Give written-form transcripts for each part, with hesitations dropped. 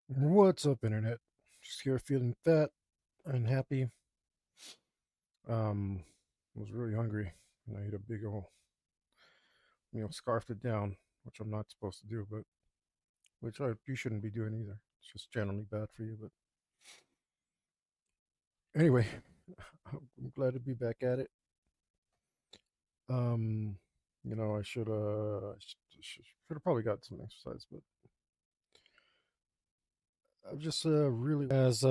What's up, internet? Just here feeling fat and happy. Um, was really hungry and I ate a big old meal, scarfed it down, which I'm not supposed to do, but which you shouldn't be doing either. It's just generally bad for you. But anyway, I'm glad to be back at it. Um, I should have probably got some exercise, but I've just really as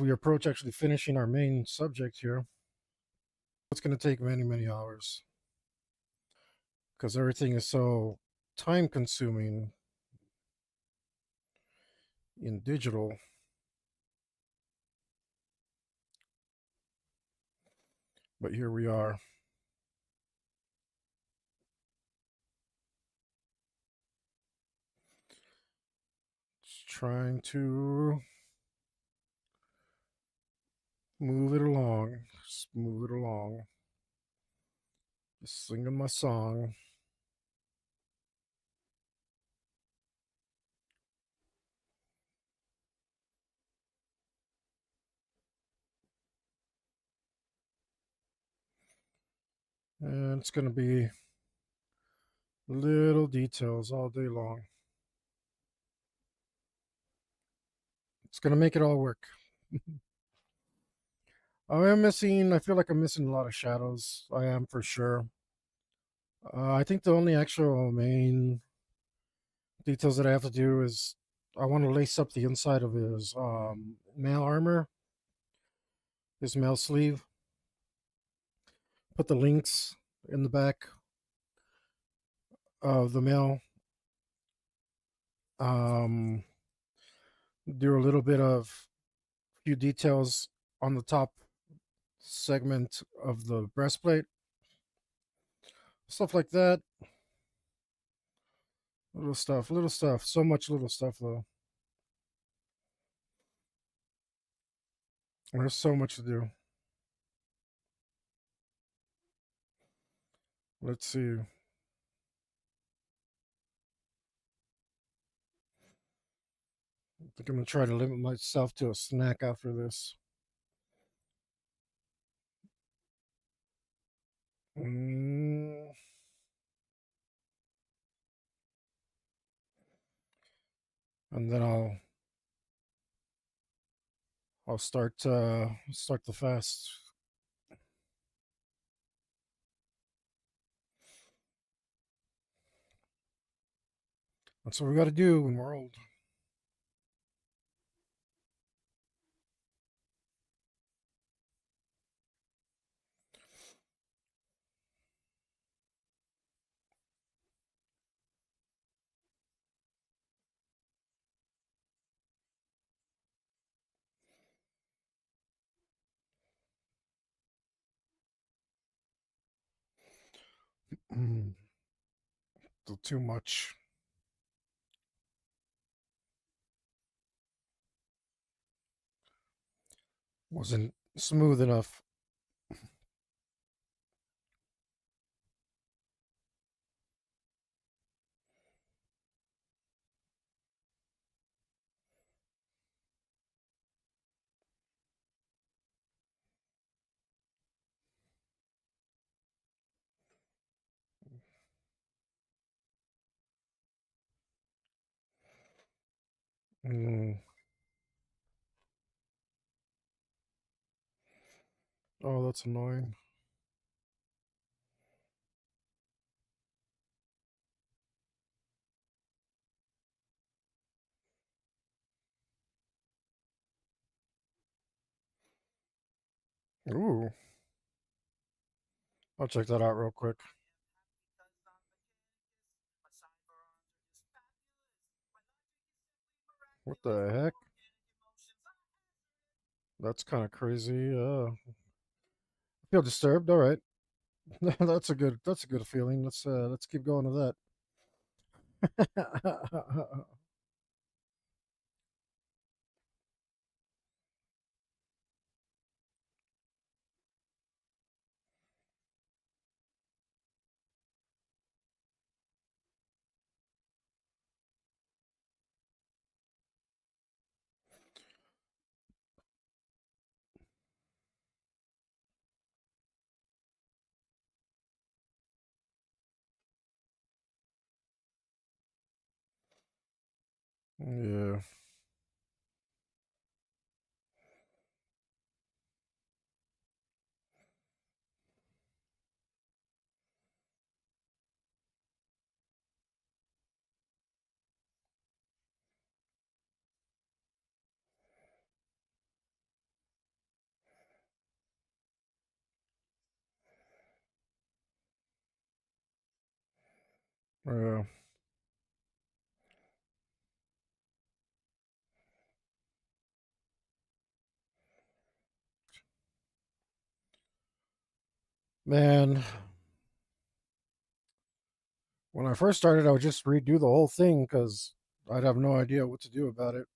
we approach actually finishing our main subject here. It's going to take many hours because everything is so time consuming in digital. But here we are, just trying to move it along, just move it along, just singing my song. And it's going to be little details all day long. It's going to make it all work. I feel like I'm missing a lot of shadows. I am for sure. I think the only actual main details that I have to do is I want to lace up the inside of his mail armor, his mail sleeve, put the links in the back of the mail, um, do a little bit of few details on the top segment of the breastplate, stuff like that. Little stuff. So much little stuff though. There's so much to do. Let's see. I think I'm gonna try to limit myself to a snack after this. Mm, and then I'll start the fast. That's what we got to do when we're old. Mm, too much. Wasn't smooth enough. Mm, oh, that's annoying. Ooh, I'll check that out real quick. What the heck? That's kind of crazy. I feel disturbed. All right, that's a good feeling. Let's keep going with that. Yeah. Yeah. Man, when I first started, I would just redo the whole thing because I'd have no idea what to do about it.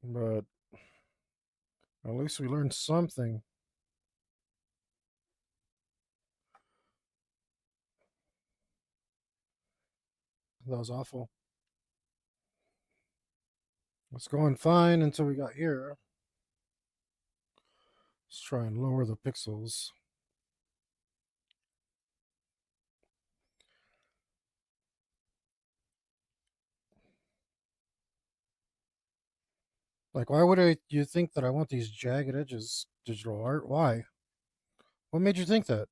But at least we learned something. That was awful. It's going fine until we got here. Let's try and lower the pixels. Like, why would you think that I want these jagged edges digital art? Why? What made you think that?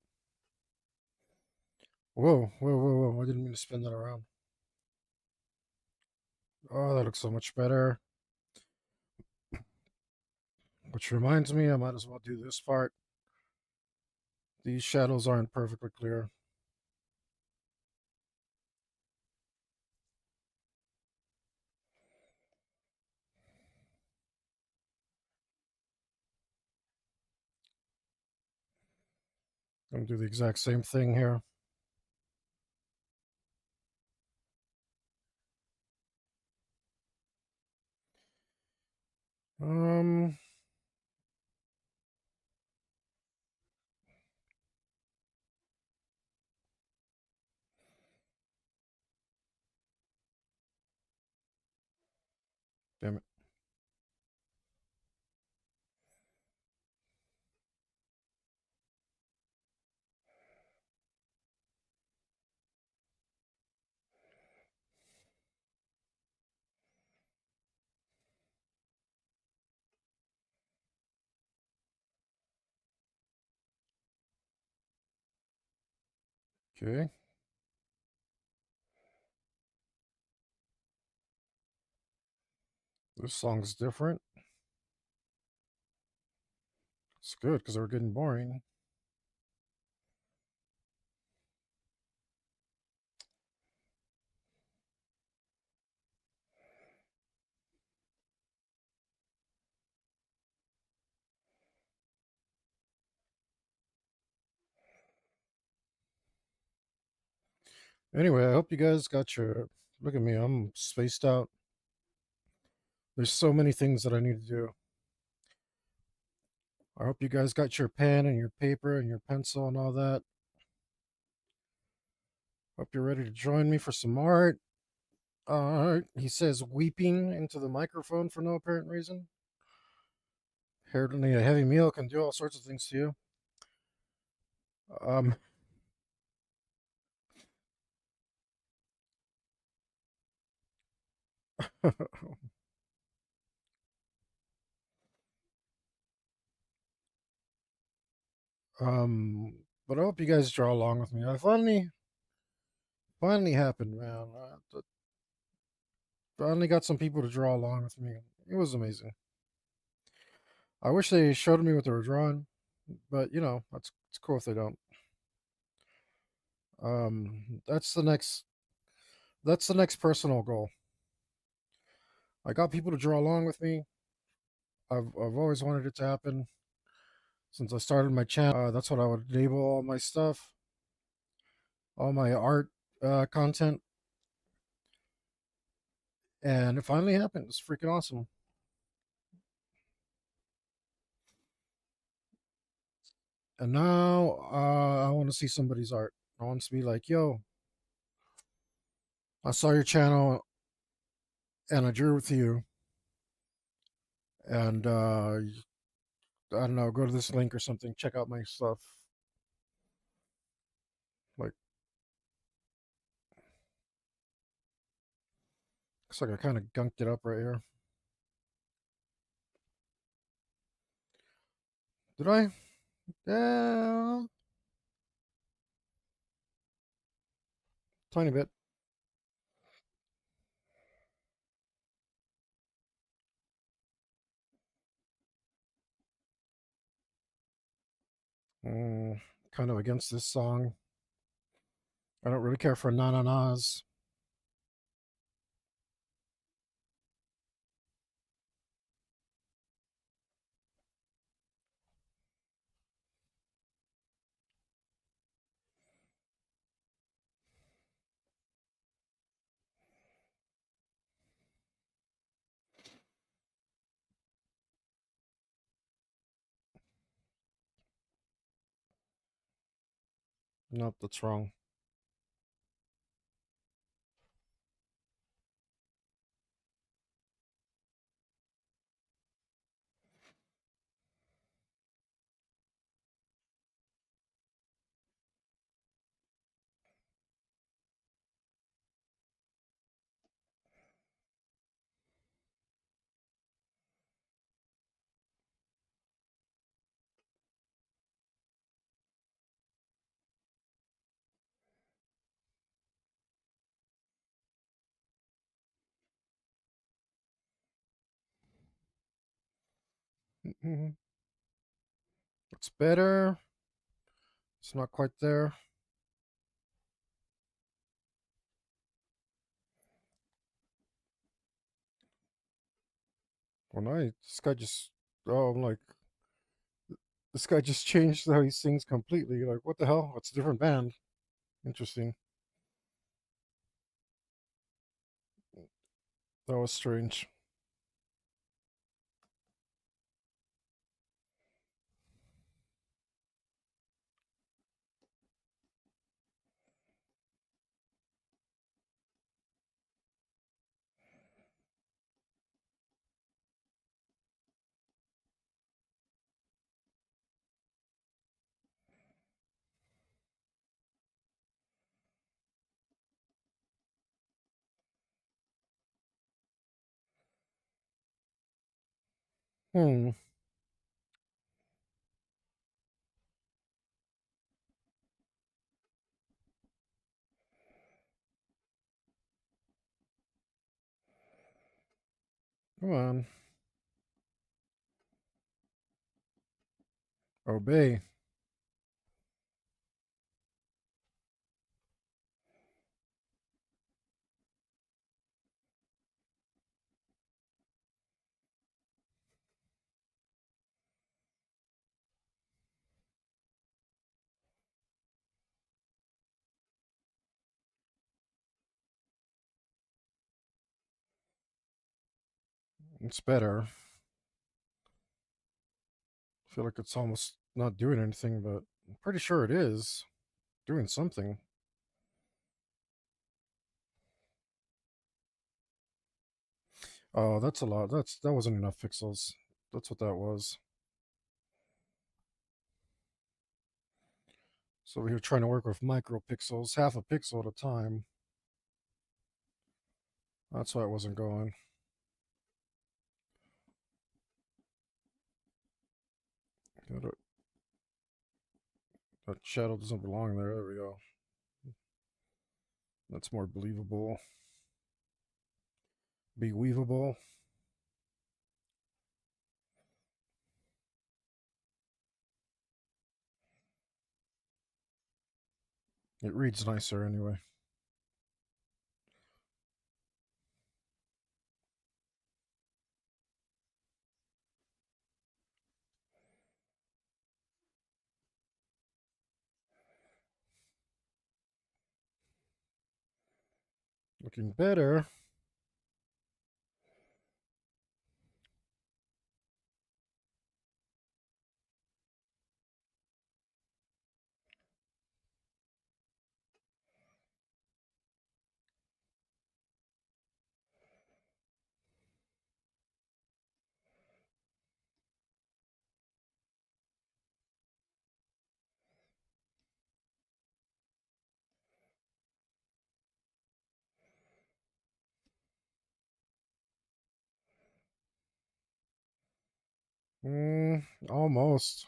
Whoa, whoa, whoa, whoa. I didn't mean to spin that around. Oh, that looks so much better. Which reminds me, I might as well do this part. These shadows aren't perfectly clear. I'm gonna do the exact same thing here. Um, damn it. Okay, this song's different. It's good because they're getting boring. Anyway, I hope you guys got your. Look at me, I'm spaced out. There's so many things that I need to do. I hope you guys got your pen and your paper and your pencil and all that. Hope you're ready to join me for some art. He says weeping into the microphone for no apparent reason. Apparently, a heavy meal can do all sorts of things to you. Um, um, but I hope you guys draw along with me. I finally happened, man. Finally got some people to draw along with me. It was amazing. I wish they showed me what they were drawing, but you know, that's it's cool if they don't. That's the next personal goal. I got people to draw along with me. I've always wanted it to happen since I started my channel. That's what I would label all my stuff, all my art content, and it finally happened. It's freaking awesome. And now I want to see somebody's art. I want to be like, yo, I saw your channel and I drew with you, and I don't know, go to this link or something, check out my stuff. Like, Looks like I kind of gunked it up right here. Did I? Yeah, tiny bit. Mm, kind of against this song. I don't really care for na na nas. Nope, that's wrong. Mhm. It's better. It's not quite there. When I this guy just I'm like this guy just changed how he sings completely. Like what the hell? It's a different band. Interesting. That was strange. Hmm. Come on. Obey. It's better. I feel like it's almost not doing anything, but I'm pretty sure it is doing something. Oh, that's a lot. That wasn't enough pixels. That's what that was. So we were trying to work with micro pixels, half a pixel at a time. That's why it wasn't going. That that shadow doesn't belong there. There we go. That's more believable. Be weavable. It reads nicer anyway. Looking better. Almost.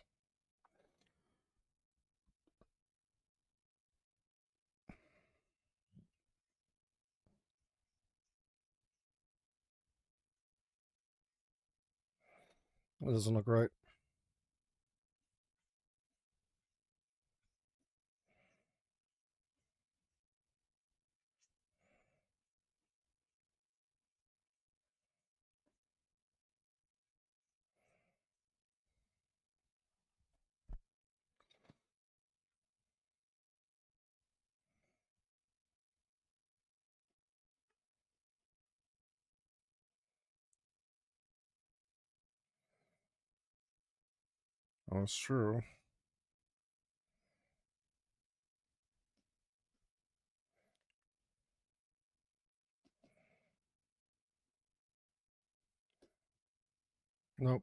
It doesn't look right. Oh, it's true. Nope.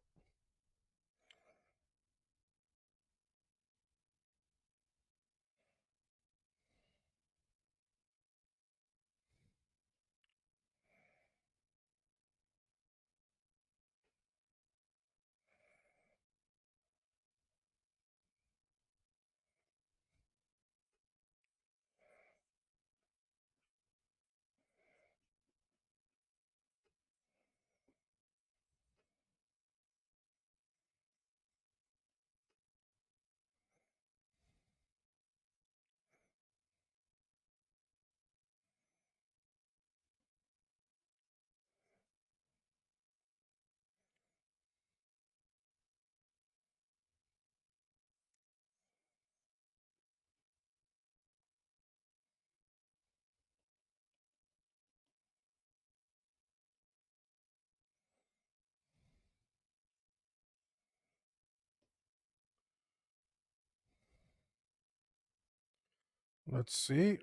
Let's see.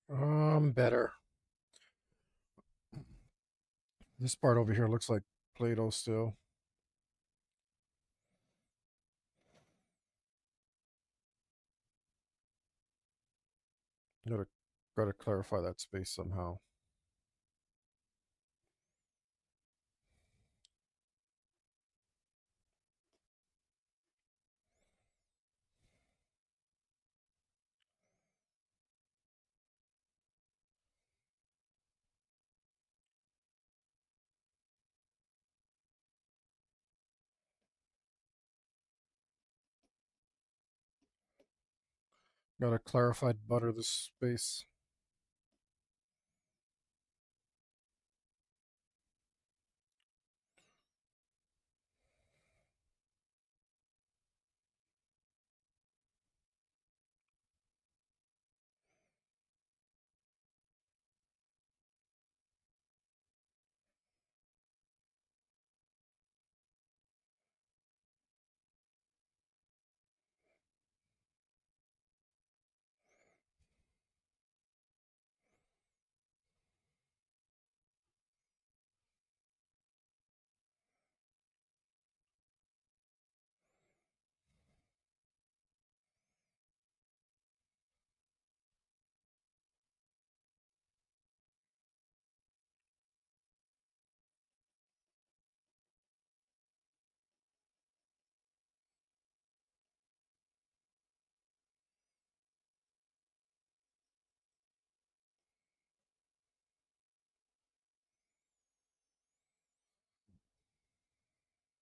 Better. This part over here looks like Play-Doh still. Gotta gotta clarify that space somehow. Gotta clarify butter this space.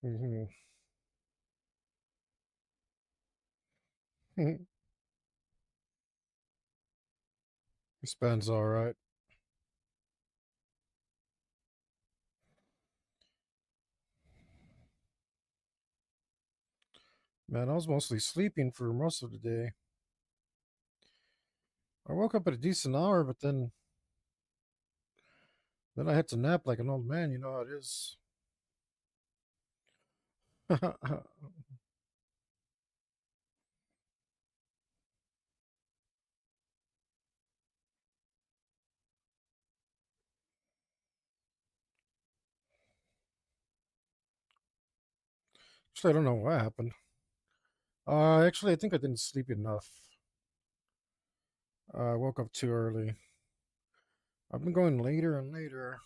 Mm-hmm. This band's alright. Man, I was mostly sleeping for most of the day. I woke up at a decent hour, but then I had to nap like an old man. You know how it is. Actually, I don't know what happened. Actually, I think I didn't sleep enough. I woke up too early. I've been going later and later.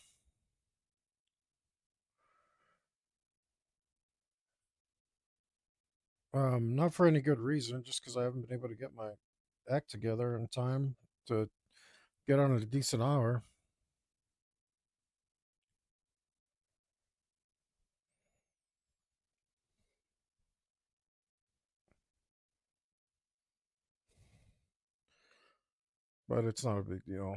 Not for any good reason, just because I haven't been able to get my act together in time to get on a decent hour. But it's not a big deal.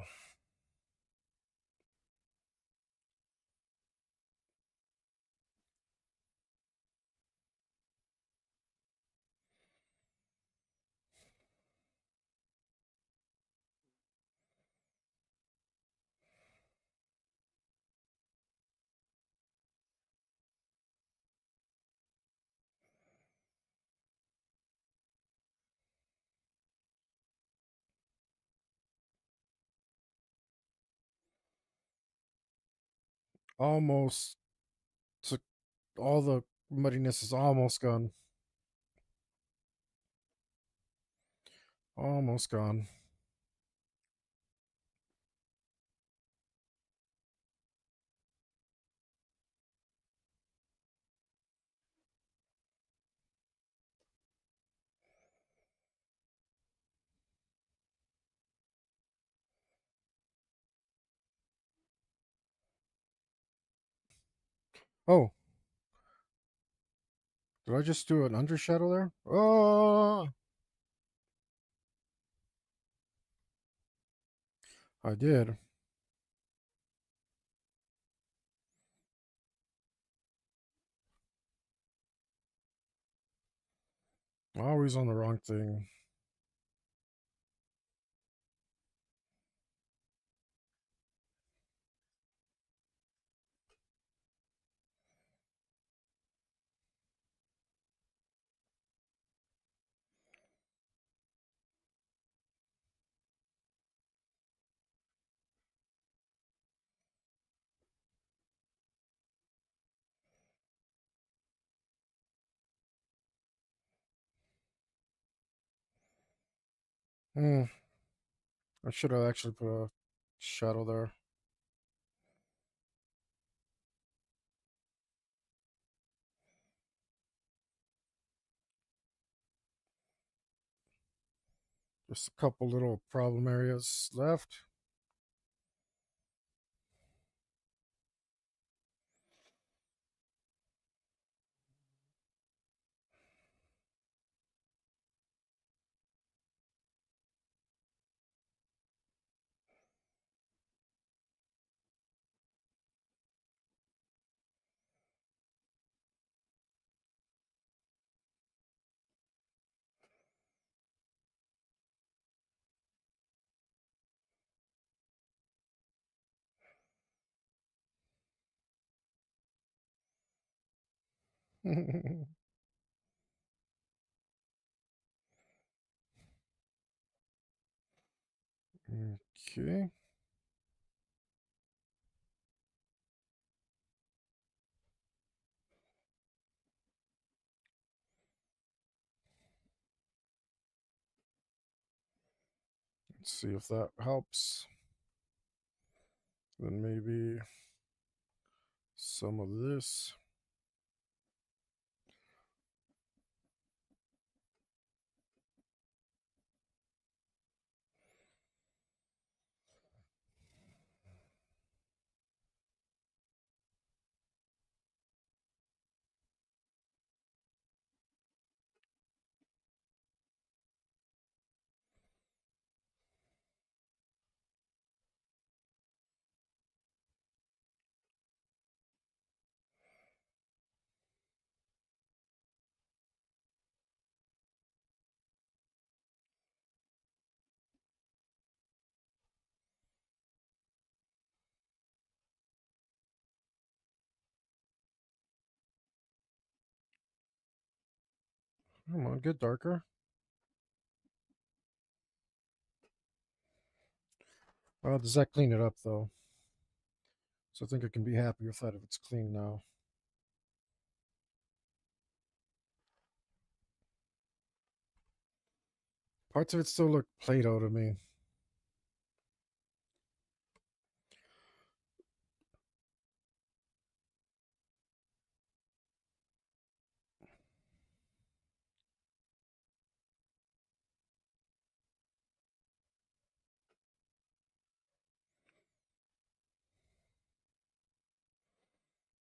Almost to all the muddiness is almost gone. Almost gone. Oh, did I just do an undershadow there? Oh, I did. Always on the wrong thing. Hmm. I should have actually put a shadow there. Just a couple little problem areas left. Okay. Let's see if that helps. Then maybe some of this. Come on, get darker. Does that clean it up though? So I think I can be happy with that if it's clean now. Parts of it still look Play-Doh to me.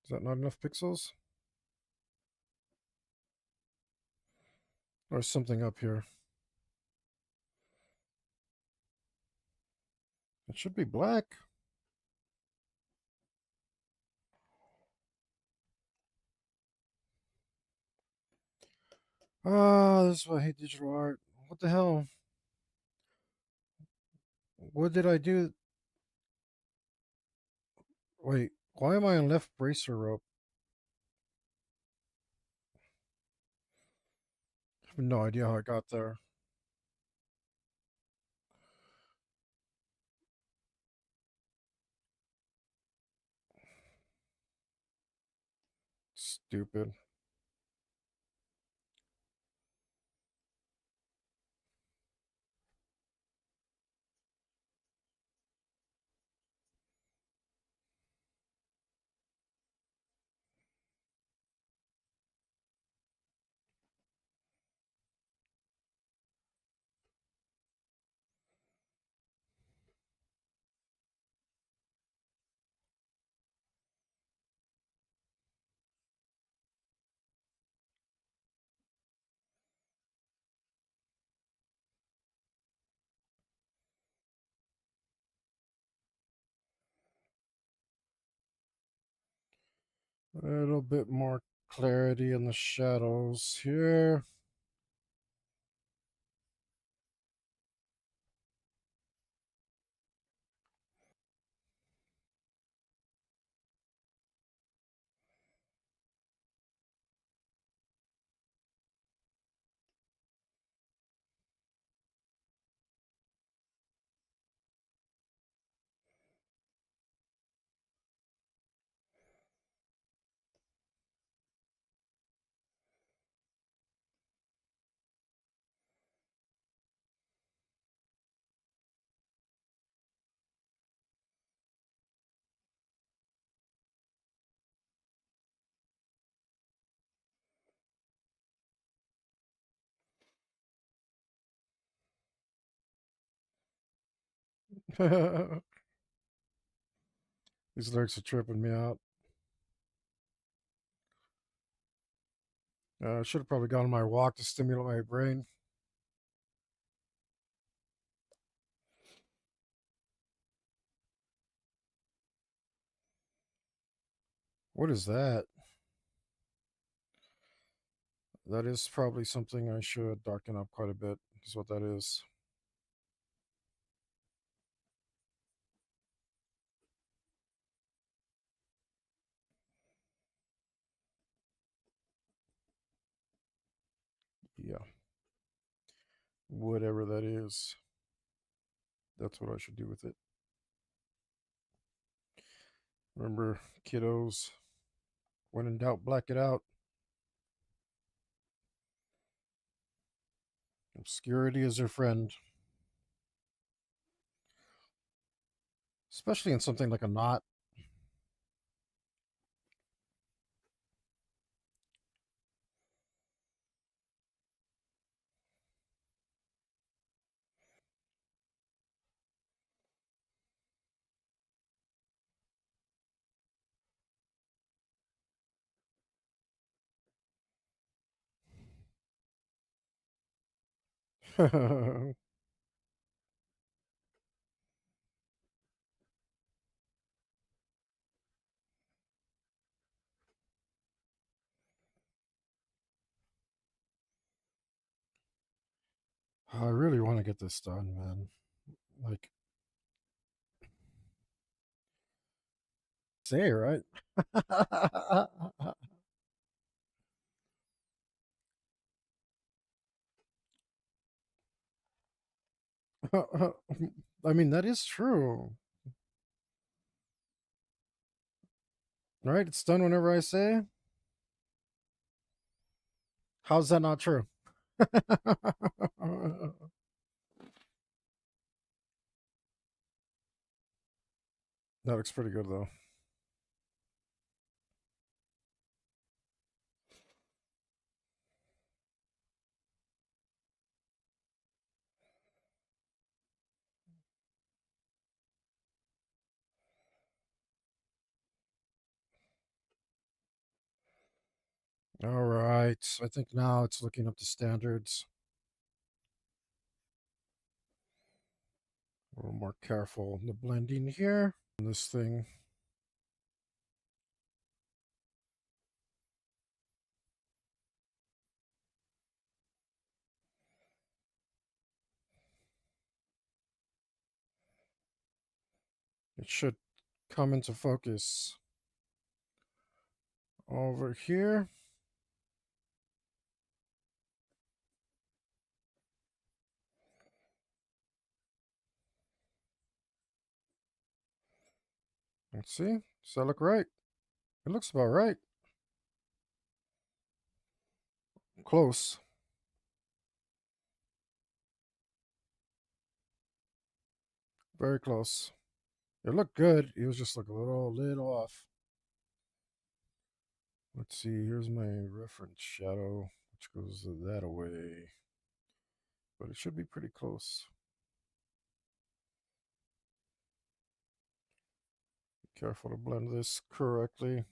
Is that not enough pixels? Or something up here? It should be black. Ah, this is why I hate digital art. What the hell? What did I do? Wait, why am I on left bracer rope? I have no idea how I got there. Stupid. A little bit more clarity in the shadows here. These lyrics are tripping me out. I should have probably gone on my walk to stimulate my brain. What is that? That is probably something I should darken up quite a bit, is what that is. Yeah. Whatever that is, that's what I should do with it. Remember, kiddos, when in doubt, black it out. Obscurity is your friend, especially in something like a knot. I really want to get this done, man. Like, say, right? I mean, that is true, right? It's done whenever I say. How's that not true? That looks pretty good, though. All right. I think now it's looking up to standards. A little more careful in the blending here. This thing. It should come into focus over here. Let's see. Does that look right? It looks about right. Close. Very close. It looked good. It was just like a little off. Let's see. Here's my reference shadow, which goes that away. But it should be pretty close. Be careful to blend this correctly.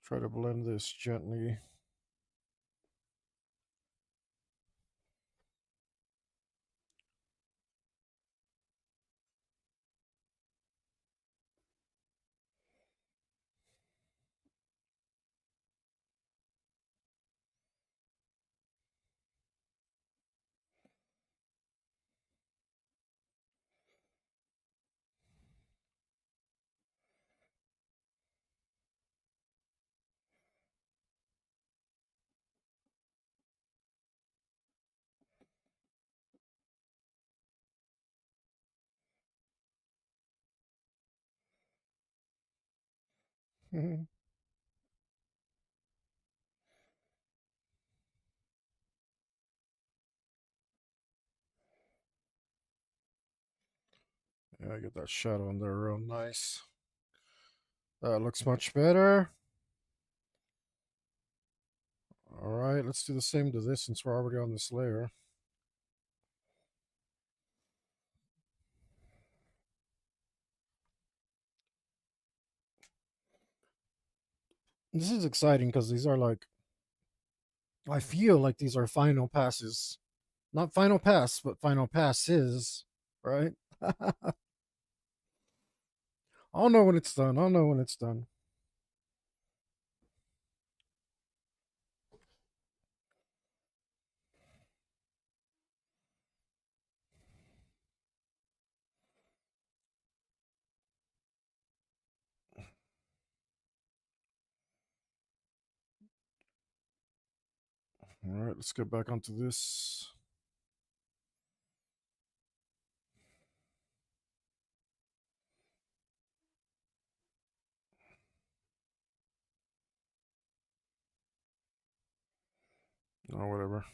Try to blend this gently. Yeah, get that shadow in there real nice. That looks much better. All right, let's do the same to this since we're already on this layer. This is exciting because these are like, I feel like these are final passes. Not final pass, but final passes, right? I'll know when it's done. I'll know when it's done. All right, let's get back onto this. Oh, whatever.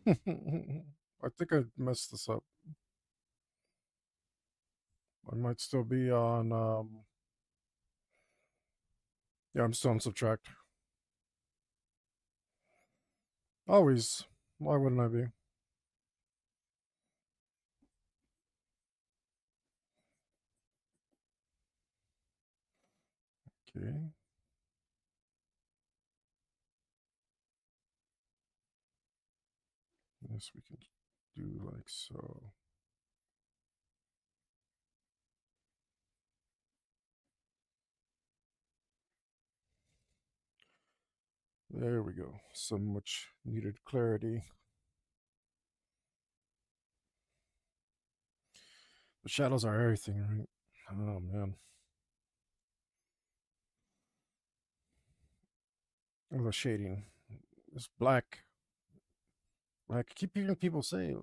I think I messed this up. I might still be on. Yeah, I'm still on subtract. Always. Why wouldn't I be? Okay. This we can do like so. There we go. So much needed clarity. The shadows are everything, right? Oh man. Oh, the shading. It's black. I keep hearing people say,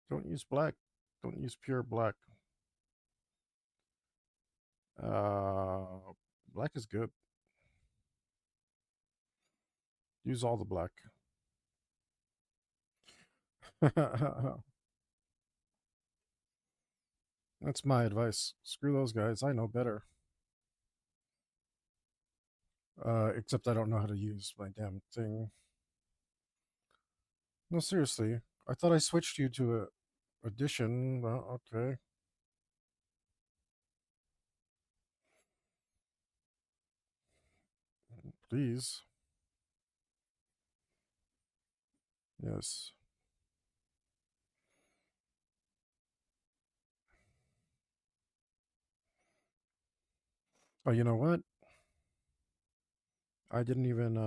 don't use black. Don't use pure black. Uh, Black is good. Use all the black. That's my advice. Screw those guys. I know better. Except I don't know how to use my damn thing. No, seriously. I thought I switched you to a addition. Okay, please. Yes. Oh, you know what? I didn't even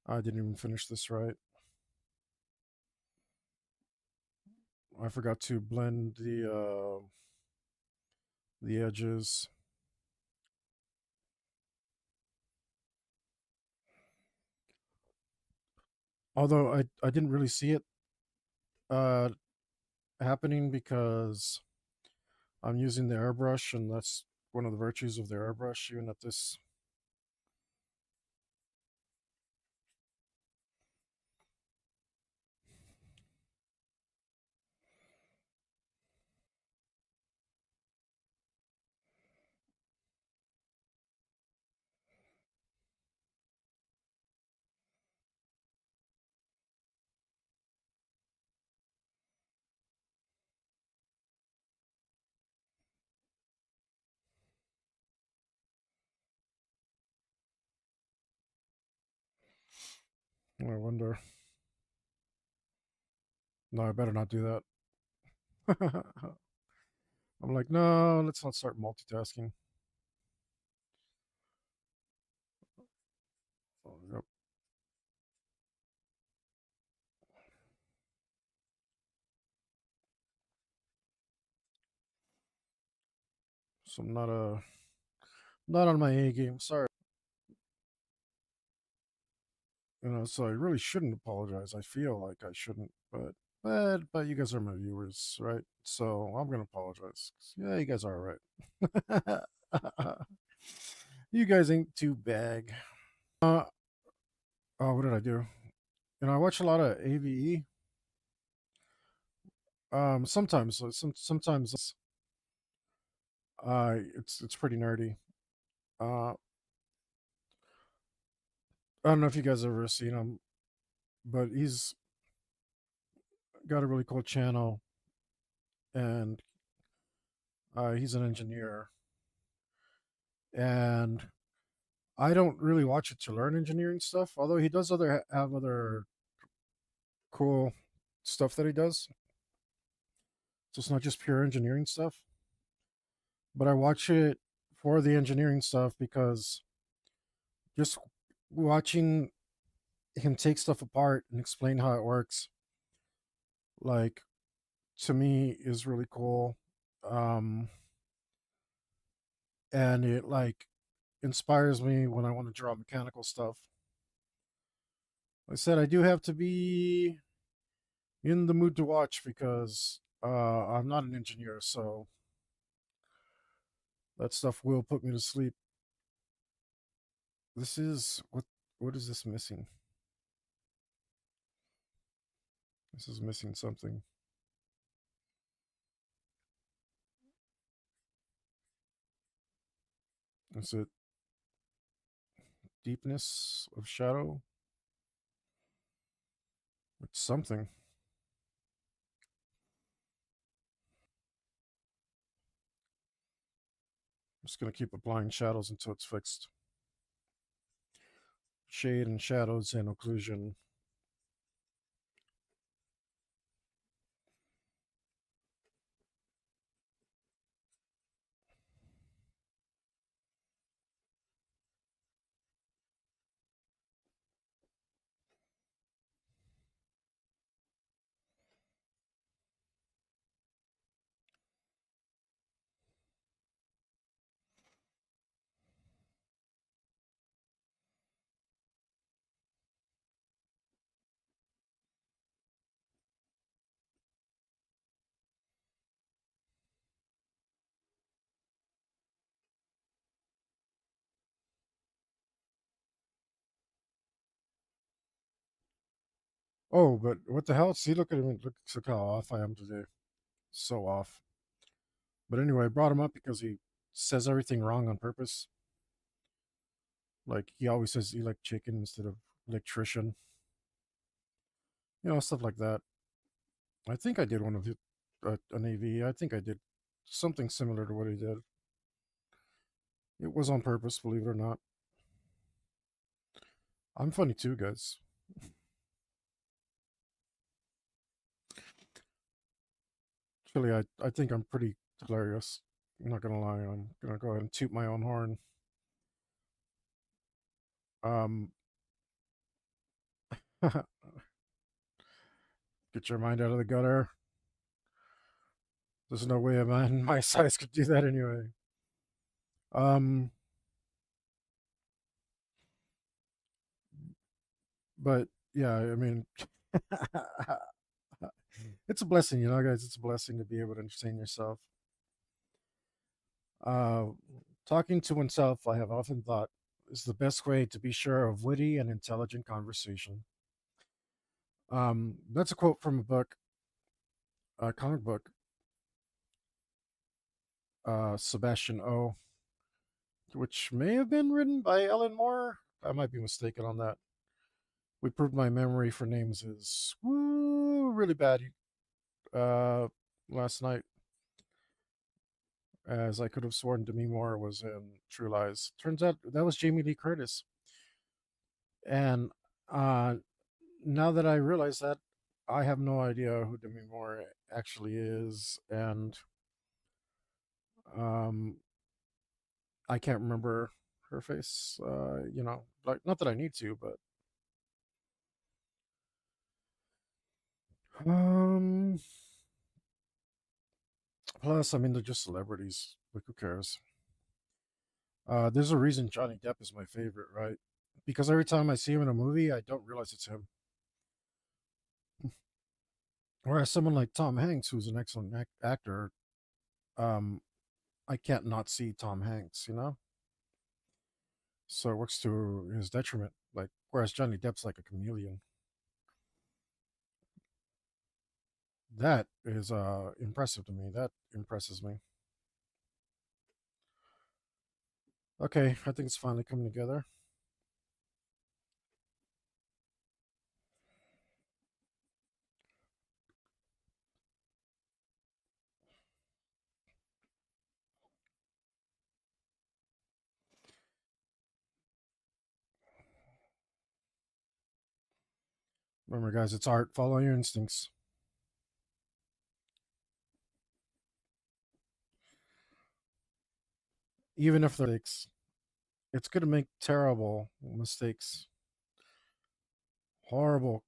I didn't even finish this right. I forgot to blend the edges. Although I didn't really see it uh happening because I'm using the airbrush, and that's one of the virtues of the airbrush, even at this. I wonder. No, I better not do that. I'm like, no, let's not start multitasking. Oh, yep. So I'm not on my A game. Sorry. So I really shouldn't apologize. I feel like I shouldn't, but you guys are my viewers, right? So I'm gonna apologize. Yeah, you guys are right. You guys ain't too bad. Uh oh, what did I do? I watch a lot of AVE. Sometimes, sometimes it's pretty nerdy. Uh, I don't know if you guys ever seen him, but he's got a really cool channel, and he's an engineer. And I don't really watch it to learn engineering stuff, although he does have other cool stuff that he does. So it's not just pure engineering stuff, but I watch it for the engineering stuff because just watching him take stuff apart and explain how it works, like, to me is really cool. Um, and it like inspires me when I want to draw mechanical stuff. Like I said, I do have to be in the mood to watch because I'm not an engineer, so that stuff will put me to sleep. This is what is this missing? This is missing something. Is it deepness of shadow? It's something. I'm just gonna keep applying shadows until it's fixed. Shade and shadows and occlusion. Oh, but what the hell? See, look at him. Look how off I am today. So off. But anyway, I brought him up because he says everything wrong on purpose. Like he always says electrician instead of electrician. Stuff like that. I think I did one of it, an AV. I think I did something similar to what he did. It was on purpose, believe it or not. I'm funny too, guys. Actually, I think I'm pretty hilarious. I'm not gonna lie. I'm gonna go ahead and toot my own horn. Um, get your mind out of the gutter. There's no way a man my size could do that anyway. Um, but yeah, I mean, it's a blessing, guys. It's a blessing to be able to entertain yourself. Uh, Talking to oneself, I have often thought, is the best way to be sure of witty and intelligent conversation. That's a quote from a book, a comic book, Sebastian O, which may have been written by Ellen Moore. I might be mistaken on that. We proved my memory for names is really bad uh, last night, as I could have sworn Demi Moore was in True Lies. Turns out that was Jamie Lee Curtis. And uh, now that I realize that, I have no idea who Demi Moore actually is, and um, I can't remember her face. Like not that I need to, but um, plus, I mean, they're just celebrities. Like, who cares? There's a reason Johnny Depp is my favorite, right? Because every time I see him in a movie, I don't realize it's him. Whereas someone like Tom Hanks, who's an excellent actor, um, I can't not see Tom Hanks. So it works to his detriment. Like, whereas Johnny Depp's like a chameleon. That is impressive to me. That impresses me. Okay, I think it's finally coming together. Remember, guys, it's art. Follow your instincts, even if they're mistakes. It's going to make terrible mistakes, horrible,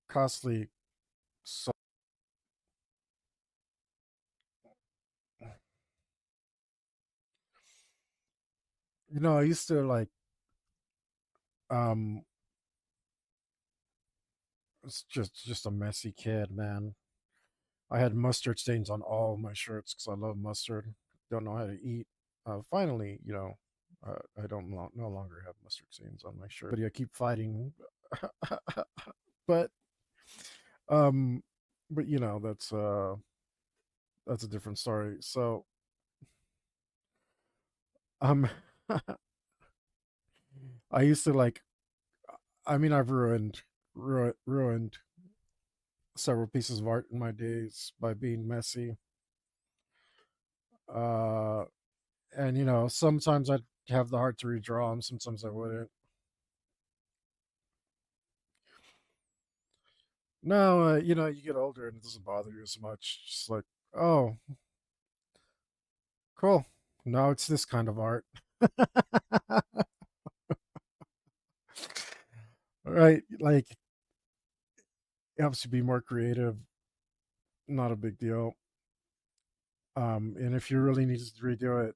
costly. So, I used to like, um, it's just a messy kid, man. I had mustard stains on all of my shirts because I love mustard. Don't know how to eat. Finally, I don't no longer have mustard stains on my shirt. But I keep fighting. but um, but that's a different story. So um, I used to like. I mean, I've ruined several pieces of art in my days by being messy. Uh, and sometimes I'd have the heart to redraw them, sometimes I wouldn't. No, you get older and it doesn't bother you as much. Just like, oh, cool. Now it's this kind of art. Right? Like, it helps you be more creative. Not a big deal. And if you really need to redo it,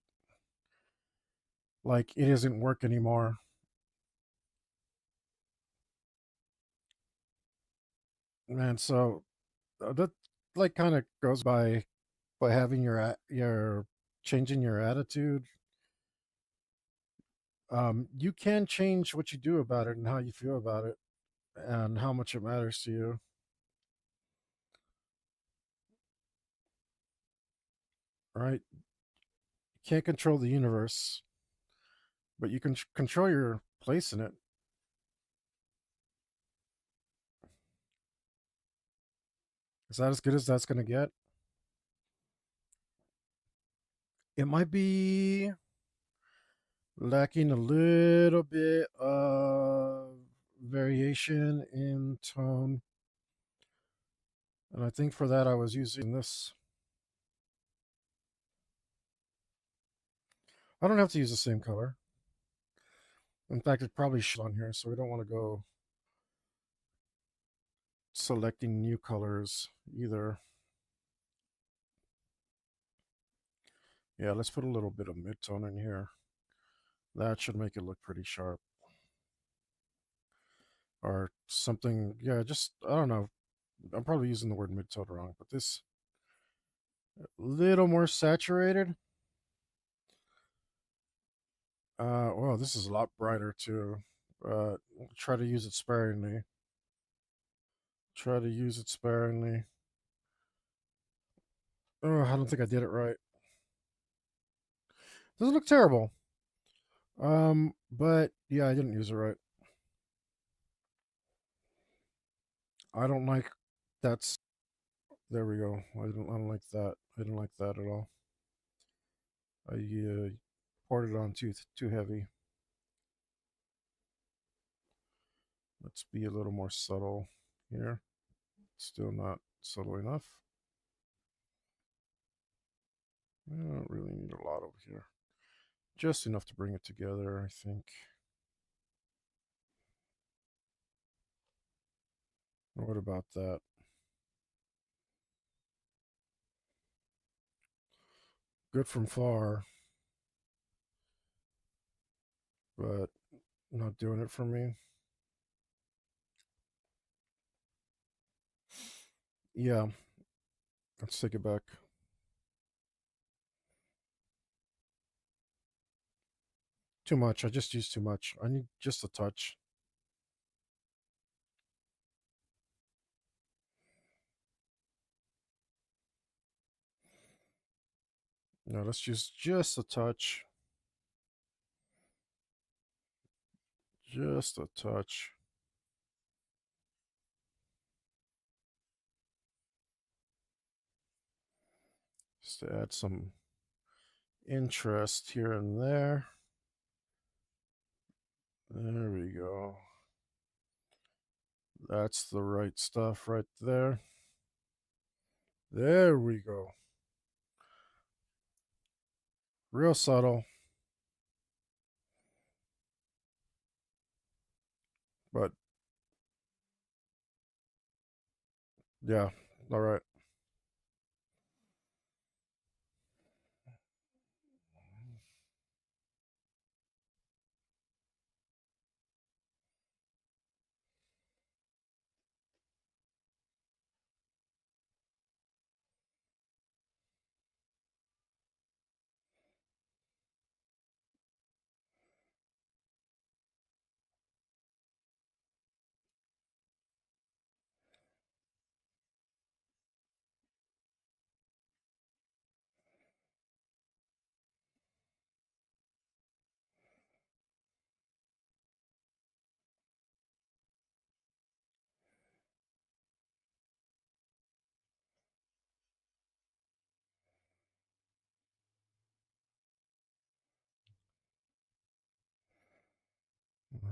like, it isn't work anymore. Man, so that like kind of goes by having your changing your attitude. You can change what you do about it and how you feel about it and how much it matters to you. Right? You can't control the universe, but you can control your place in it. Is that as good as that's gonna get? It might be lacking a little bit of variation in tone. And I think for that I was using this. I don't have to use the same color. In fact, it probably should on here, so we don't want to go selecting new colors either. Yeah, let's put a little bit of mid-tone in here. That should make it look pretty sharp. Or something, yeah, just, I don't know. I'm probably using the word mid-tone wrong, but this little more saturated. Well, this is a lot brighter too. Try to use it sparingly. Try to use it sparingly. Oh, I don't think I did it right. Doesn't look terrible. But yeah, I didn't use it right. I don't like that's there we go. I don't like that. I didn't like that at all. I poured it on too heavy. Let's be a little more subtle here. Still not subtle enough. I don't really need a lot over here. Just enough to bring it together, I think. What about that? Good from far, but not doing it for me. Yeah, let's take it back. Too much. I just used too much. I need just a touch. No, let's use just a touch. Just a touch. Just to add some interest here and there. There we go. That's the right stuff right there. There we go. Real subtle. But yeah, all right.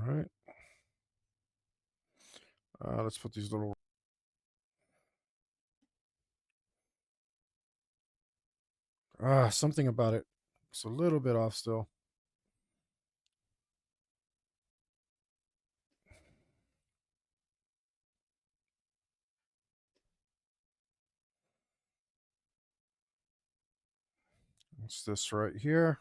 All right. Let's put these little something about it. It's a little bit off still. It's this right here.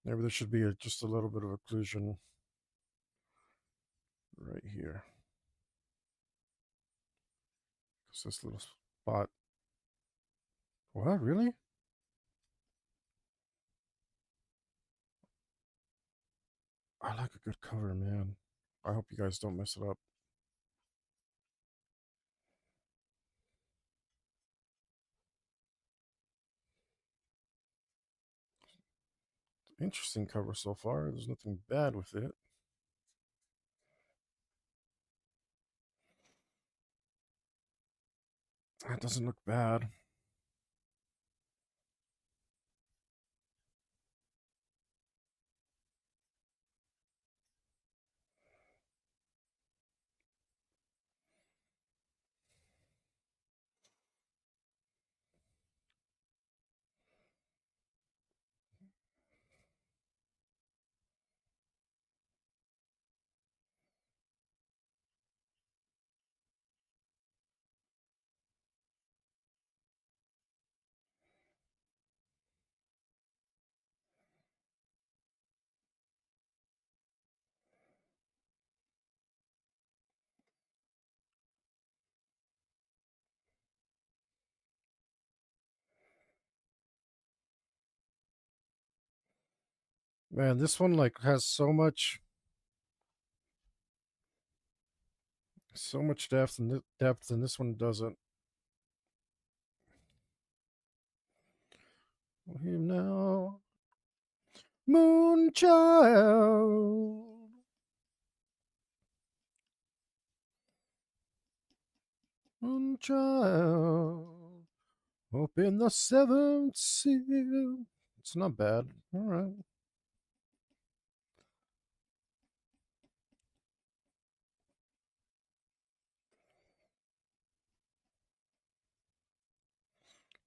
Maybe there should be just a little bit of occlusion right here. It's this little spot. What, really? I like a good cover, man. I hope you guys don't mess it up. Interesting cover so far. There's nothing bad with it. That doesn't look bad. Man, this one like has so much depth, and this one doesn't. Him now, Moonchild, Moonchild, open the seventh seal. It's not bad. All right.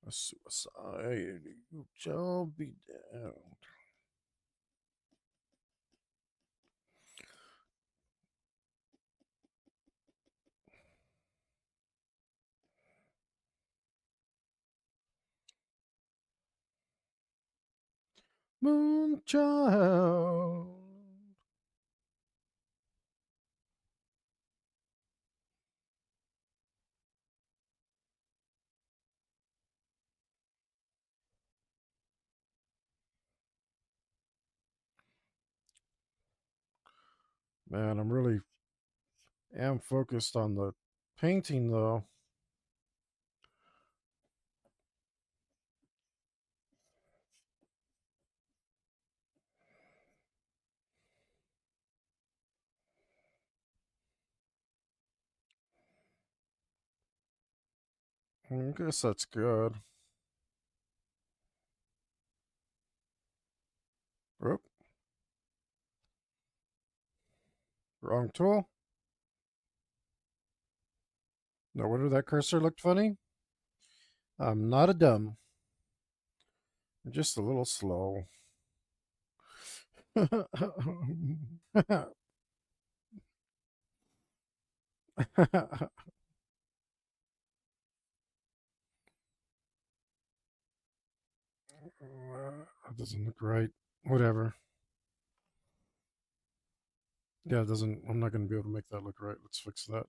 A suicide, you shall be damned. Moonchild. Man, I'm really am focused on the painting though. I guess that's good. Oop, wrong tool. No wonder that cursor looked funny. I'm not a dumb. I'm just a little slow. That doesn't look right. Whatever. Yeah, it doesn't. I'm not going to be able to make that look right. Let's fix that.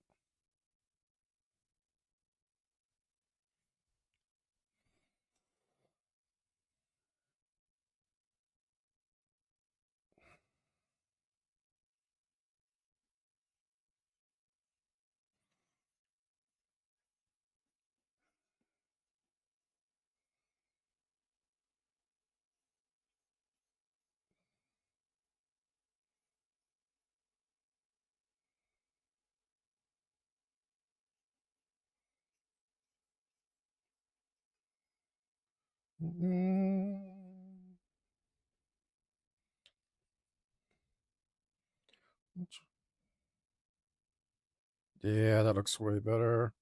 Mm. Yeah, that looks way better.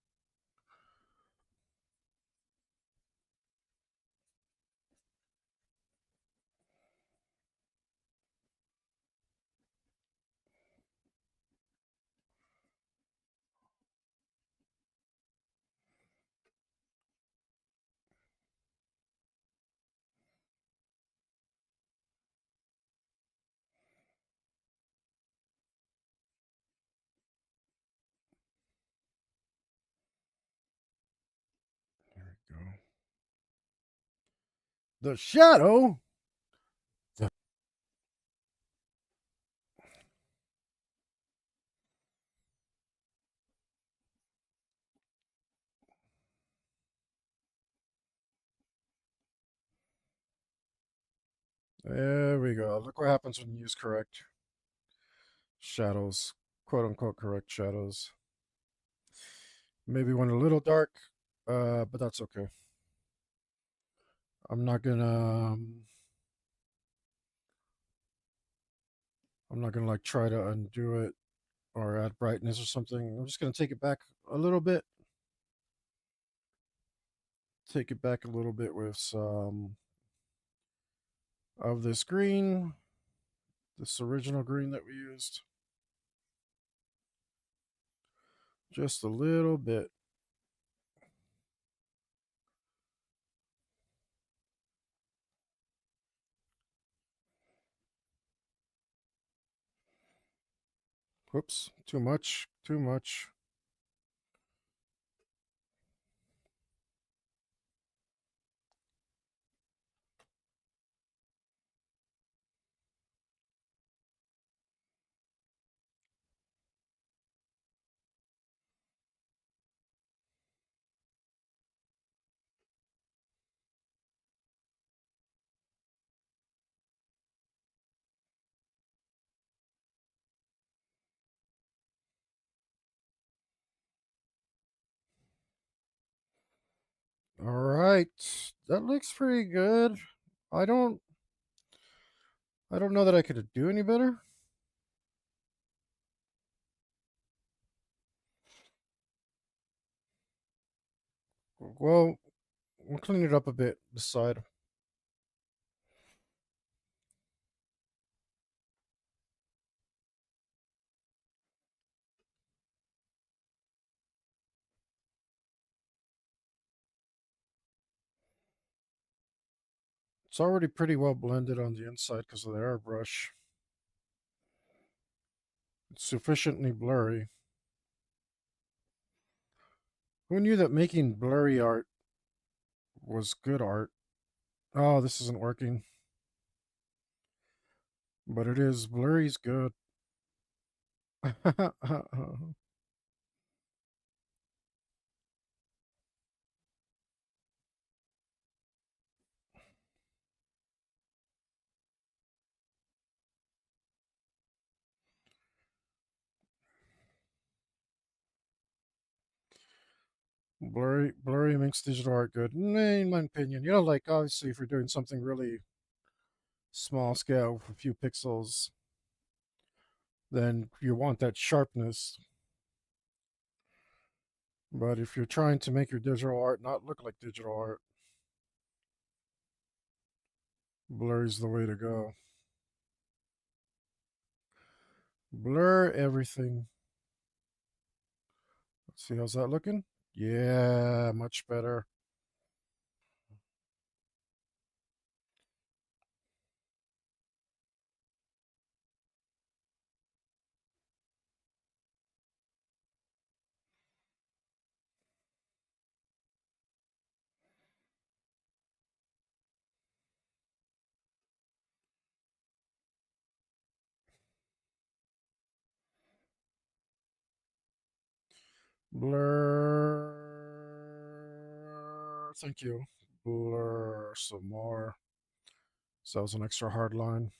There we go. The shadow. There we go. Look what happens when you use correct shadows, quote unquote correct shadows. Maybe went a little dark. But that's okay. I'm not gonna. I'm not gonna like try to undo it or add brightness or something. I'm just gonna take it back a little bit. Take it back a little bit with some of this green, this original green that we used. Just a little bit. Whoops, too much, too much. All right, that looks pretty good. I don't, I don't know that I could do any better. Well, we'll clean it up a bit. This side. It's already pretty well blended on the inside because of the airbrush. It's sufficiently blurry. Who knew that making blurry art was good art? Oh, this isn't working. But it is. Blurry's good. Blurry makes digital art good, in my opinion. You know, like obviously, if you're doing something really small scale with a few pixels, then you want that sharpness. But if you're trying to make your digital art not look like digital art, blurry's the way to go. Blur everything. Let's see, how's that looking? Yeah, much better. Blur. Thank you. Blur some more. So that was an extra hard line.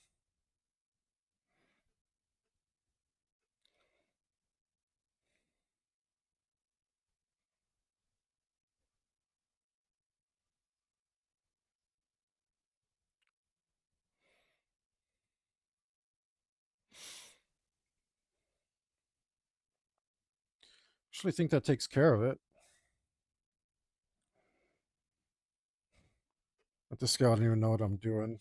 Actually, think that takes care of it. At this scale, I don't even know what I'm doing.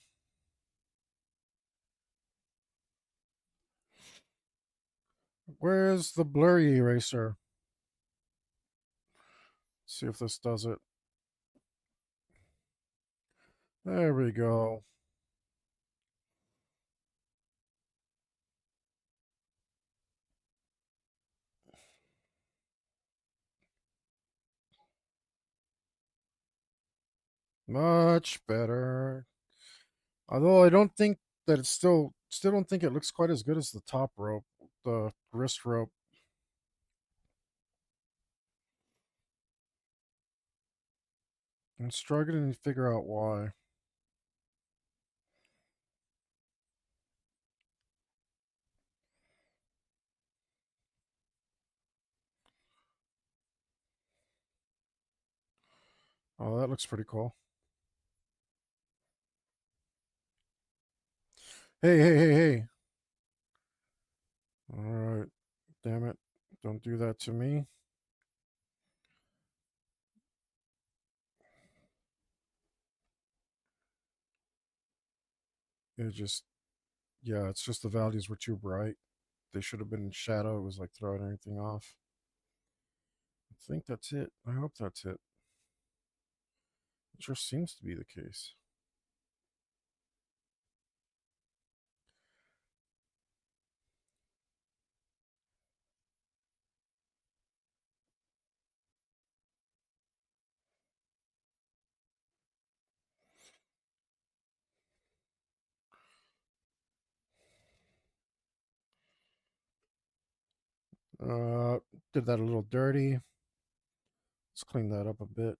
Where's the blurry eraser? See if this does it. There we go. Much better. Although I don't think that it's still don't think it looks quite as good as the top rope, the wrist rope. I'm struggling to figure out why. Oh, that looks pretty cool. Hey, hey, hey, hey. All right. Damn it. Don't do that to me. It just, yeah, it's just the values were too bright. They should have been in shadow. It was like throwing everything off. I think that's it. I hope that's it. It sure seems to be the case. Uh, did that a little dirty. Let's clean that up a bit.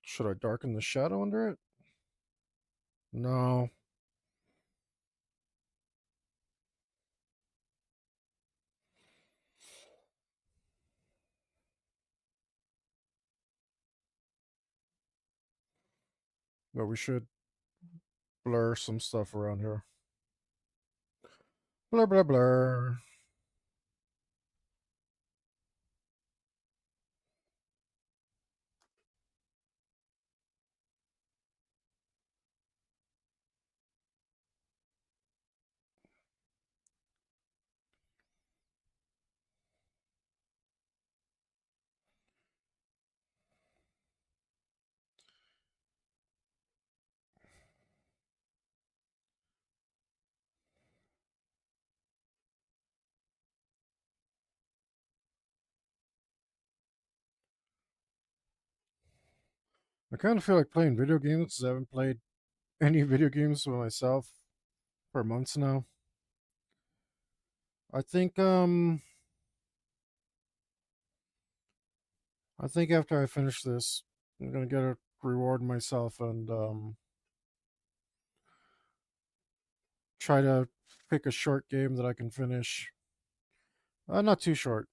Should I darken the shadow under it? No, but we should blur some stuff around here. Blur, blur, blur. I kind of feel like playing video games 'cause I haven't played any video games for myself for months now. I think I think after I finish this, I'm gonna get a reward myself and try to pick a short game that I can finish. Not too short.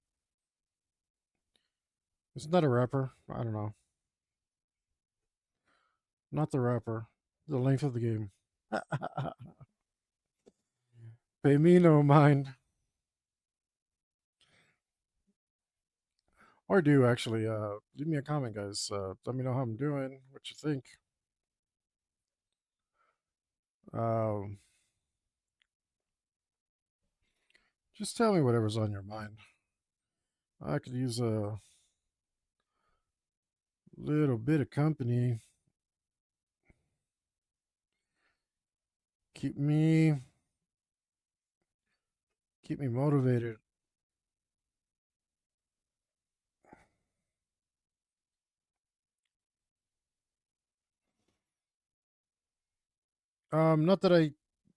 Isn't that a rapper? I don't know. Not the rapper. The length of the game. Pay me no mind. Or do actually. Leave me a comment, guys. Let me know how I'm doing. What you think. Um, just tell me whatever's on your mind. I could use a little bit of company. Keep me keep me motivated. Not that I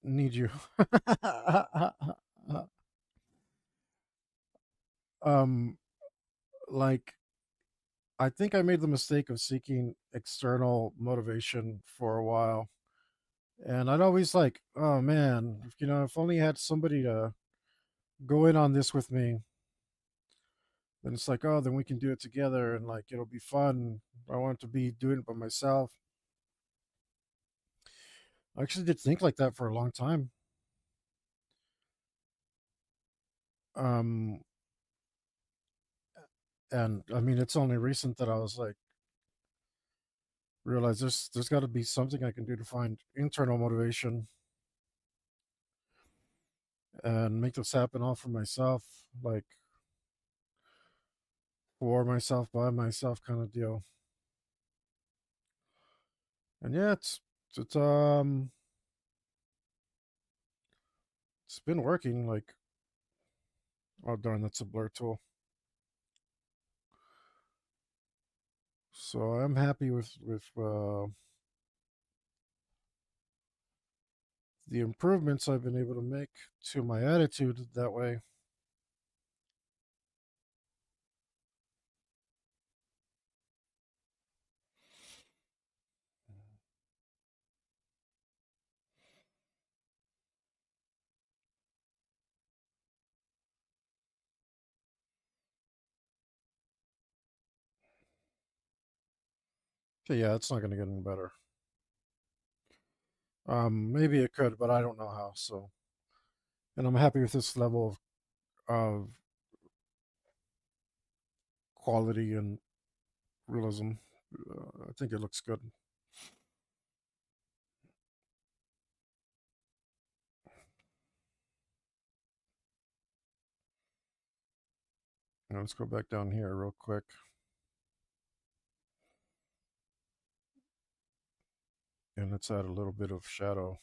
need you. um, like I think I made the mistake of seeking external motivation for a while, and I'd always like, oh man, if only I had somebody to go in on this with me, then it's like, oh, then we can do it together, and like it'll be fun. I want to be doing it by myself. I actually did think like that for a long time. Um, and I mean, it's only recent that I was like, realize there's got to be something I can do to find internal motivation and make this happen all for myself, like for myself, by myself, kind of deal. And yeah, it's it's been working. Like, oh darn, that's a blur tool. So I'm happy with the improvements I've been able to make to my attitude that way. Okay, yeah, it's not going to get any better. Maybe it could, but I don't know how. So, and I'm happy with this level of quality and realism. I think it looks good. Now let's go back down here real quick. And let's add a little bit of shadow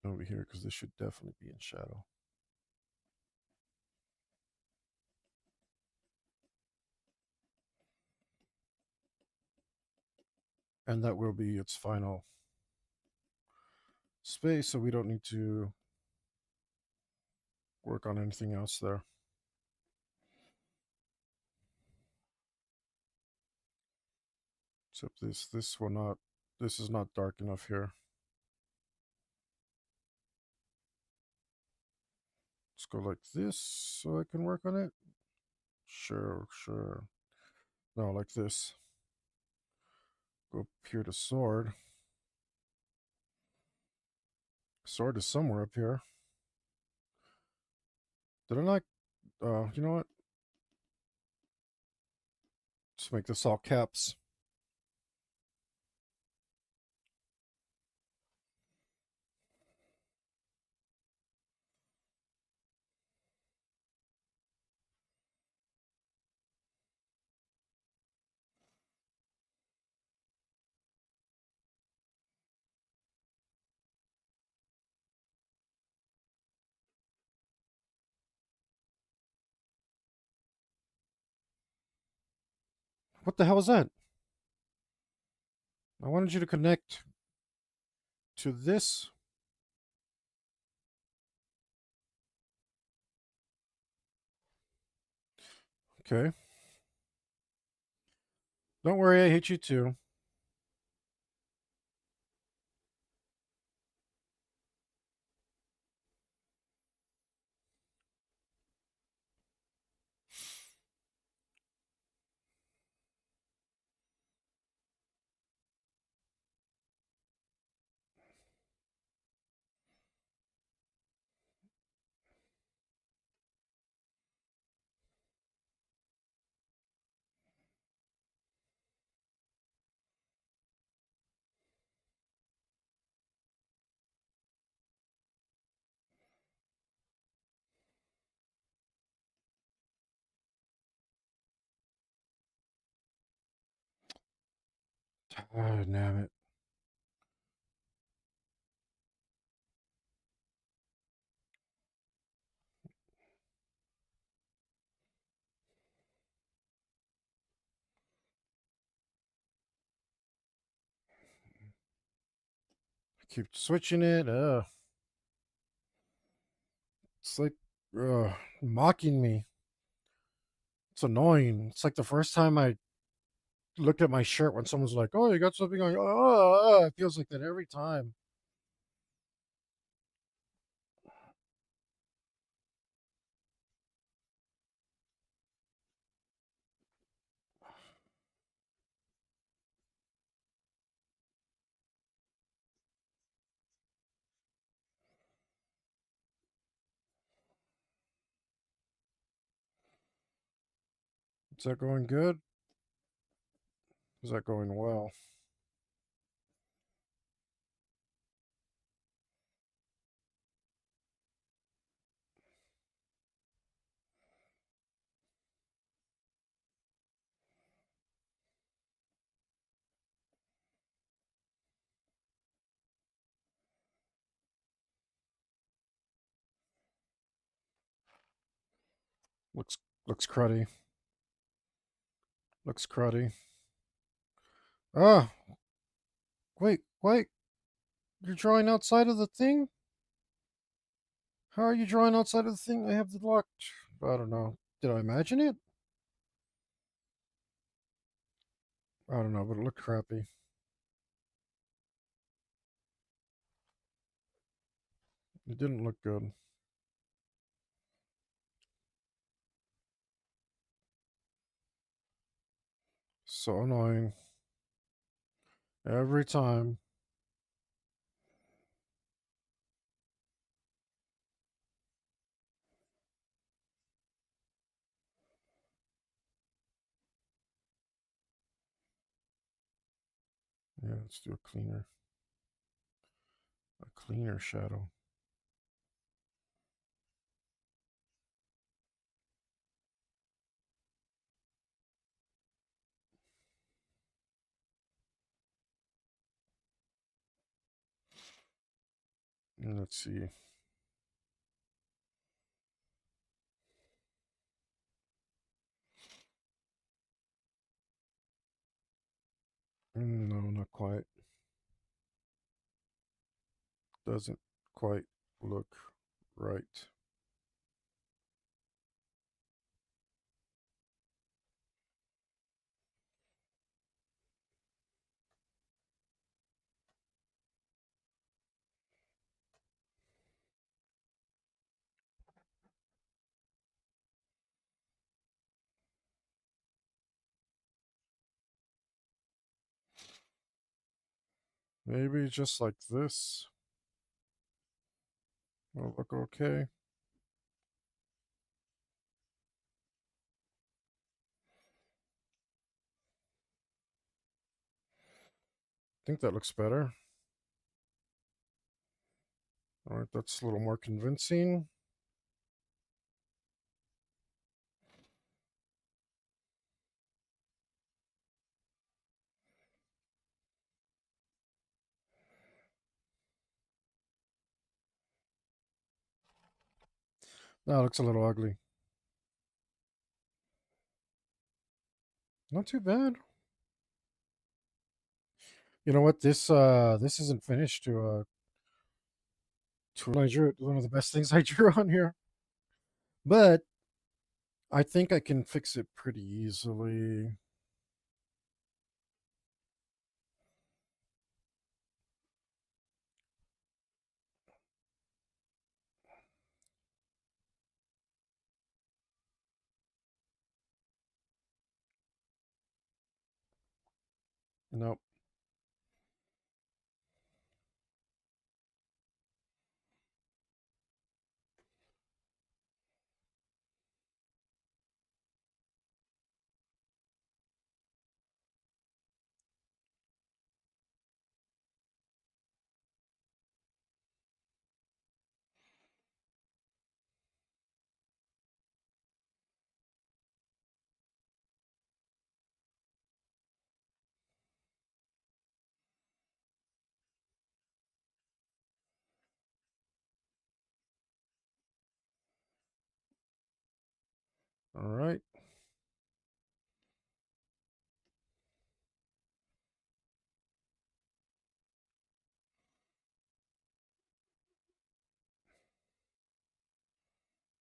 over here because this should definitely be in shadow. And that will be its final space, so we don't need to work on anything else there. Except this will not, this is not dark enough here. Let's go like this so I can work on it. Sure, sure. No, like this. Go up here to sword. Sword is somewhere up here. Did I not? You know what? Just make this all caps. What the hell is that? I wanted you to connect to this. Okay. Don't worry, I hate you too. Ah, damn it. I keep switching it. It's like mocking me. It's annoying. It's like the first time I looked at my shirt when someone's like, "Oh, you got something on." It feels like that every time. Is that going good? Is that going well? Looks looks cruddy. Looks cruddy. Ah, wait, wait. You're drawing outside of the thing? How are you drawing outside of the thing? I have the locked. I don't know. Did I imagine it? I don't know, but it looked crappy. It didn't look good. So annoying. Every time. Yeah, let's do a cleaner shadow. And let's see. No, not quite. Doesn't quite look right. Maybe just like this. Will look okay. I think that looks better. All right, that's a little more convincing. That looks a little ugly. Not too bad. You know what? This isn't finished to I drew it. One of the best things I drew on here. But I think I can fix it pretty easily. Nope. All right.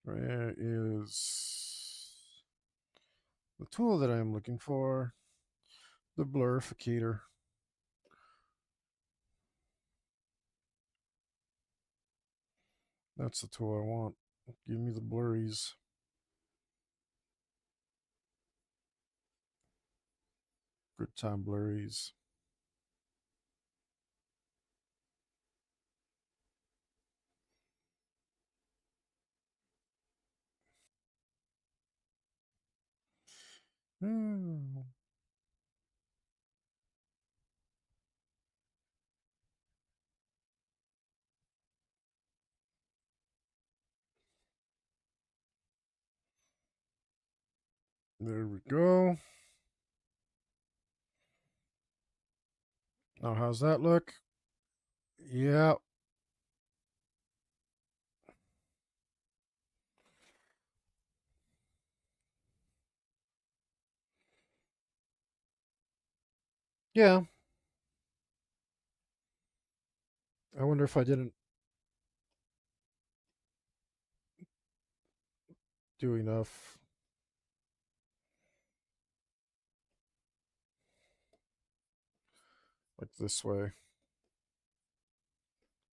Where is the tool that I'm looking for? The blurificator. That's the tool I want. Give me the blurries. Good time blurries. Hmm. There we go. Now, how's that look? Yeah. Yeah. I wonder if I didn't do enough. Like this way.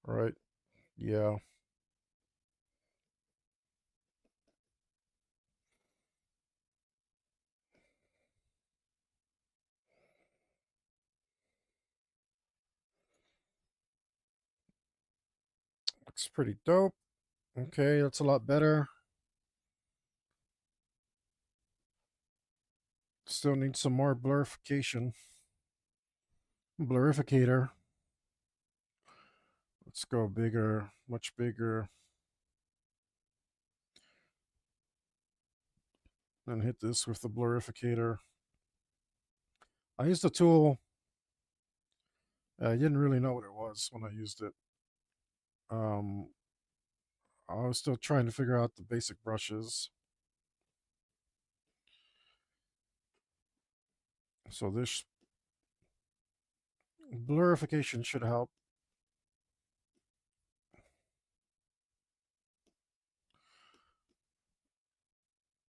All right. Yeah. Looks pretty dope. Okay, that's a lot better. Still need some more blurification. Blurificator. Let's go bigger, much bigger. And hit this with the blurificator. I used a tool. I didn't really know what it was when I used it. Um, I was still trying to figure out the basic brushes. So this blurification should help.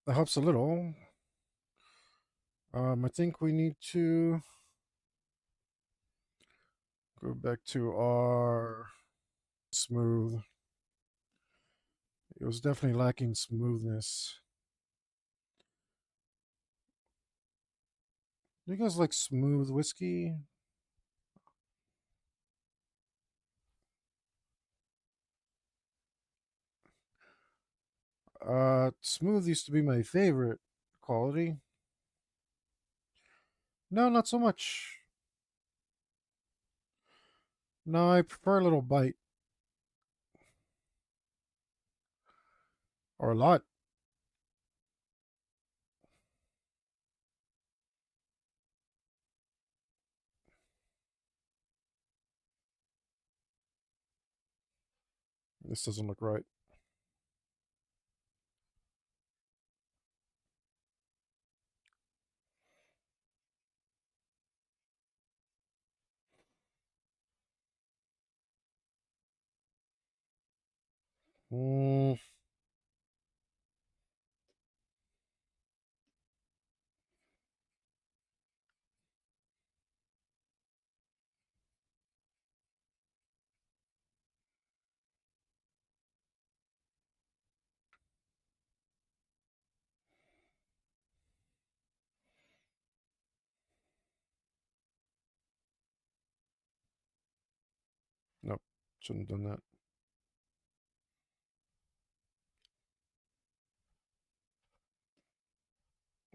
That helps a little. I think we need to go back to our smooth. It was definitely lacking smoothness. Do you guys like smooth whiskey? Smooth used to be my favorite quality. No, not so much. No, I prefer a little bite or a lot. This doesn't look right. Mm, nope, shouldn't have done that.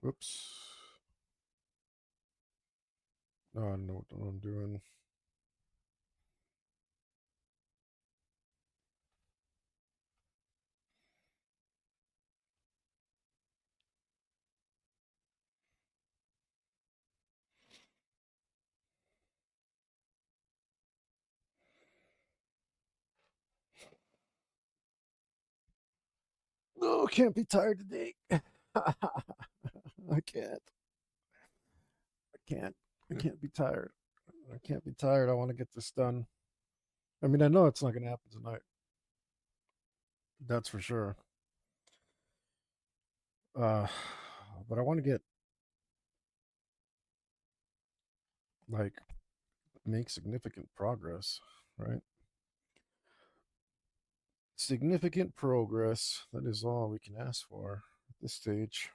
Whoops. No, I don't know what I'm doing. No, can't be tired today. I can't. I can't. I can't be tired. I can't be tired. I want to get this done. I mean, I know it's not going to happen tonight. That's for sure. Uh, but I want to get like make significant progress, right? Significant progress. That is all we can ask for at this stage.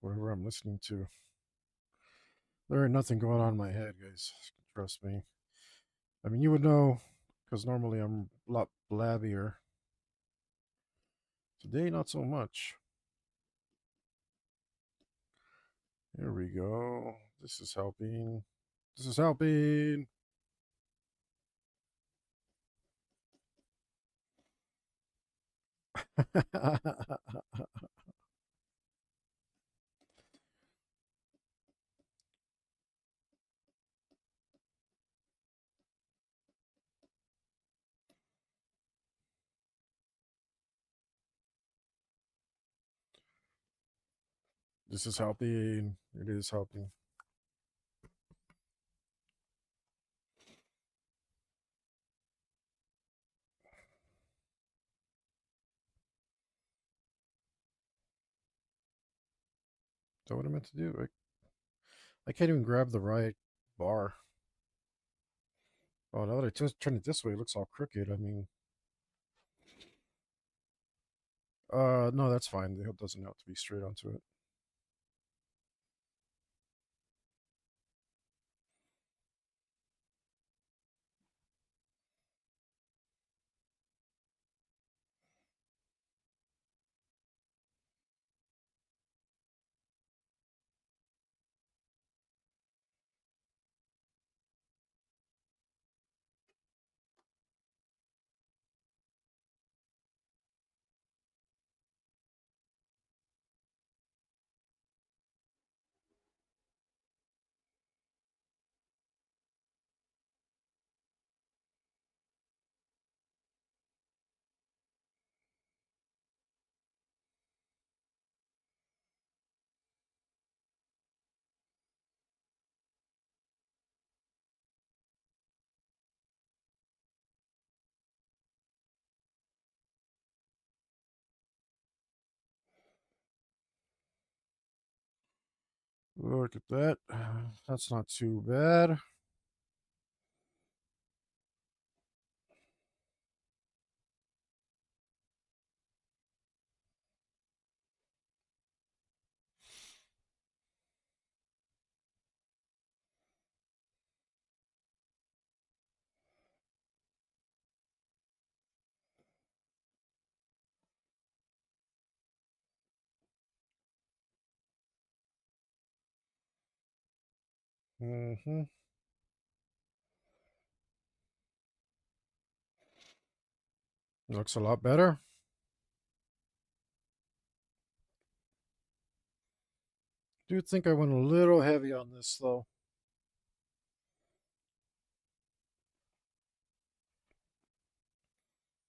Whatever I'm listening to, there ain't nothing going on in my head, guys. Trust me. I mean, you would know because normally I'm a lot blabbier. Today, not so much. Here we go. This is helping. This is helping. This is helping. It is helping. Is that what I meant to do? I can't even grab the right bar. Oh, now that I just turn it this way, it looks all crooked. I mean, no, that's fine. The hilt doesn't have to be straight onto it. Look at that. That's not too bad. Mm-hmm. Looks a lot better. Do think I went a little heavy on this though.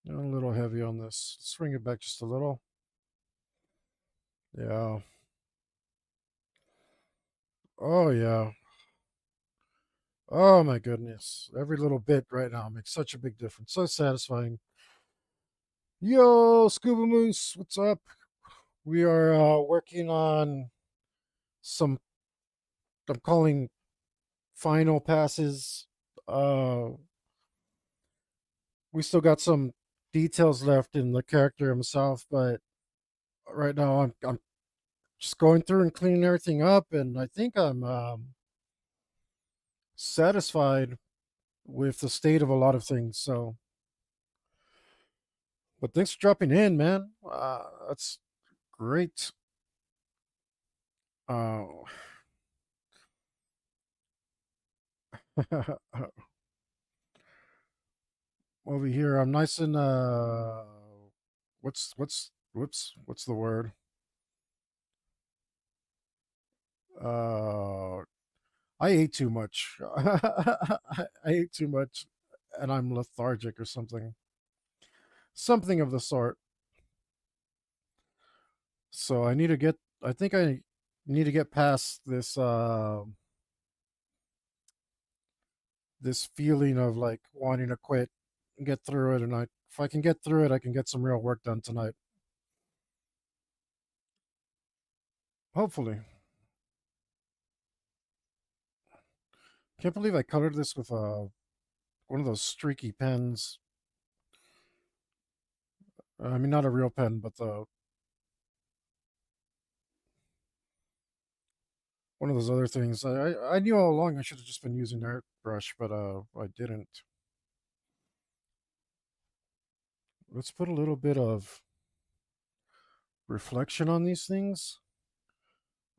A little heavy on this. Let's bring it back just a little. Yeah. Oh yeah. Oh my goodness. Every little bit right now makes such a big difference. So satisfying. Yo, Scuba Moose, what's up? We are working on some, I'm calling final passes. Uh, we still got some details left in the character himself, but right now I'm just going through and cleaning everything up, and I think I'm satisfied with the state of a lot of things. So, but thanks for dropping in, man. That's great. Uh, over here, I'm nice and what's the word? Uh, I ate too much. I ate too much, and I'm lethargic or something of the sort. So I need to get. I think I need to get past this feeling of like wanting to quit and get through it. And if I can get through it, I can get some real work done tonight. Hopefully. Can't believe I colored this with one of those streaky pens. I mean, not a real pen, but the one of those other things. I knew all along I should have just been using airbrush, but I didn't. Let's put a little bit of reflection on these things,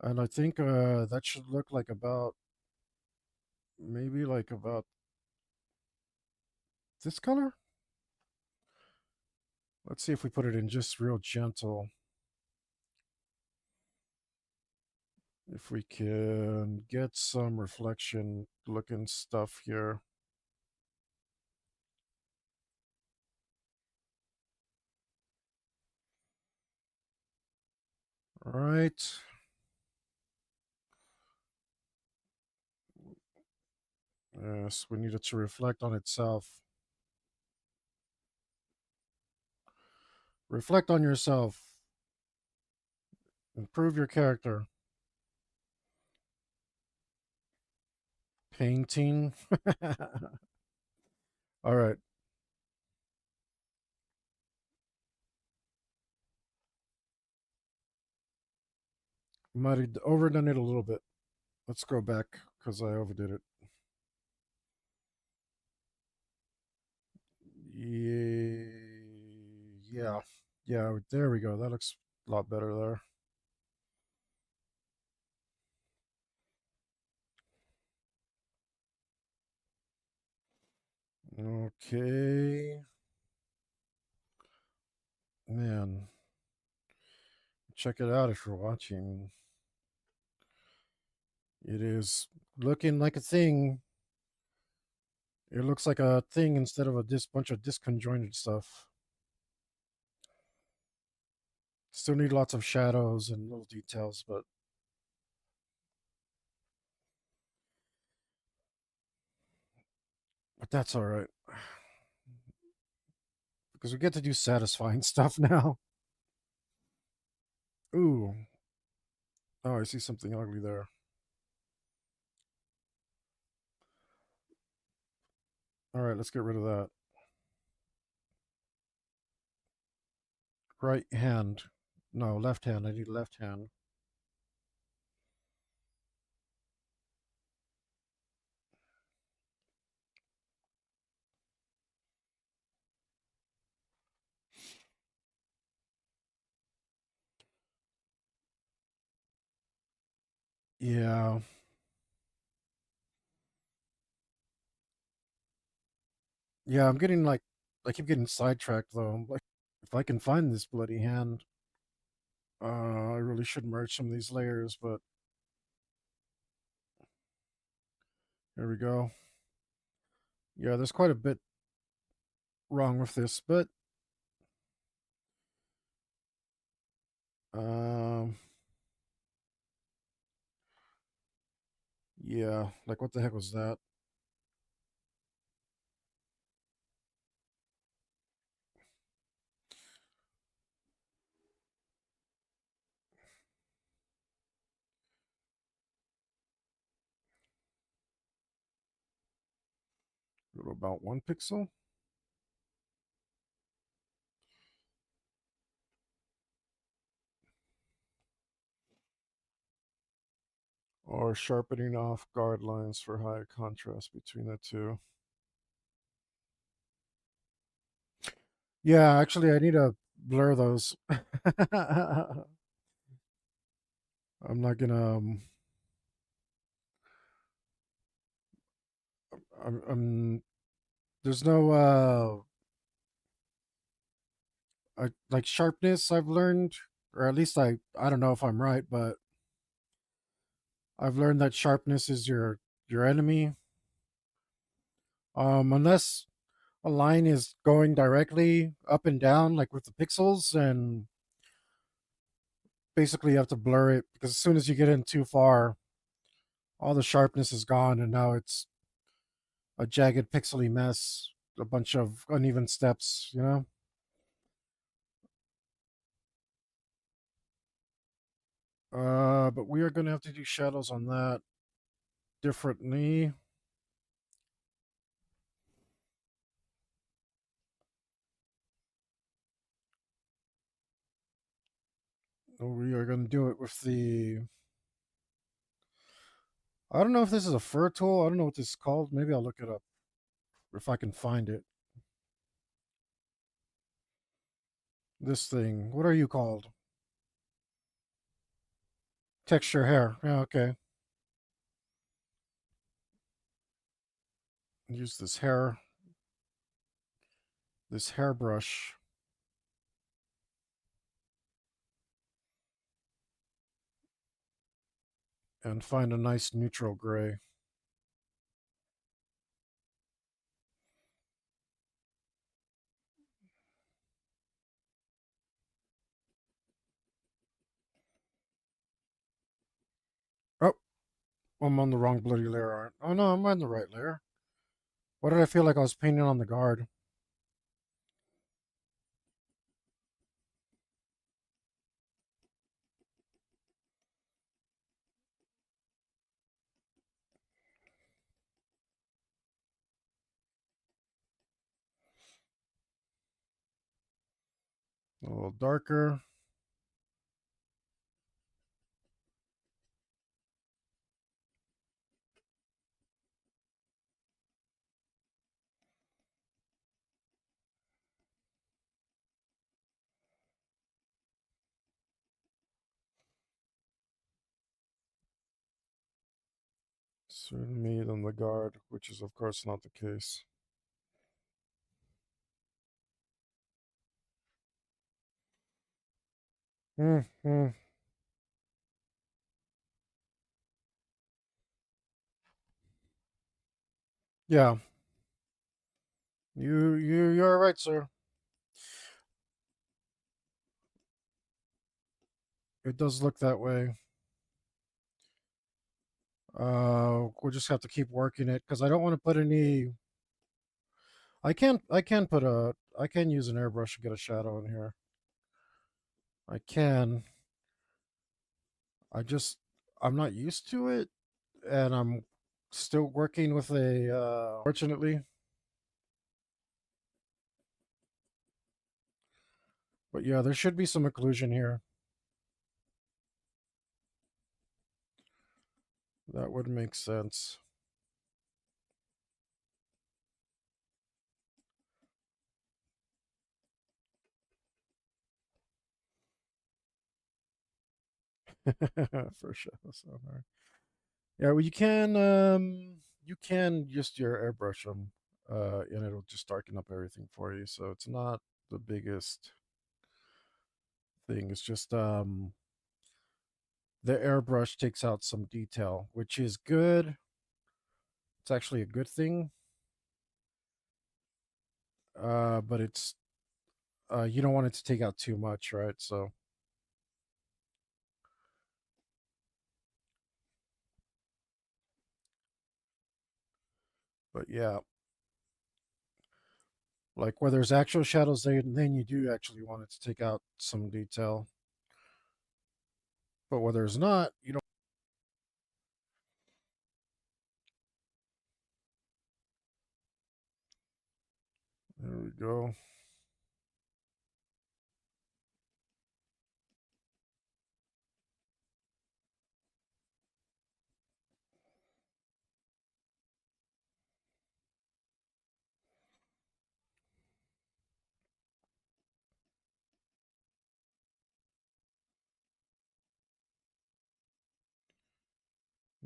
and I think that should look like about maybe like about this color. Let's see if we put it in just real gentle. If we can get some reflection looking stuff here. All right. Yes, we need it to reflect on itself. Reflect on yourself. Improve your character. Painting. All right. Might have overdone it a little bit. Let's go back because I overdid it. Yeah, yeah, yeah. There we go. That looks a lot better there. Okay, man. Check it out if you're watching. It is looking like a thing. It looks like a thing instead of a bunch of disconjointed stuff. Still need lots of shadows and little details, but that's all right because we get to do satisfying stuff now. Ooh, oh, I see something ugly there. All right, let's get rid of that. Right hand. No, left hand. I need left hand. Yeah. Yeah, I'm getting like I keep getting sidetracked though. Like if I can find this bloody hand, I really should merge some of these layers, but here we go. Yeah, there's quite a bit wrong with this, but um yeah, like what the heck was that? About 1 pixel? Or sharpening off guard lines for higher contrast between the two. Yeah, actually I need to blur those. I'm not gonna I'm there's no like sharpness I've learned, or at least I don't know if I'm right, but I've learned that sharpness is your enemy. Unless a line is going directly up and down, like with the pixels, and basically you have to blur it because as soon as you get in too far, all the sharpness is gone, and now it's a jagged pixely mess, a bunch of uneven steps, you know. But we are gonna have to do shadows on that differently. We are gonna do it with the. I don't know if this is a fur tool. I don't know what this is called. Maybe I'll look it up if I can find it. This thing. What are you called? Texture hair. Yeah, okay. Use this hairbrush, and find a nice neutral gray. Oh, I'm on the wrong bloody layer. Oh no, I'm on the right layer. What did I feel like I was painting on the guard? A little darker. Certain meat on the guard, which is of course not the case. Mm-hmm. Yeah, you're right, sir. It does look that way. We'll just have to keep working it because I don't want to put any. I can use an airbrush to get a shadow in here. I can. I just I'm not used to it, and I'm still working with a. Fortunately, but yeah, there should be some occlusion here. That would make sense. For sure. So, yeah, well, you can just your airbrush them, and it'll just darken up everything for you. So it's not the biggest thing. It's just the airbrush takes out some detail, which is good. It's actually a good thing. But it's you don't want it to take out too much, right? So, but yeah, like where there's actual shadows, then you do actually want it to take out some detail. But where there's not, you don't. There we go.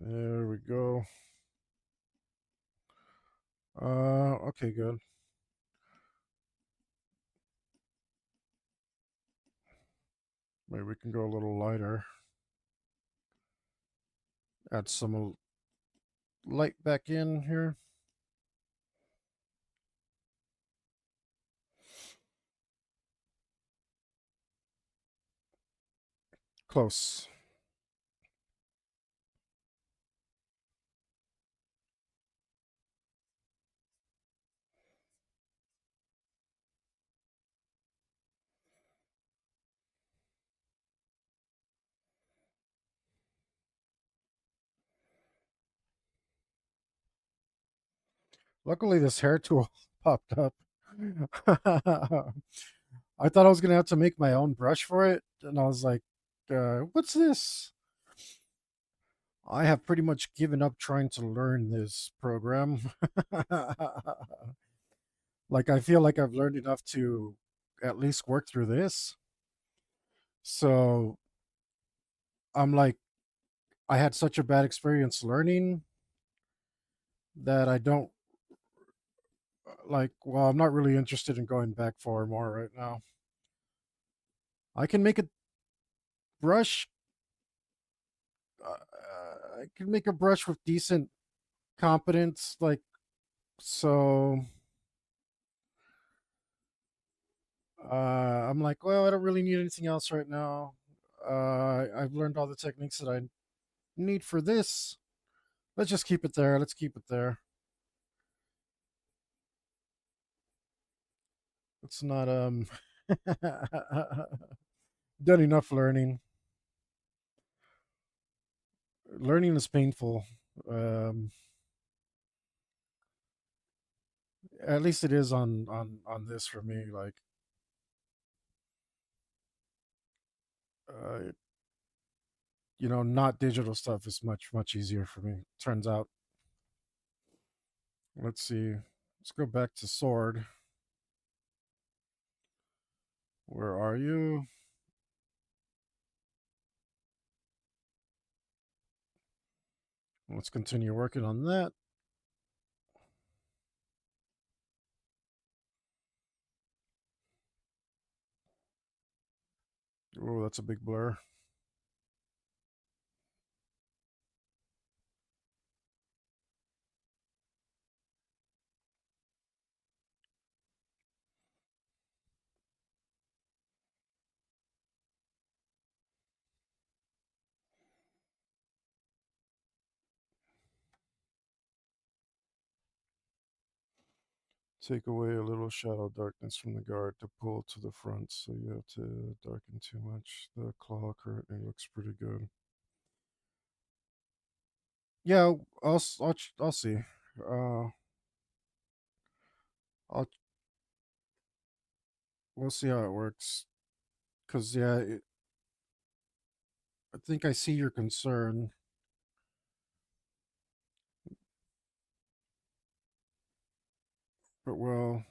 There we go. Okay, good. Maybe we can go a little lighter. Add some light back in here. Close. Luckily, this hair tool popped up. I thought I was gonna have to make my own brush for it, and I was like, "What's this?" I have pretty much given up trying to learn this program. Like, I feel like I've learned enough to at least work through this. So I'm like, I had such a bad experience learning that I don't like. Well, I'm not really interested in going back for more right now. I can make a brush. I can make a brush with decent competence. Like, so I'm like, well, I don't really need anything else right now. I've learned all the techniques that I need for this. Let's just keep it there. Let's keep it there. It's not done enough learning. Learning is painful. Um, at least it is on this for me. Like, uh, not digital stuff is much easier for me. Turns out. Let's see. Let's go back to sword. Where are you? Let's continue working on that. Oh, that's a big blur. Take away a little shadow darkness from the guard to pull to the front, so you have to darken too much. The claw currently looks pretty good. Yeah, I'll see. Uh, I'll We'll see how it works. Cause yeah, I think I see your concern, but well,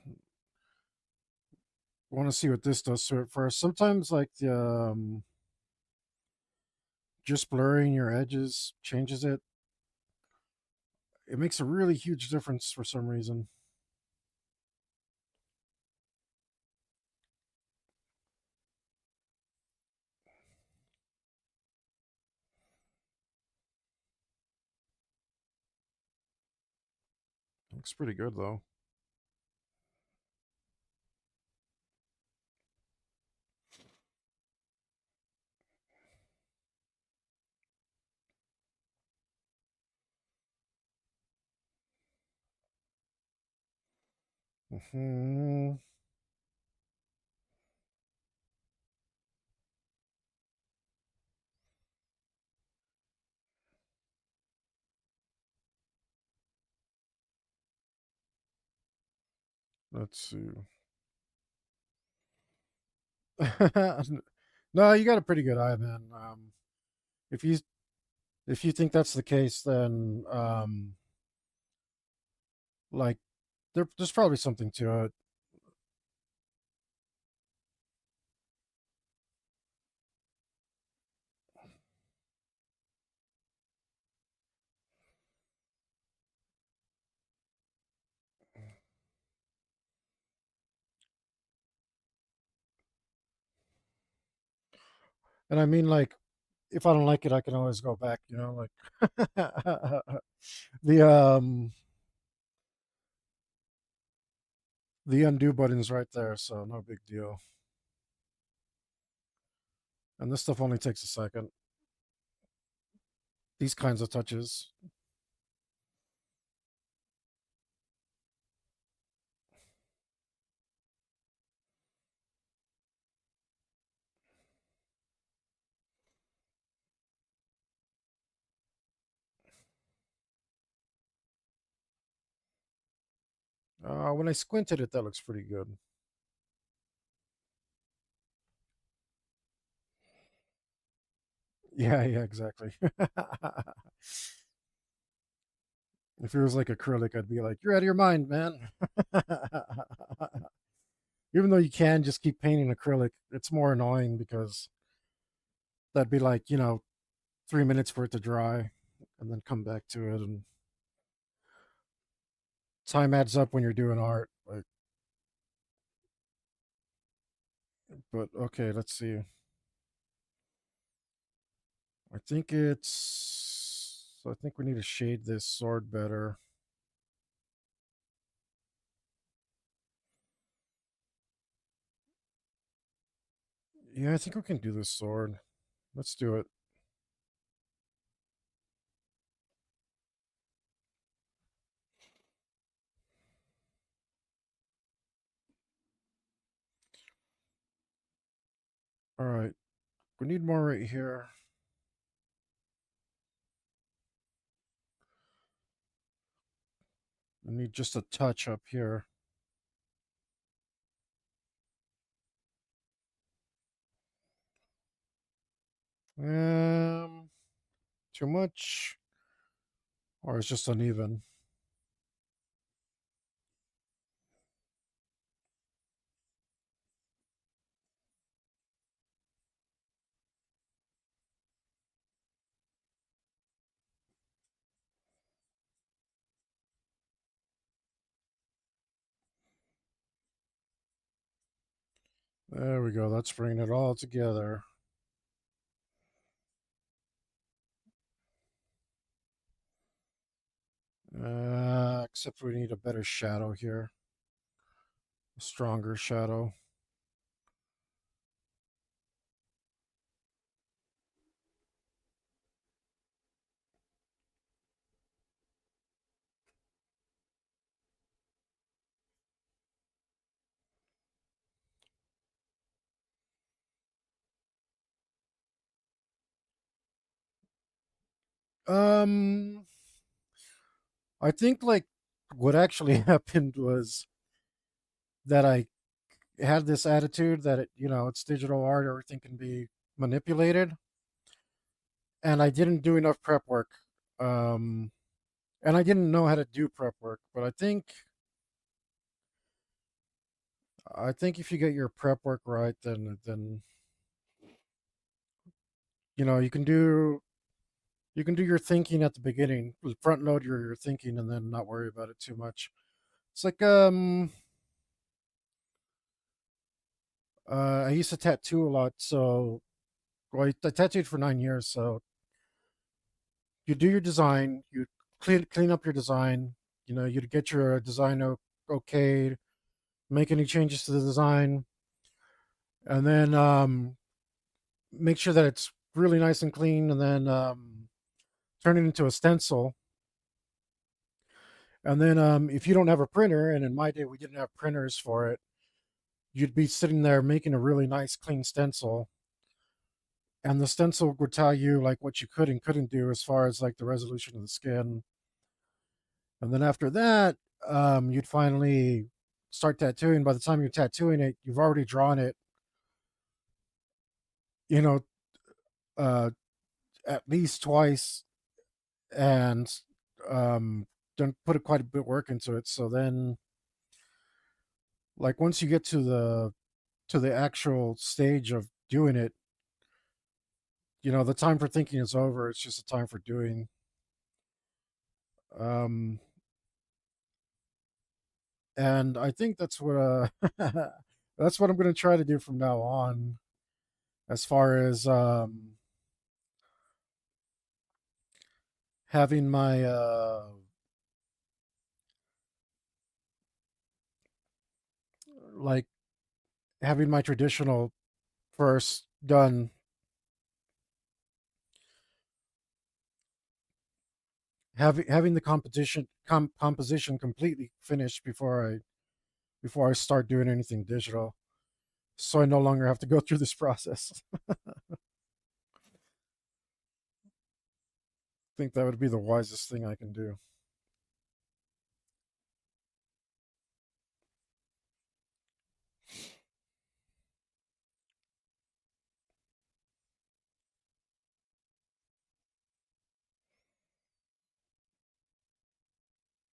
want to see what this does to it first. Sometimes like the just blurring your edges changes it. It makes a really huge difference for some reason. Looks pretty good though. Hmm. Let's see. No, you got a pretty good eye, man. If you if you think that's the case, then like there's probably something to it. And I mean, like, if I don't like it, I can always go back. Like the the undo button's right there, so no big deal. And this stuff only takes a second. These kinds of touches. When I squinted it, that looks pretty good. Yeah, yeah, exactly. If it was like acrylic, I'd be like, "You're out of your mind, man." Even though you can just keep painting acrylic, it's more annoying because that'd be like 3 minutes for it to dry, and then come back to it, and time adds up when you're doing art. Like, but okay, let's see. I think we need to shade this sword better. Yeah, I think we can do this sword. Let's do it. All right. We need more right here. We need just a touch up here. Um, too much, or it's just uneven. There we go. That's bringing it all together. Except we need a better shadow here, a stronger shadow. Um, I think like what actually happened was that I had this attitude that it's digital art, everything can be manipulated, and I didn't do enough prep work. Um, and I didn't know how to do prep work, but I think if you get your prep work right, then you can do your thinking at the beginning, front load your thinking, and then not worry about it too much. It's like I used to tattoo a lot, so well, I tattooed for 9 years. So you do your design, you clean up your design. You'd get your design okay, make any changes to the design, and then make sure that it's really nice and clean, and then turn it into a stencil. And then if you don't have a printer, and in my day we didn't have printers for it, you'd be sitting there making a really nice clean stencil, and the stencil would tell you like what you could and couldn't do as far as like the resolution of the skin. And then after that, you'd finally start tattooing. By the time you're tattooing it, you've already drawn it, you know, uh, at least twice, and done put quite a bit of work into it. So then, like once you get to the actual stage of doing it, the time for thinking is over. It's just a time for doing. Um, and I think that's what that's what I'm going to try to do from now on, as far as having my like having my traditional first done, having the composition completely finished before I start doing anything digital, so I no longer have to go through this process. I think that would be the wisest thing I can do.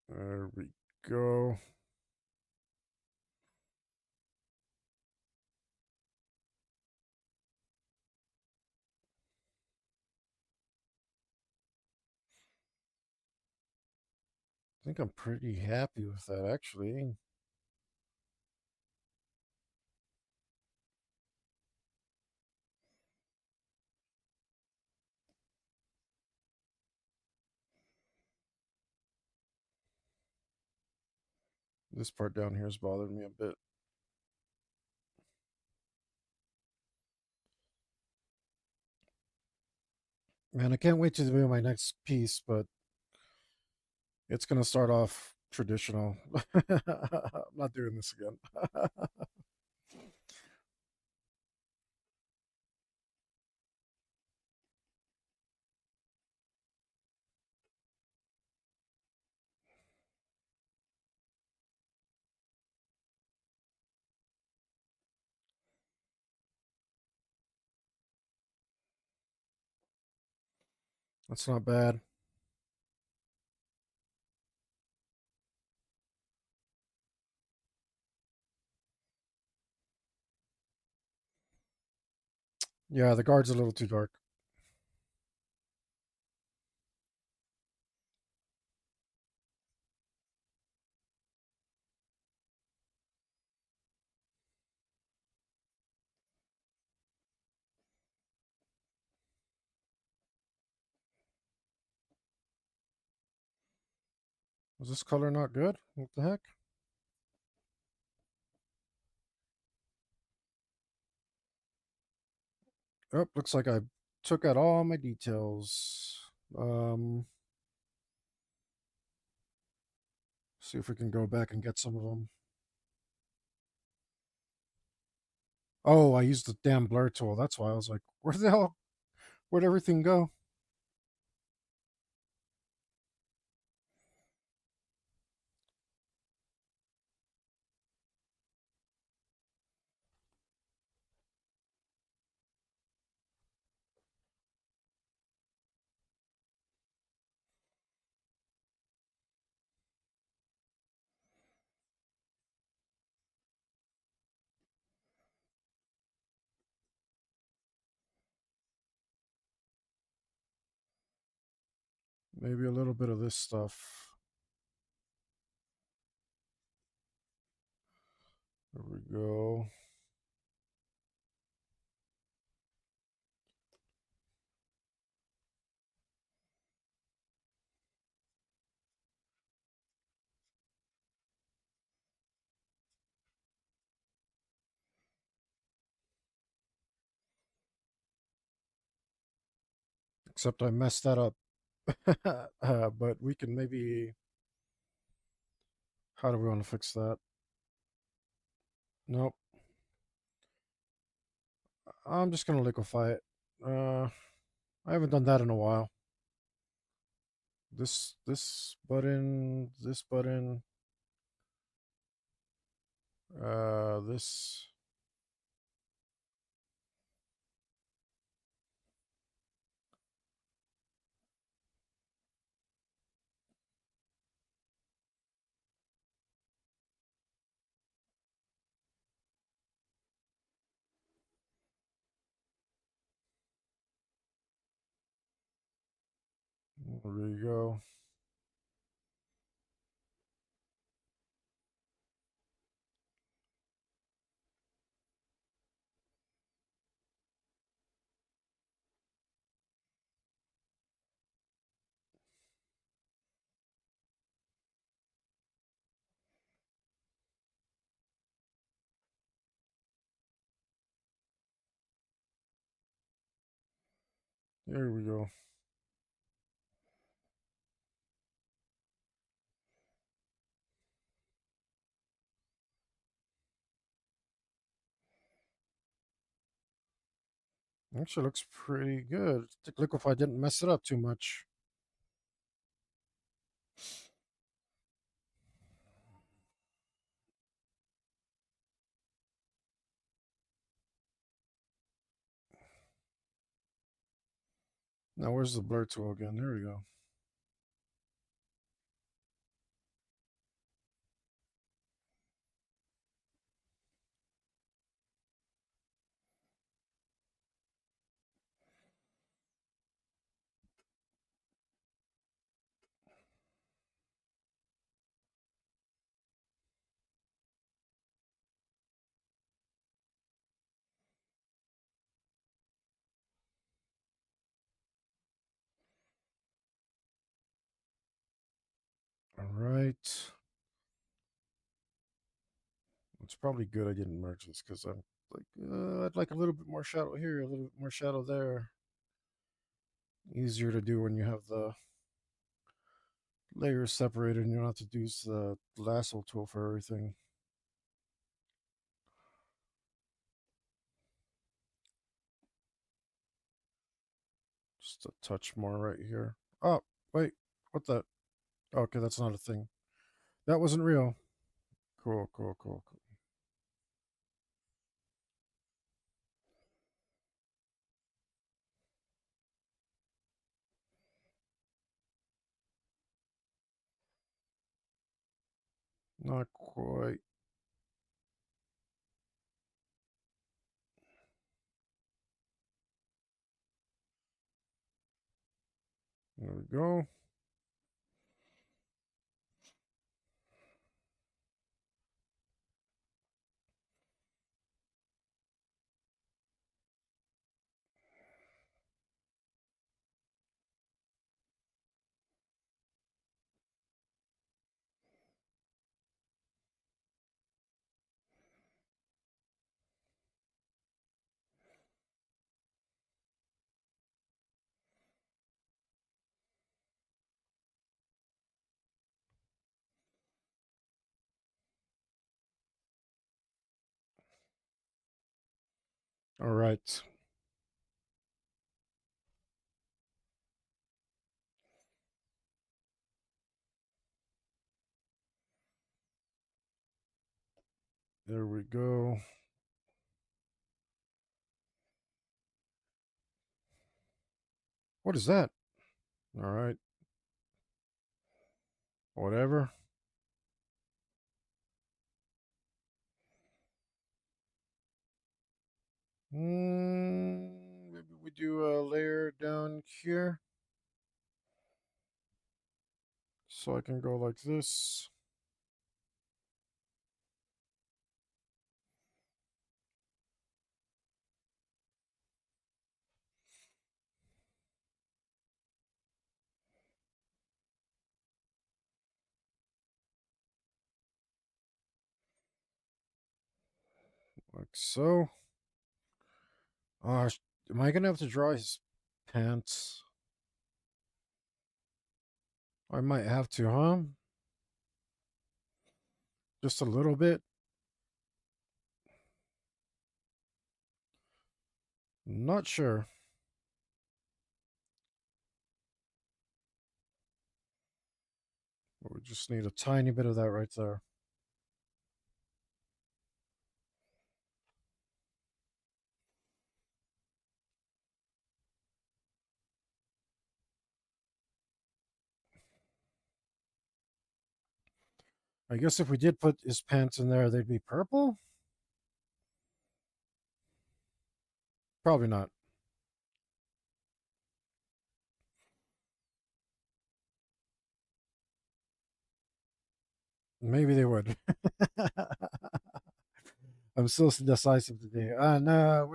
There we go. I think I'm pretty happy with that, actually. This part down here is bothering me a bit. Man, I can't wait to do my next piece, but it's going to start off traditional. I'm not doing this again. That's not bad. Yeah, the guard's a little too dark. Is this color not good? What the heck? Oh, looks like I took out all my details. Um, See if we can go back and get some of them. Oh, I used the damn blur tool. That's why I was like, where the hell? Where'd everything go? Maybe a little bit of this stuff. There we go. Except I messed that up. But we can maybe. How do we want to fix that? Nope. I'm just gonna liquefy it. I haven't done that in a while. This button, this button, this. There we go. There we go. Actually, looks pretty good. I think liquefy didn't mess it up too much. Now, where's the blur tool again? There we go. All right. It's probably good I didn't merge this because I'm like, I'd like a little bit more shadow here, a little bit more shadow there. Easier to do when you have the layers separated and you don't have to use the lasso tool for everything. Just a touch more right here. Oh, wait. What the? Okay, that's not a thing. That wasn't real. Cool, cool, cool, cool. Not quite. There we go. All right. There we go. What is that? All right. Whatever. Maybe we do a layer down here. So I can go like this. Like so. Am I going to have to draw his pants? I might have to, huh? Just a little bit. Not sure. We just need a tiny bit of that right there. I guess if we did put his pants in there, they'd be purple? Probably not. Maybe they would. I'm so decisive today. No,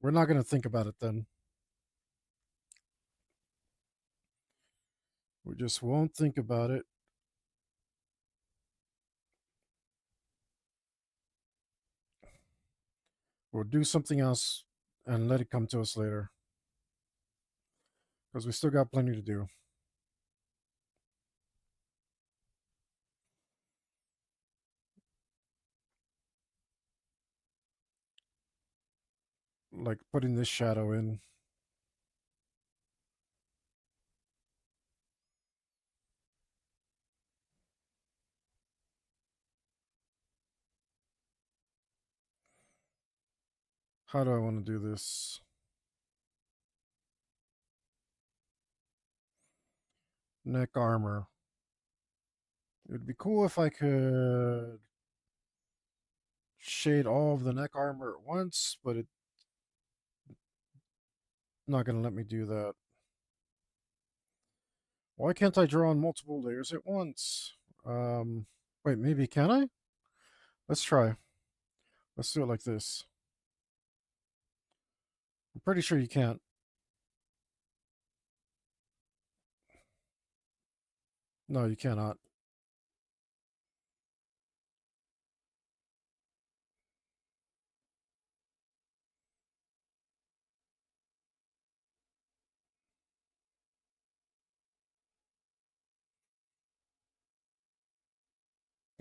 we're not going to think about it then. We just won't think about it. We'll do something else and let it come to us later because we still got plenty to do. Like putting this shadow in. How do I want to do this? Neck armor. It would be cool if I could shade all of the neck armor at once, but it's not going to let me do that. Why can't I draw on multiple layers at once? Um, Wait, maybe can I? Let's try. Let's do it like this. I'm pretty sure you can't. No, you cannot.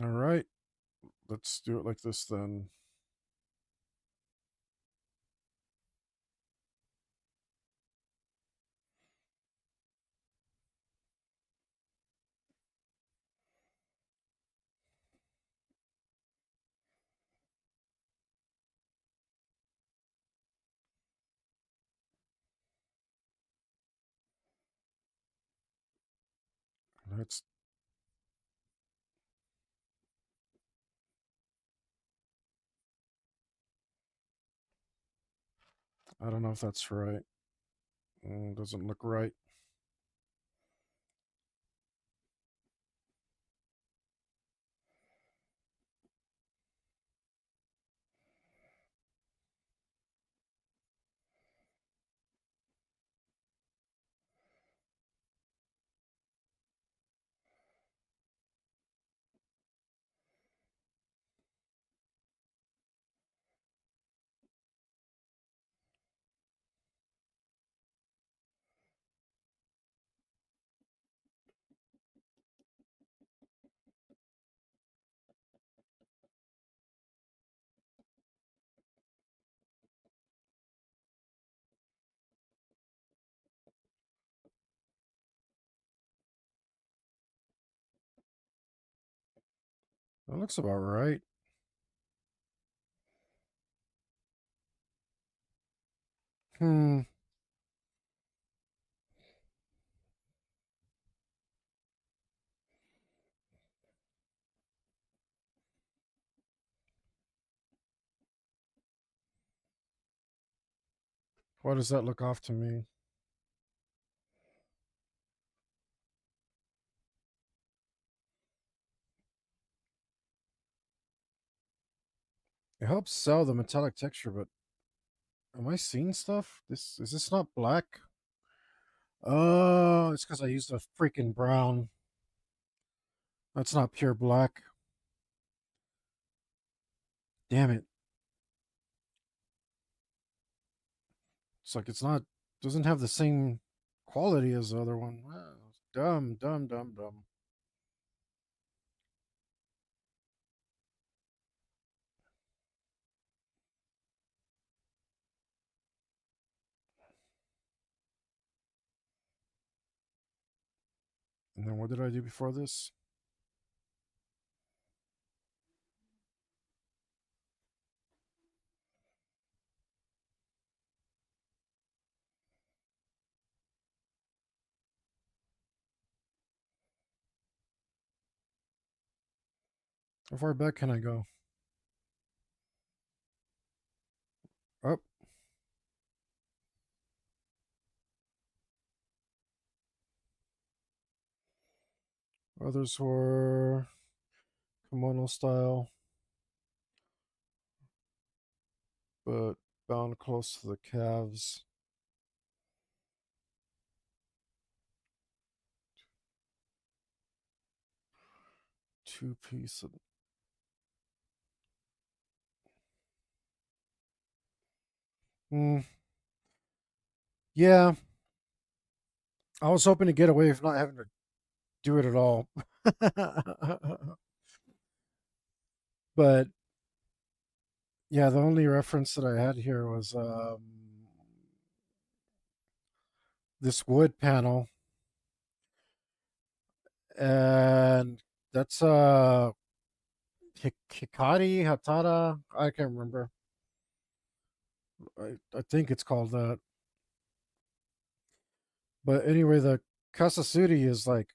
All right. Let's do it like this then. Let's I don't know if that's right. Doesn't look right. That looks about right. Hmm. Why does that look off to me? It helps sell the metallic texture, but am I seeing stuff? This is this not black? Oh, it's because I used a freaking brown. That's not pure black. Damn it. It's like it's not doesn't have the same quality as the other one. Wow, dumb, dumb, dumb, dumb. And then what did I do before this? How far back can I go? Up. Others were kimono style, but bound close to the calves. Two piece. Mm, yeah, I was hoping to get away with not having to do it at all. But yeah, the only reference that I had here was this wood panel, and that's Hikari Hatara. I can't remember. I think it's called that. But anyway, the Kasasuri is like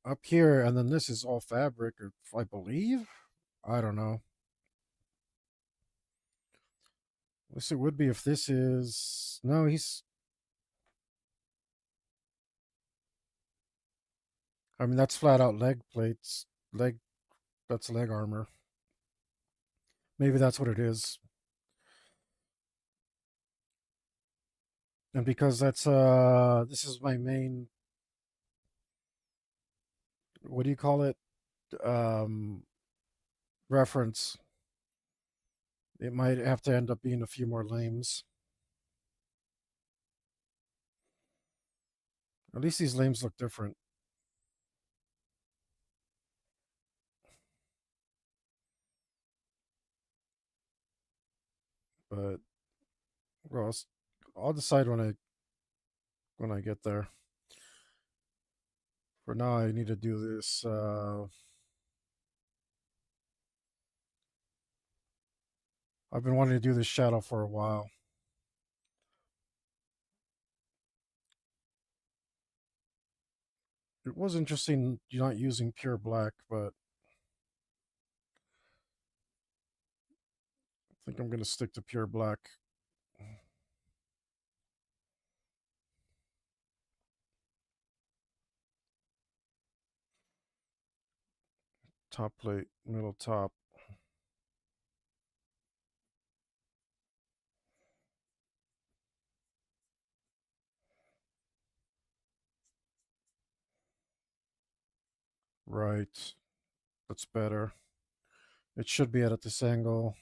up here, and then this is all fabric, or I believe. I don't know. At least it would be if this is no. He's. I mean, that's flat out leg plates. Leg. That's leg armor. Maybe that's what it is. And because that's this is my main, what do you call it, um reference, it might have to end up being a few more lames. At least these lames look different. But well, I'll decide when I get there. For now I need to do this I've been wanting to do this shadow for a while. It was interesting you're not using pure black, but I think I'm going to stick to pure black. Top plate, middle top. Right. That's better. It should be at this angle.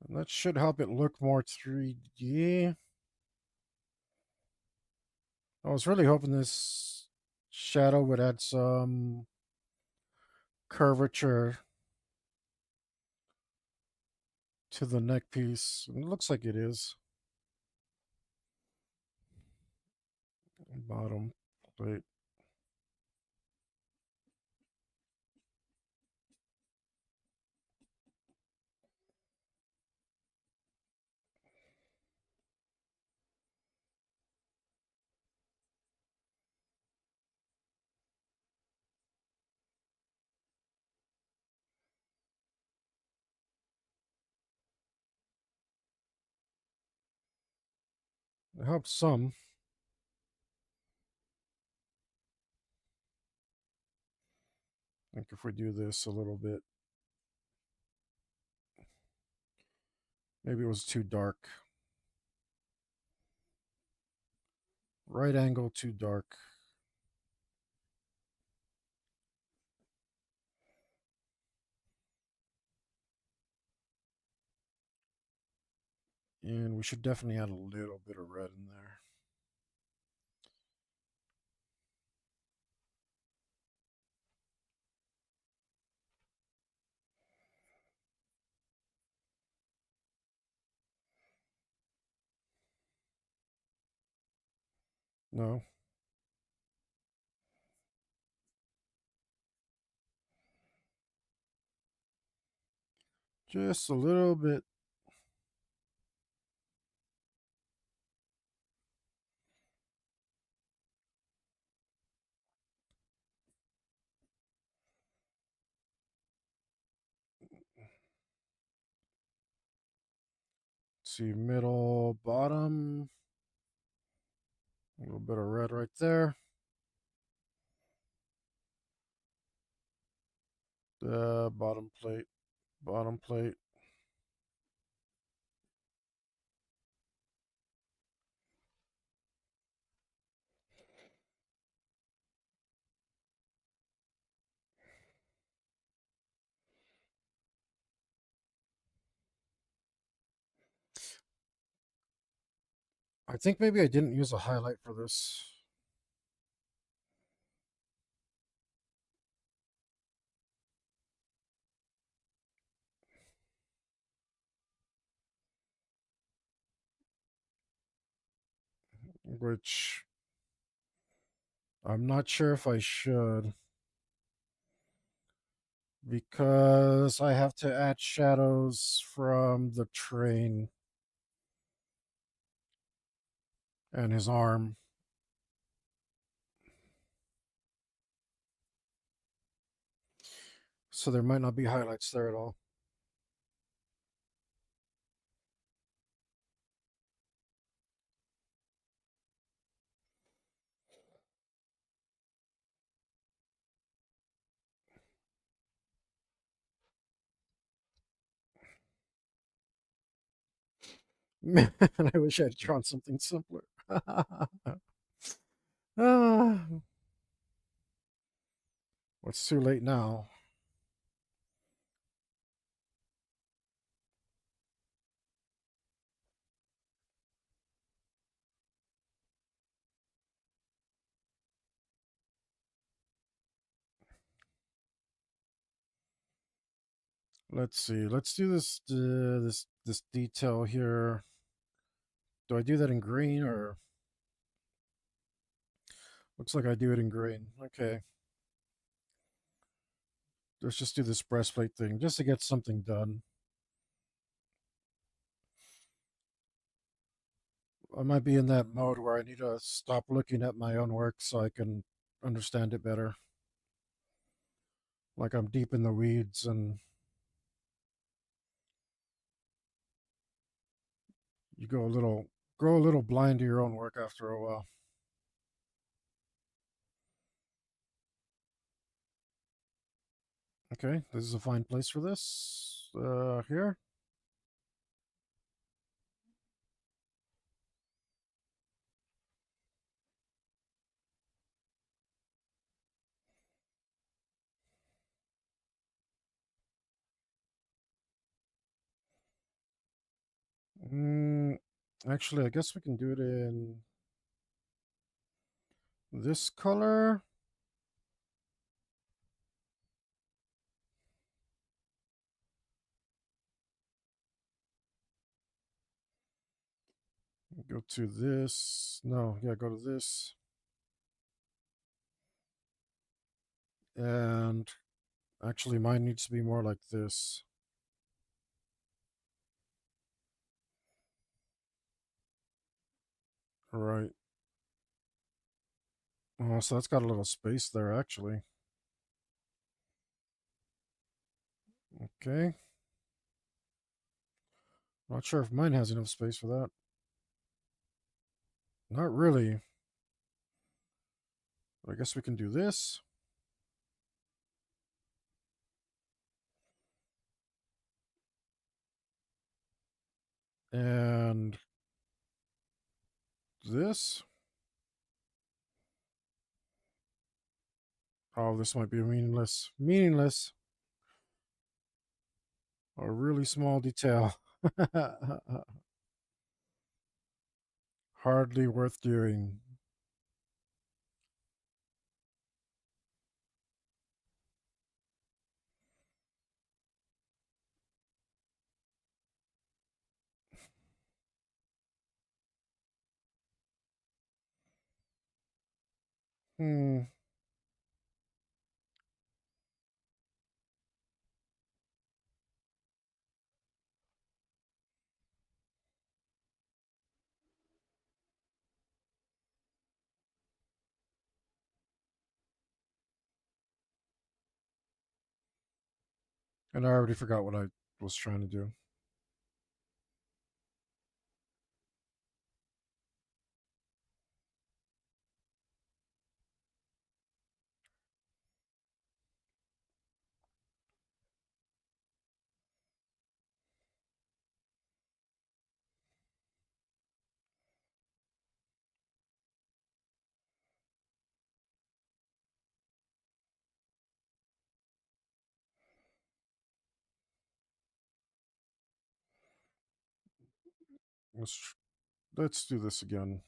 And that should help it look more 3D. I was really hoping this shadow would add some curvature to the neck piece. It looks like it is. Bottom plate. It helps some. I think if we do this a little bit, maybe it was too dark. Right angle, too dark. And we should definitely add a little bit of red in there. No, just a little bit. Let's see, middle, bottom. A little bit of red right there. The bottom plate, bottom plate. I think maybe I didn't use a highlight for this, which I'm not sure if I should because I have to add shadows from the train and his arm. So there might not be highlights there at all. Man, I wish I had drawn something simpler. Ah, it's too late now. Let's see. Let's do this detail here. Do I do that in green or looks like I do it in green? Okay. Let's just do this breastplate thing just to get something done. I might be in that mode where I need to stop looking at my own work so I can understand it better. Like I'm deep in the weeds and You grow a little blind to your own work after a while. Okay, this is a fine place for this. Here. Mm, Actually, I guess we can do it in this color. Go to this. No, yeah, go to this. And actually, mine needs to be more like this. Right. Oh, so that's got a little space there, actually. Okay. Not sure if mine has enough space for that. Not really. I guess we can do this. And this. Oh, this might be meaningless. Meaningless. A really small detail. Hardly worth doing. Hmm. And I already forgot what I was trying to do. Let's let's do this again.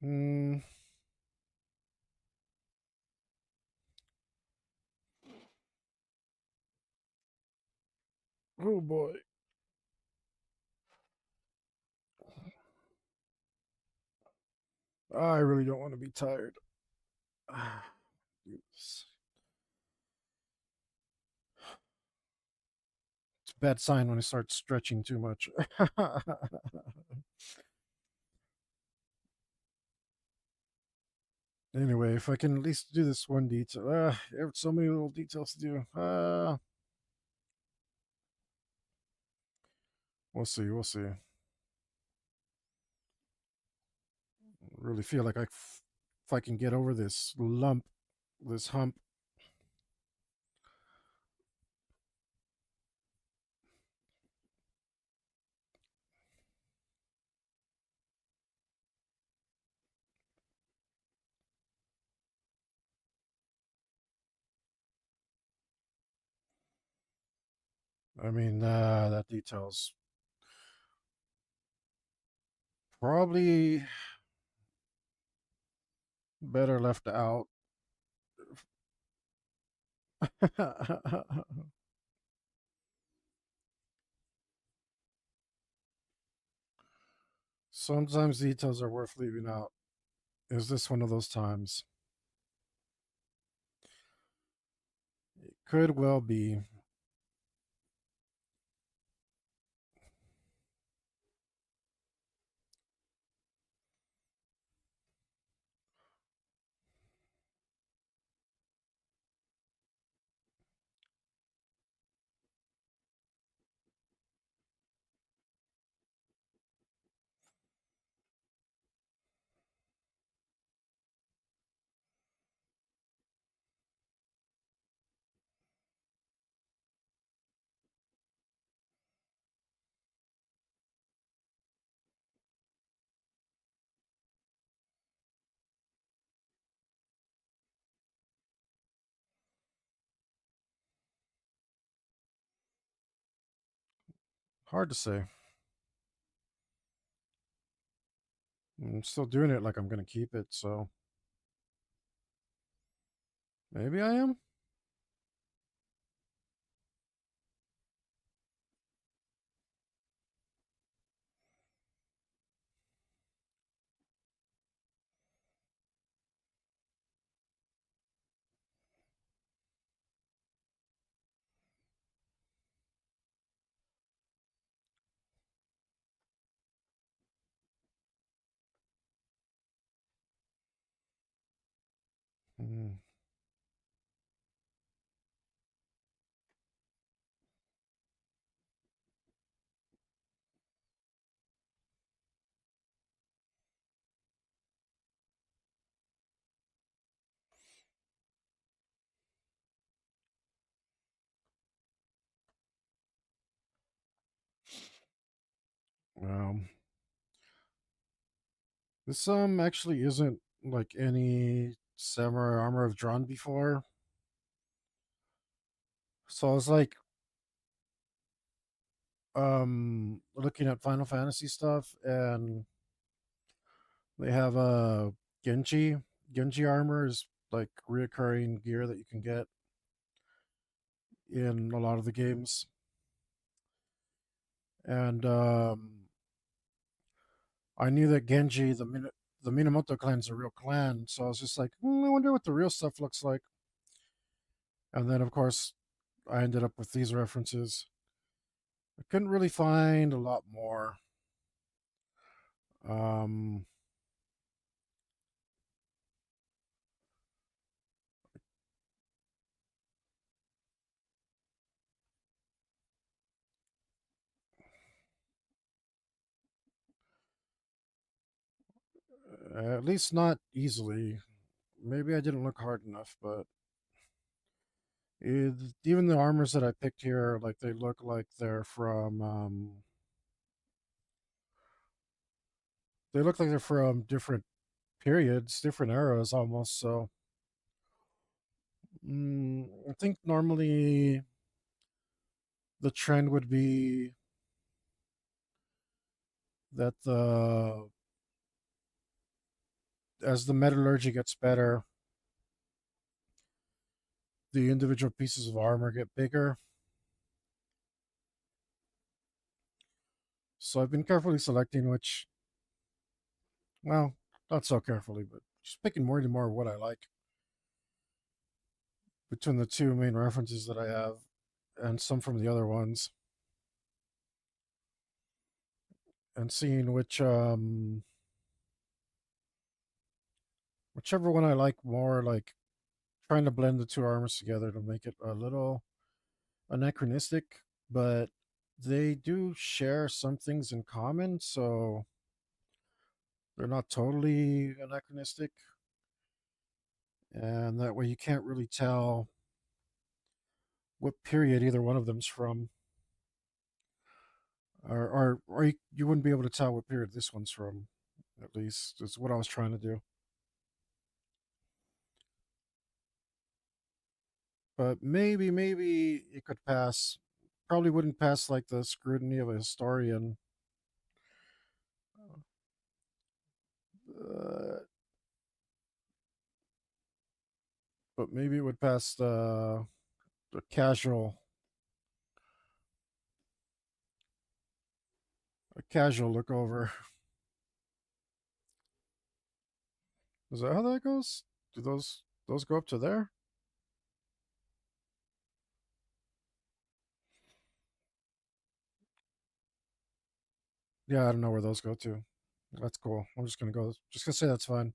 Hmm. Oh boy. I really don't want to be tired. It's a bad sign when I start stretching too much. Anyway, if I can at least do this one detail. There are so many little details to do. We'll see. We'll see. Really feel like if I can get over this lump, this hump. I mean, that detail's probably better left out. Sometimes details are worth leaving out. Is this one of those times? It could well be. Hard to say. I'm still doing it like I'm gonna keep it, so maybe I am. Mm, um, this actually isn't like any samurai armor I've drawn before, so I was like looking at Final Fantasy stuff, and they have a Genji. Genji armor is like reoccurring gear that you can get in a lot of the games, and I knew that Genji, the Minamoto clan's a real clan, so I was just like, I wonder what the real stuff looks like. And then, of course, I ended up with these references. I couldn't really find a lot more. Um, at least not easily. Maybe I didn't look hard enough, but it, even the armors that I picked here, like they look like they're from, they look like they're from different periods, different eras almost. So I think normally the trend would be that the as the metallurgy gets better, the individual pieces of armor get bigger. So I've been carefully selecting which, well, not so carefully, but just picking more and more of what I like between the two main references that I have and some from the other ones, and seeing whichever one I like more, like trying to blend the two armors together to make it a little anachronistic, but they do share some things in common, so they're not totally anachronistic, and that way you can't really tell what period either one of them's from, or you wouldn't be able to tell what period this one's from. At least is what I was trying to do. But maybe it could pass. Probably wouldn't pass like the scrutiny of a historian, uh, but maybe it would pass the casual a casual look over. Is that how that goes? Do those go up to there? Yeah, I don't know where those go to. That's cool. I'm just gonna go. Just gonna say that's fine.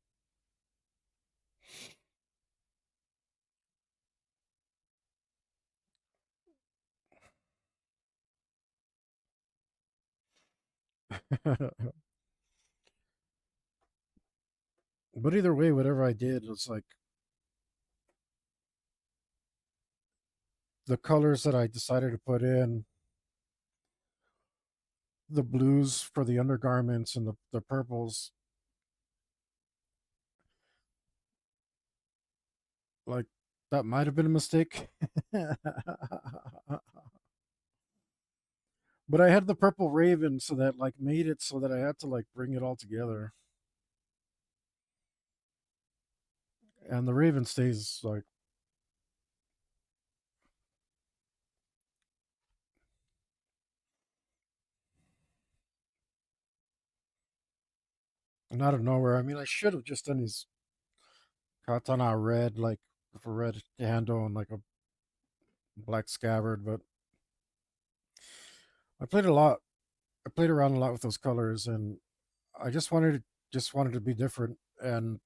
But either way, whatever I did, it's like the colors that I decided to put in, the blues for the undergarments and the purples, like that might have been a mistake. But But I had the purple raven, so that like made it so that I had to like bring it all together. And the raven stays like, out of nowhere. I mean, I should have just done these katana red, like with a red handle and like a black scabbard. But I played a lot. I played around a lot with those colors, and I just wanted to be different, and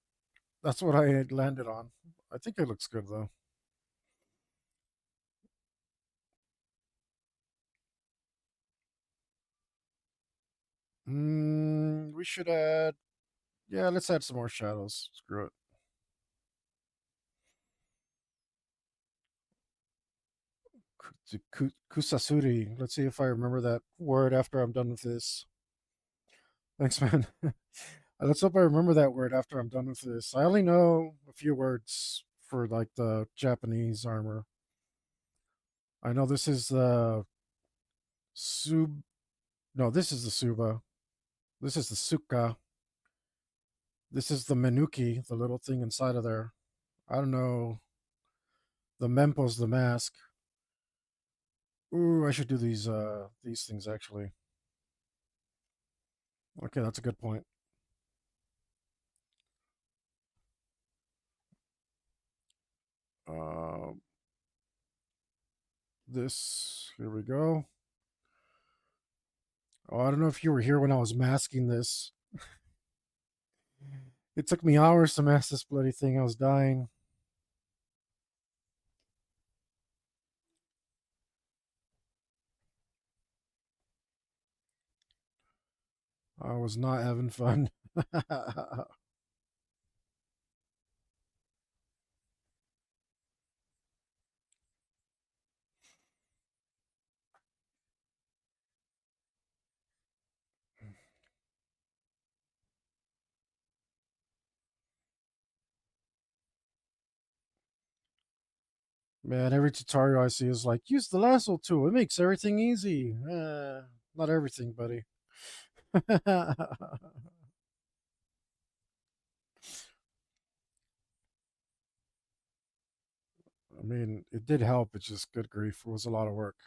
that's what I had landed on. I think it looks good though. We should add. Yeah, let's add some more shadows. Screw it. Kusasuri. Let's see if I remember that word after I'm done with this. Thanks, man. Let's hope I remember that word after I'm done with this. I only know a few words for like the Japanese armor. I know this is the sub. No, this is the suba. This is the suka. This is the menuki, the little thing inside of there. I don't know. The mempo's the mask. Ooh, I should do these things actually. Okay, that's a good point. Uh, this here we go. Oh, I don't know if you were here when I was masking this. It took me hours to mask this bloody thing. I was dying. I was not having fun. Man, every tutorial I see is like, use the lasso tool. It makes everything easy. Not everything, buddy. I mean, it did help. It's just good grief. It was a lot of work.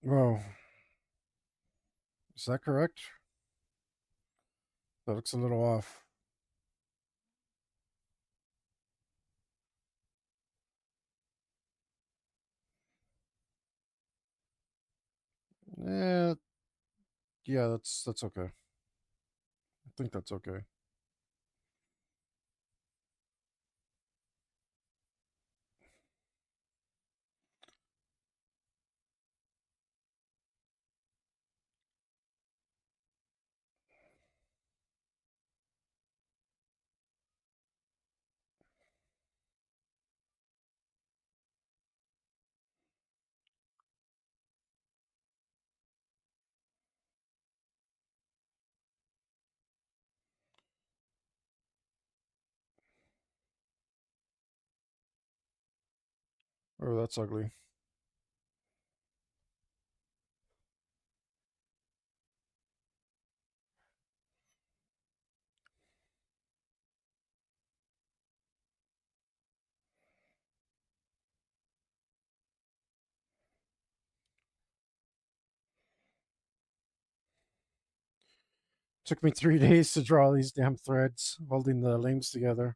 Whoa, is that correct? That looks a little off. Yeah, yeah, that's okay. I think that's okay. Oh, that's ugly. Took me 3 days to draw these damn threads holding the limbs together.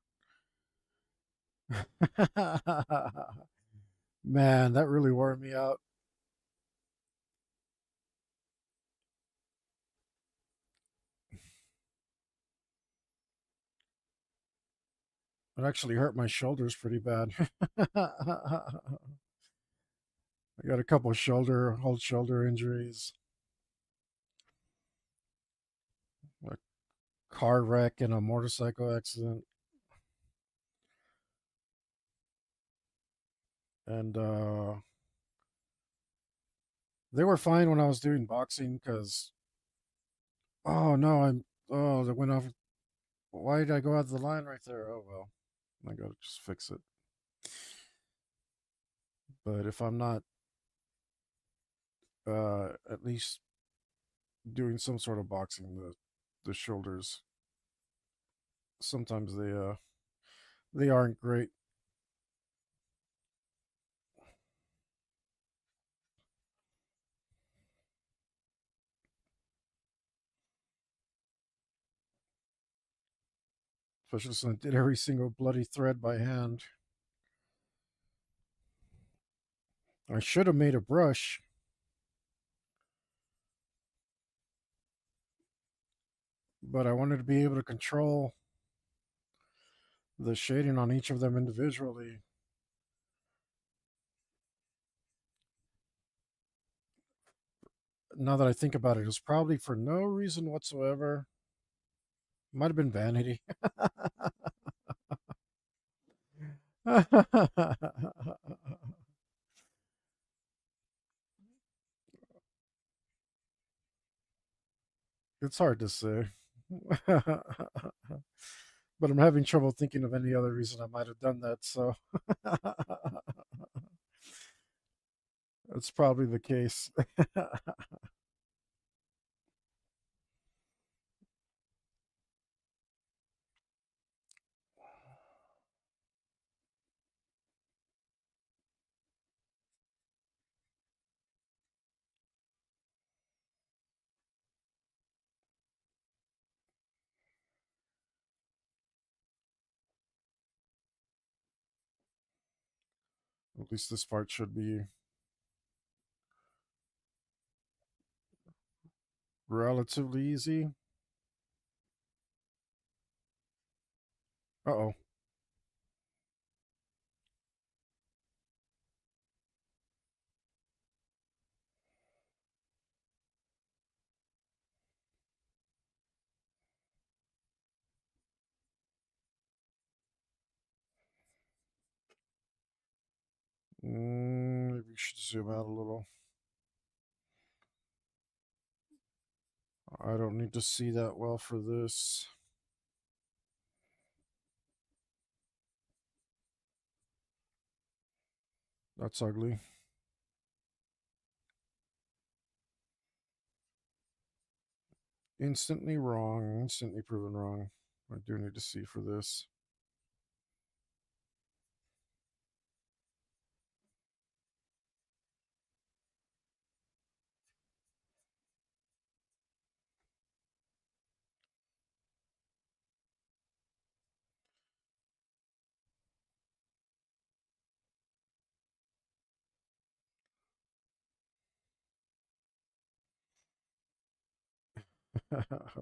Man, that really wore me out. It actually hurt my shoulders pretty bad. I got a couple of old shoulder injuries, a car wreck and a motorcycle accident. And they were fine when I was doing boxing because, oh no, Oh, that went off. Why did I go out of the line right there? Oh well, I gotta just fix it. But if I'm not at least doing some sort of boxing, the shoulders sometimes they aren't great, especially since I did every single bloody thread by hand. I should have made a brush, but I wanted to be able to control the shading on each of them individually. Now that I think about it, it was probably for no reason whatsoever. Might have been vanity. It's hard to say. But I'm having trouble thinking of any other reason I might have done that, so that's probably the case. At least this part should be relatively easy. Uh-oh. Maybe we should zoom out a little. I don't need to see that well for this. That's ugly. Instantly wrong. Instantly proven wrong. I do need to see for this.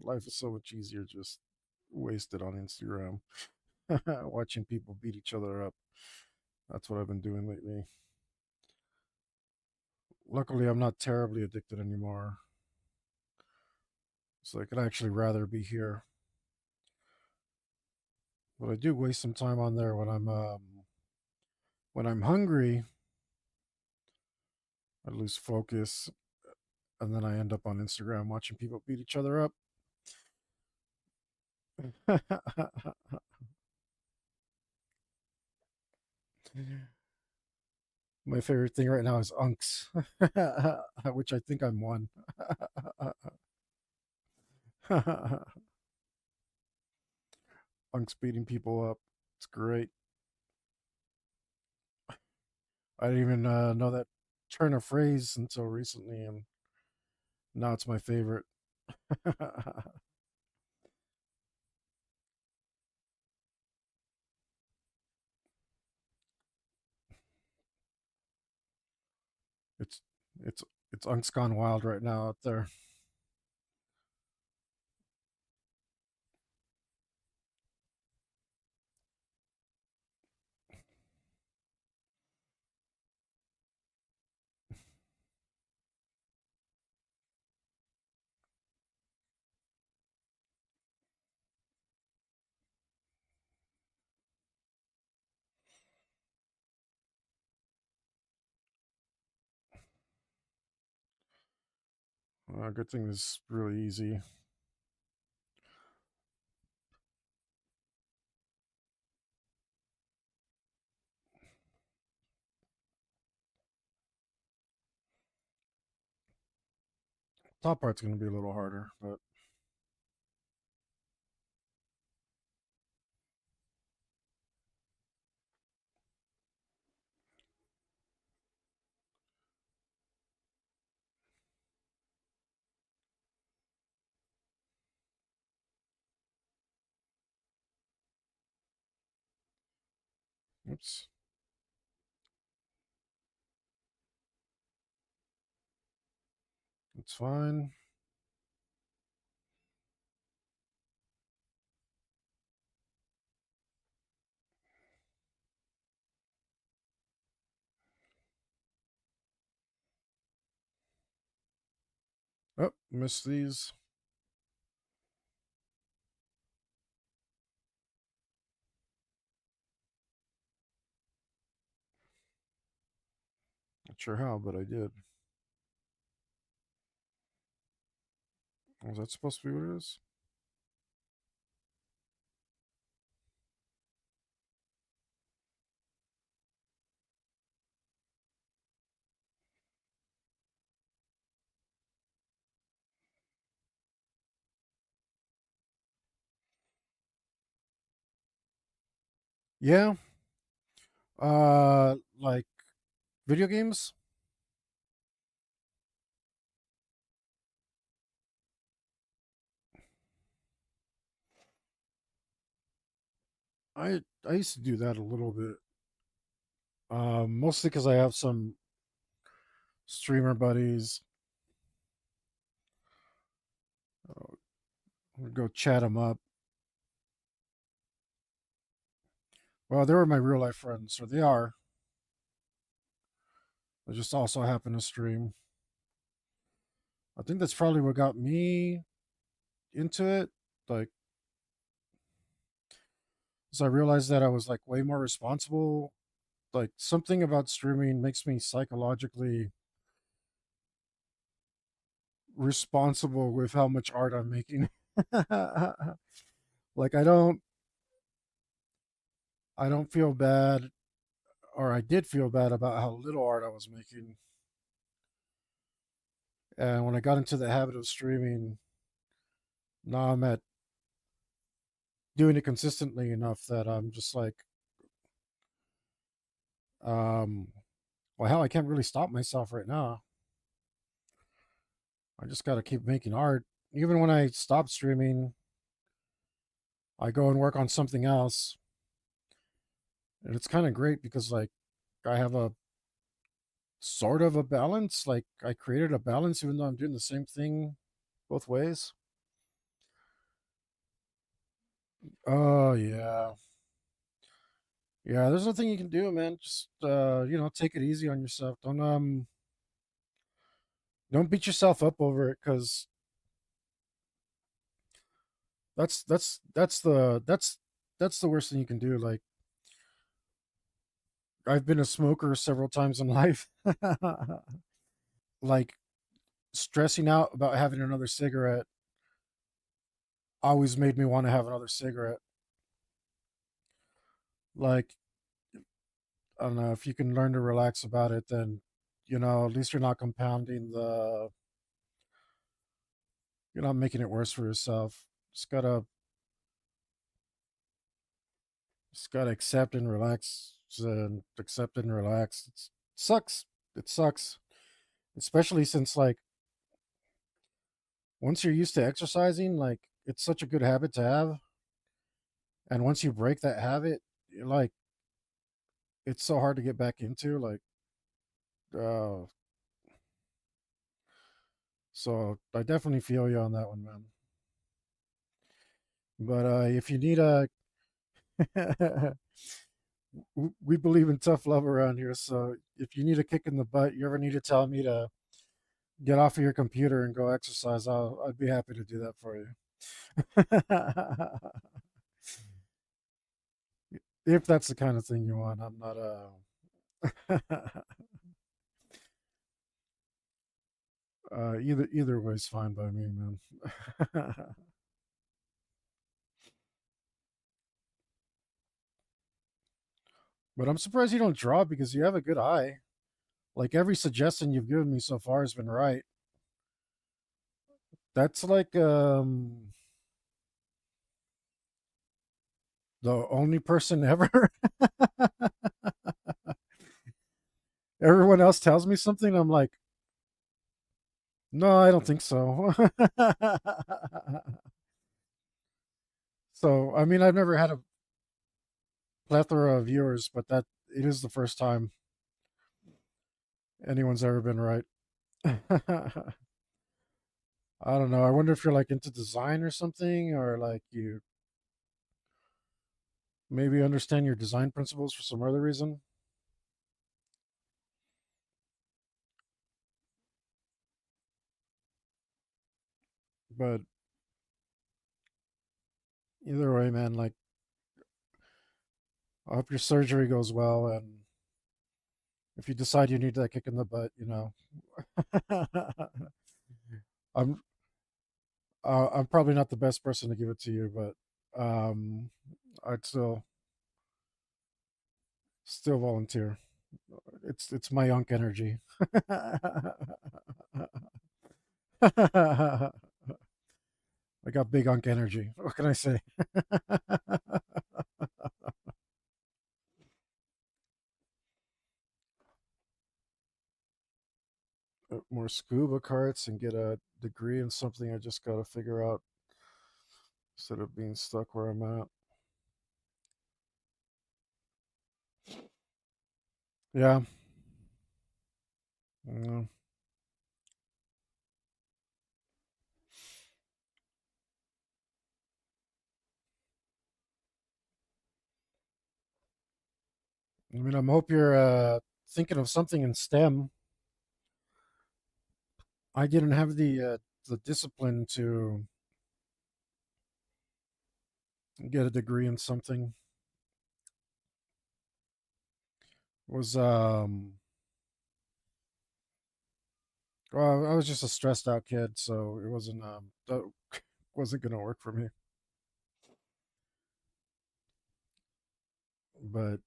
Life is so much easier just wasted on Instagram. Watching people beat each other up. That's what I've been doing lately. Luckily, I'm not terribly addicted anymore. So I could actually rather be here. But I do waste some time on there when I'm hungry. I lose focus, and then I end up on Instagram watching people beat each other up. My favorite thing right now is unks, which I think I'm one. Unks beating people up. It's great. I didn't even know that turn of phrase until recently, and now it's my favorite. it's it's it's Unks gone wild right now out there. Good thing this is really easy. Top part's gonna be a little harder, but oops, it's fine. Oh, missed these. Not sure how, but I did. Was that supposed to be what it is? Yeah. Like video games. I used to do that a little bit. Mostly because I have some streamer buddies. I'm gonna go chat them up. Well, they were my real life friends, or they are. They just also happen to stream. I think that's probably what got me into it. Like, as I realized that I was like way more responsible. Like something about streaming makes me psychologically responsible with how much art I'm making. Like I don't feel bad, or I did feel bad about how little art I was making. And when I got into the habit of streaming, now I'm at doing it consistently enough that I'm just like, um, well, hell, I can't really stop myself right now. I just got to keep making art. Even when I stop streaming, I go and work on something else. And it's kind of great because, like, I have a sort of a balance. Like, I created a balance even though I'm doing the same thing both ways. Oh, yeah. Yeah, there's nothing you can do, man. Just take it easy on yourself. Don't beat yourself up over it cuz that's the worst thing you can do. Like I've been a smoker several times in life. Like stressing out about having another cigarette always made me want to have another cigarette. Like I don't know if you can learn to relax about it, then at least you're not compounding the you're not making it worse for yourself. Just gotta just gotta accept and relax and accept and relax. Sucks. It sucks. Especially since like once you're used to exercising, like it's such a good habit to have. And once you break that habit, you're like it's so hard to get back into. Like uh so I definitely feel you on that one, man. But if you need a we believe in tough love around here. So if you need a kick in the butt, you ever need to tell me to get off of your computer and go exercise, I'd be happy to do that for you. If that's the kind of thing you want, I'm not either way's fine by me, man. But I'm surprised you don't draw because you have a good eye. Like every suggestion you've given me so far has been right. That's like the only person ever. Everyone else tells me something. I'm like, no, I don't think so. So, I mean, I've never had a plethora of viewers, but that it is the first time anyone's ever been right. I don't know. I wonder if you're like into design or something, or like you maybe understand your design principles for some other reason. But either way, man, like I hope your surgery goes well, and if you decide you need that kick in the butt, I'm I'm probably not the best person to give it to you, but I'd still volunteer. It's my unk energy. I got big unk energy. What can I say? More scuba carts and get a degree in something I just got to figure out instead of being stuck where I'm at. Yeah. Yeah. I mean, I hope you're thinking of something in STEM. I didn't have the discipline to get a degree in something. Was well, I was just a stressed out kid, so it wasn't that wasn't gonna work for me. But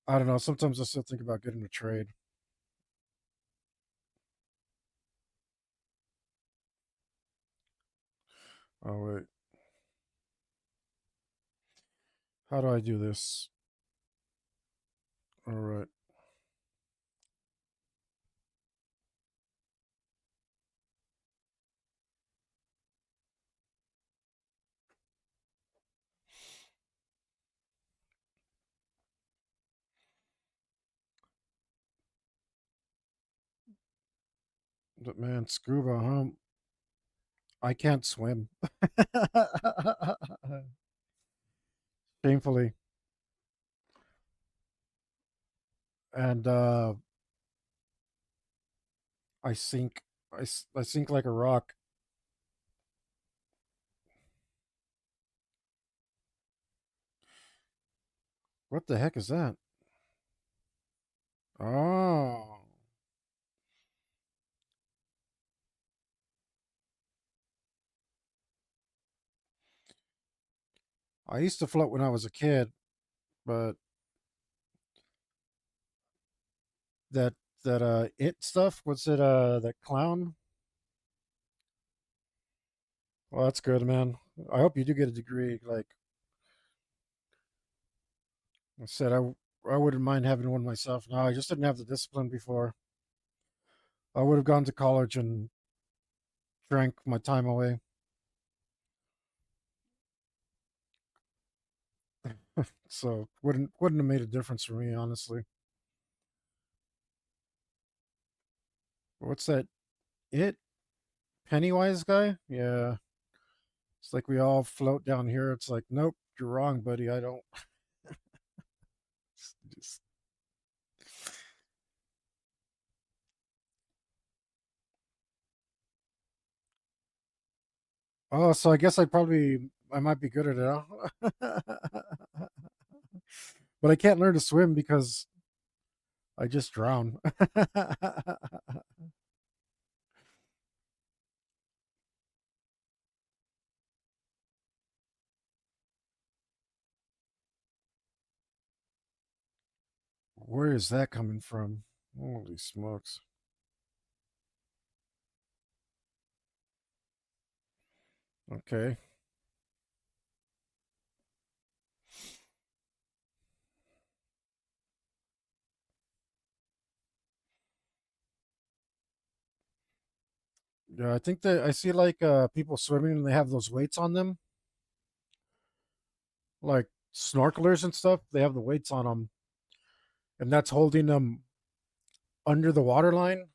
I don't know. Sometimes I still think about getting a trade. Oh wait, how do I do this? All right, but man, scuba, huh? I can't swim. Painfully, and I sink. I sink like a rock. What the heck is that? Oh, I used to float when I was a kid, but that it stuff was it that clown. Well, that's good, man. I hope you do get a degree. Like I said, I wouldn't mind having one myself. No, I just didn't have the discipline before. I would have gone to college and drank my time away. So wouldn't have made a difference for me, honestly. What's that? It Pennywise guy? Yeah, it's like we all float down here. It's like, nope, you're wrong, buddy. I don't. Just, oh, so I guess I might be good at it, huh? But I can't learn to swim because I just drown. Where is that coming from? Holy smokes! Okay. Yeah, I think that I see like people swimming and they have those weights on them, like snorkelers and stuff. They have the weights on them, and that's holding them under the water line.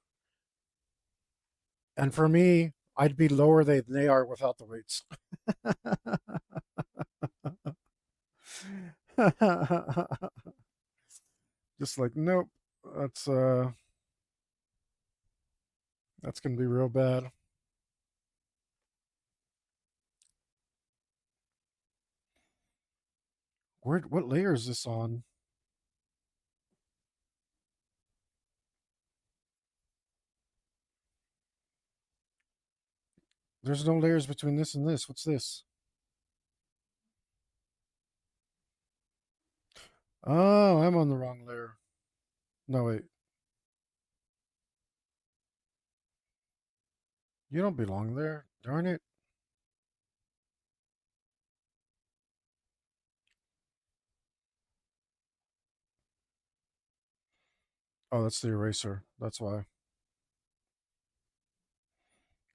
And for me, I'd be lower than they are without the weights. Just like nope, that's uh that's gonna be real bad. Where what layer is this on? There's no layers between this and this. What's this? Oh, I'm on the wrong layer. No wait, you don't belong there. Darn it. Oh, that's the eraser. That's why.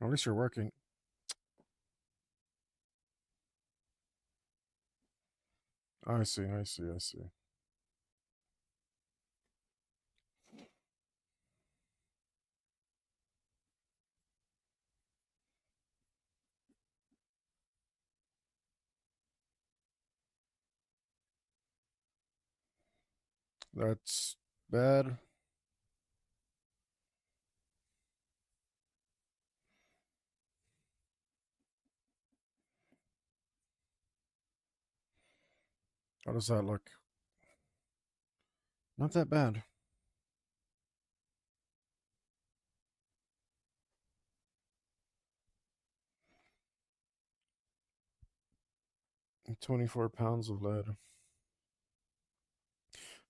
At least you're working. I see, I see, I see. That's bad. How does that look? Not that bad. £24 of lead,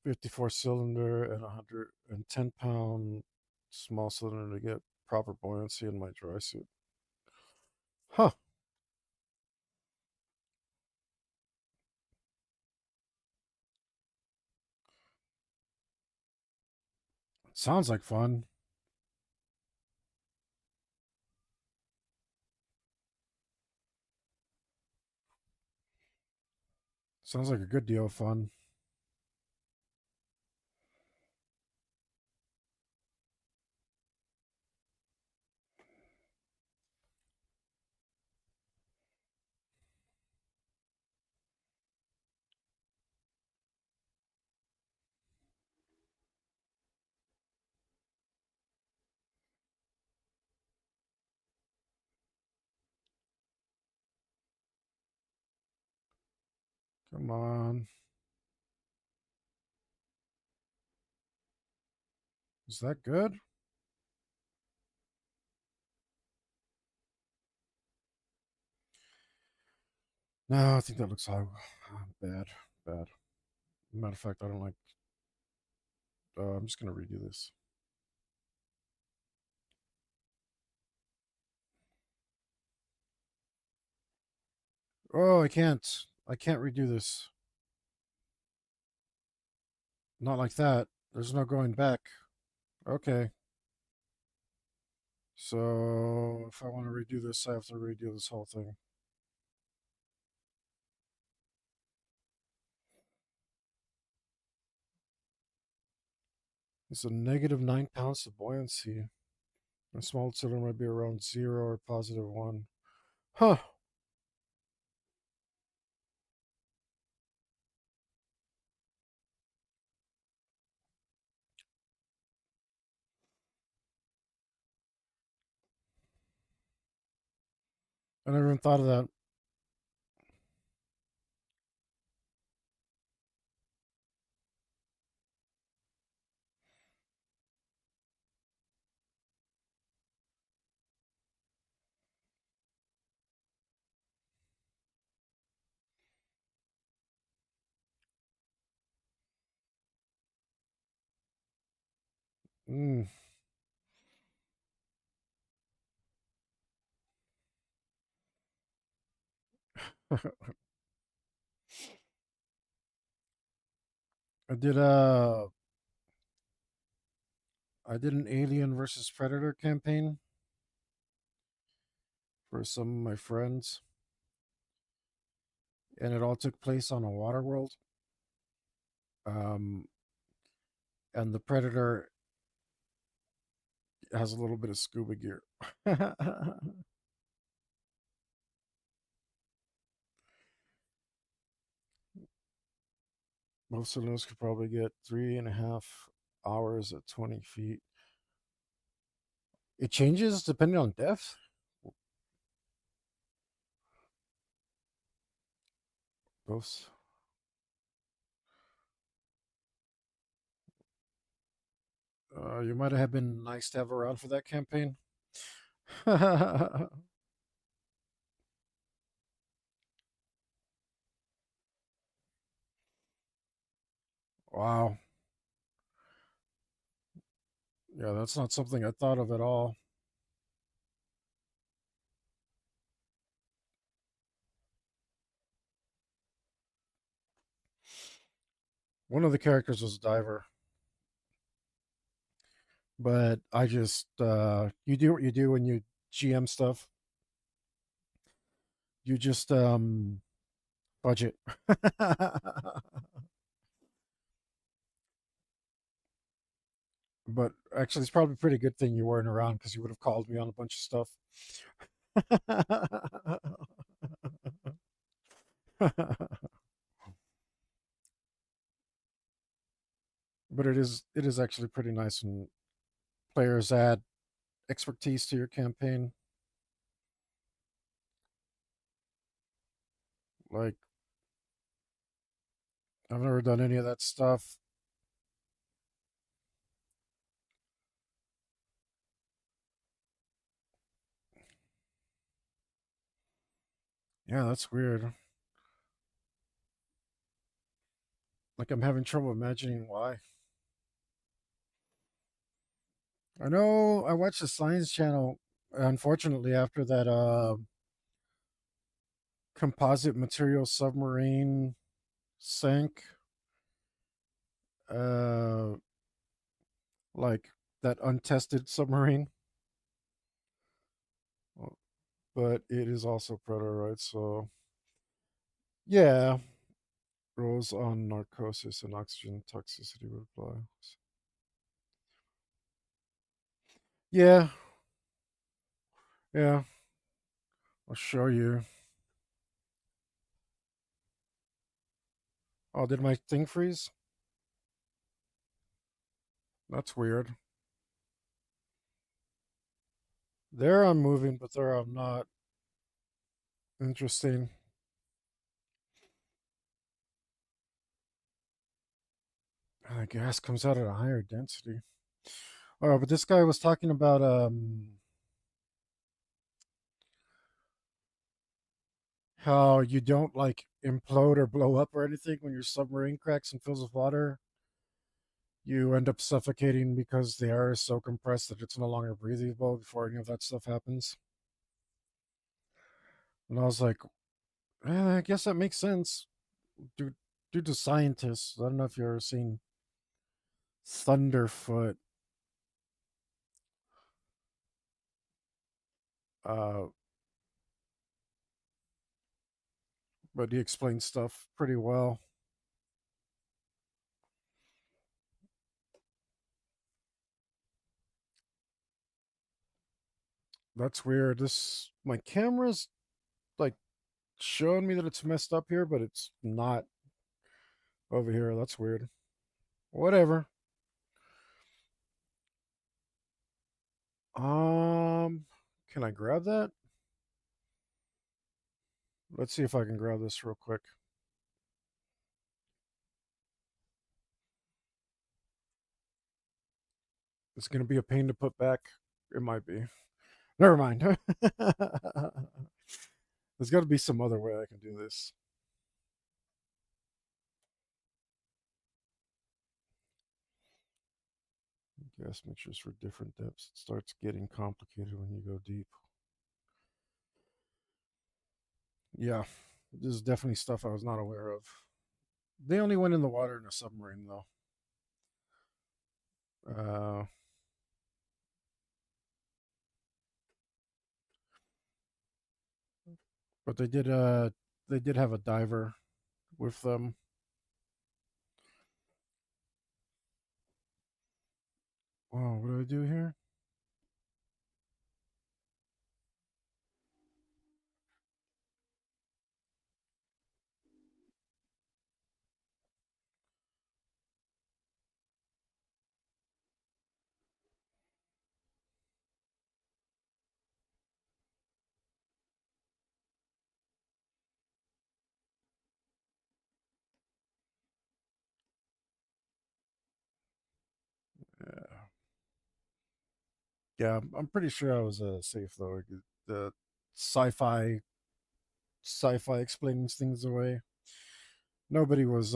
54 cylinder, and 110-pound small cylinder to get proper buoyancy in my dry suit. Huh. Sounds like fun. Sounds like a good deal of fun. Come on. Is that good? No, I think that looks bad. Bad. Matter of fact, I don't like. I'm just gonna redo this. Oh, I can't. I can't redo this. Not like that. There's no going back. Okay. So if I want to redo this, I have to redo this whole thing. It's a negative 9 pounds of buoyancy. A small cylinder might be around 0 or +1. Huh. I never even thought of that. Mm. I did I did an Alien versus Predator campaign for some of my friends, and it all took place on a water world. Um, and the Predator has a little bit of scuba gear. Most of those could probably get 3.5 hours at 20 feet. It changes depending on depth. Both. You might have been nice to have around for that campaign. Wow. Yeah, that's not something I thought of at all. One of the characters was a diver, but I just you do what you do when you GM stuff. You just budget. But actually, it's probably a pretty good thing you weren't around because you would have called me on a bunch of stuff. But it is actually pretty nice when players add expertise to your campaign. Like I've never done any of that stuff. Yeah, that's weird. Like I'm having trouble imagining why. I know I watched the Science Channel. Unfortunately, after that composite material submarine sank, uh, like that untested submarine, but it is also Predator, right? So yeah, rules on narcosis and oxygen toxicity would apply. Yeah, yeah. I'll show you. Oh, did my thing freeze? That's weird. There I'm moving, but there I'm not. Interesting. Gas comes out at a higher density. Oh, but this guy was talking about how you don't like implode or blow up or anything when your submarine cracks and fills with water. You end up suffocating because the air is so compressed that it's no longer breathable before any of that stuff happens. And I was like, I guess that makes sense. Due, due to scientists. I don't know if you've ever seen Thunderfoot, uh, but he explains stuff pretty well. That's weird. This my camera's like showing me that it's messed up here, but it's not over here. That's weird. Whatever. Um, can I grab that? Let's see if I can grab this real quick. It's gonna be a pain to put back. It might be. Never mind. There's got to be some other way I can do this. Gas mixtures for different depths. It starts getting complicated when you go deep. Yeah. There's definitely stuff I was not aware of. They only went in the water in a submarine, though. Uh, but they did have a diver with them. Oh, what do I do here? Yeah, yeah. I'm pretty sure I was safe though. The sci-fi, sci-fi explaining things away. Nobody was.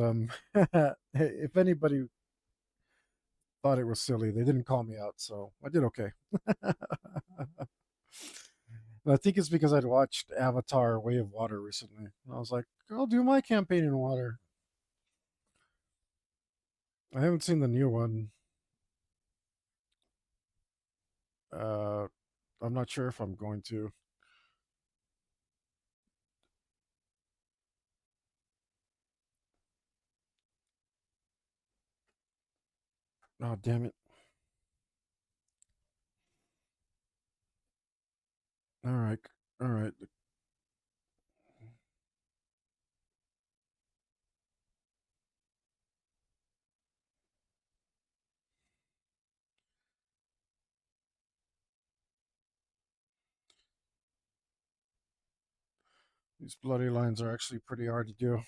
If anybody thought it was silly, they didn't call me out, so I did okay. I think it's because I'd watched Avatar: Way of Water recently. I was like, I'll do my campaign in water. I haven't seen the new one. Uh, I'm not sure if I'm going to. Oh, damn it. All right. All right. These bloody lines are actually pretty hard to do.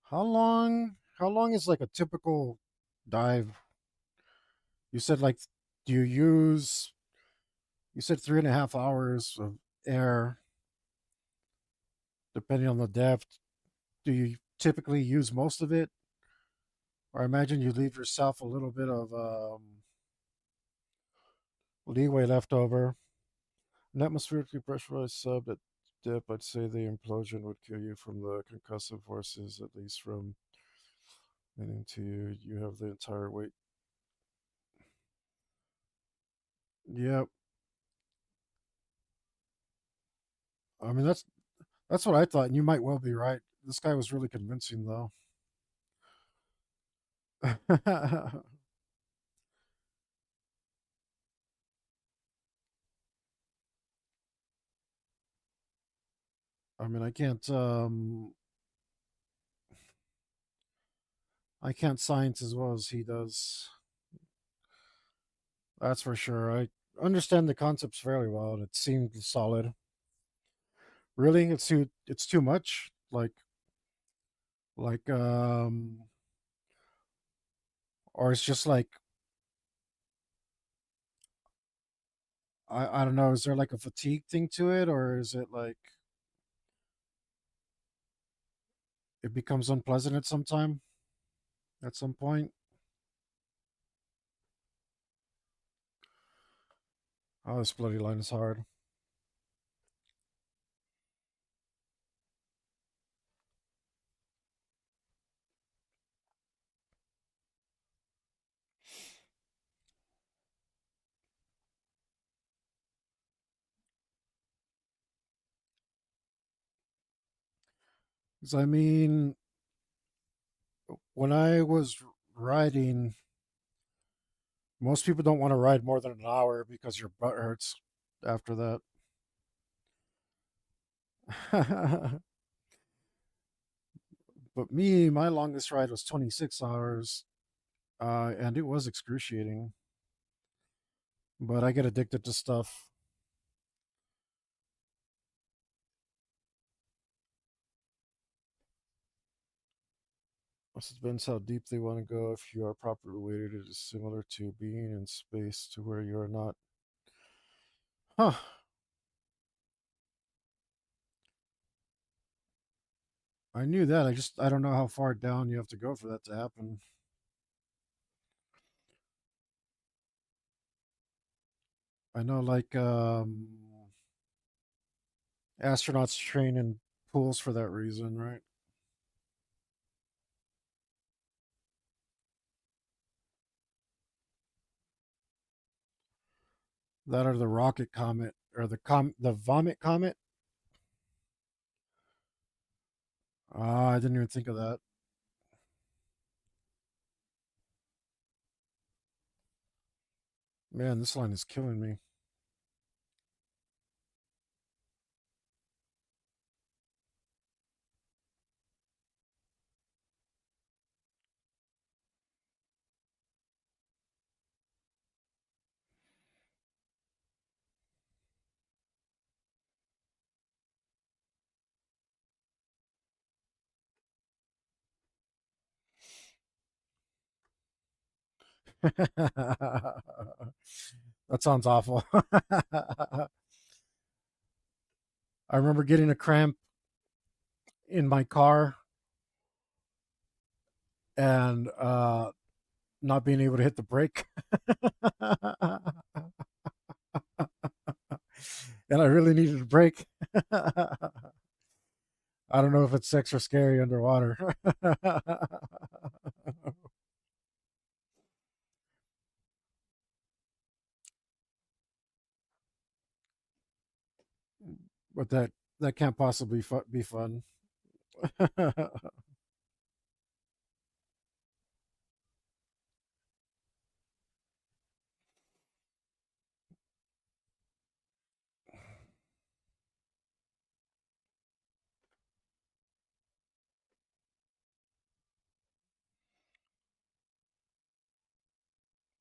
How long is like a typical dive? You said like do you use you said 3.5 hours of air depending on the depth. Do you typically use most of it? Or I imagine you leave yourself a little bit of leeway left over. An atmospherically pressurized sub at depth, I'd say the implosion would kill you from the concussive forces, at least from meaning to you. You have the entire weight. Yep. I mean that's what I thought, and you might well be right. This guy was really convincing though. I mean I can't science as well as he does. That's for sure. I understand the concepts fairly well, and it seemed solid. Really, it's too much. Like or it's just like I don't know. Is there like a fatigue thing to it, or is it like it becomes unpleasant at some time, at some point? Oh, this bloody line is hard. 'Cause I mean, when I was riding, most people don't want to ride more than an hour because your butt hurts after that. But me, my longest ride was 26 hours, and it was excruciating. But I get addicted to stuff. It depends how deep they want to go. If you are properly weighted, it is similar to being in space to where you are not. Huh. I knew that. I don't know how far down you have to go for that to happen. I know, like astronauts train in pools for that reason, right? That or the rocket comet or the vomit comet. Ah, I didn't even think of that. Man, this line is killing me. That sounds awful. I remember getting a cramp in my car and not being able to hit the brake. And I really needed a brake. I don't know if it's sex or scary underwater. But that can't possibly be fun.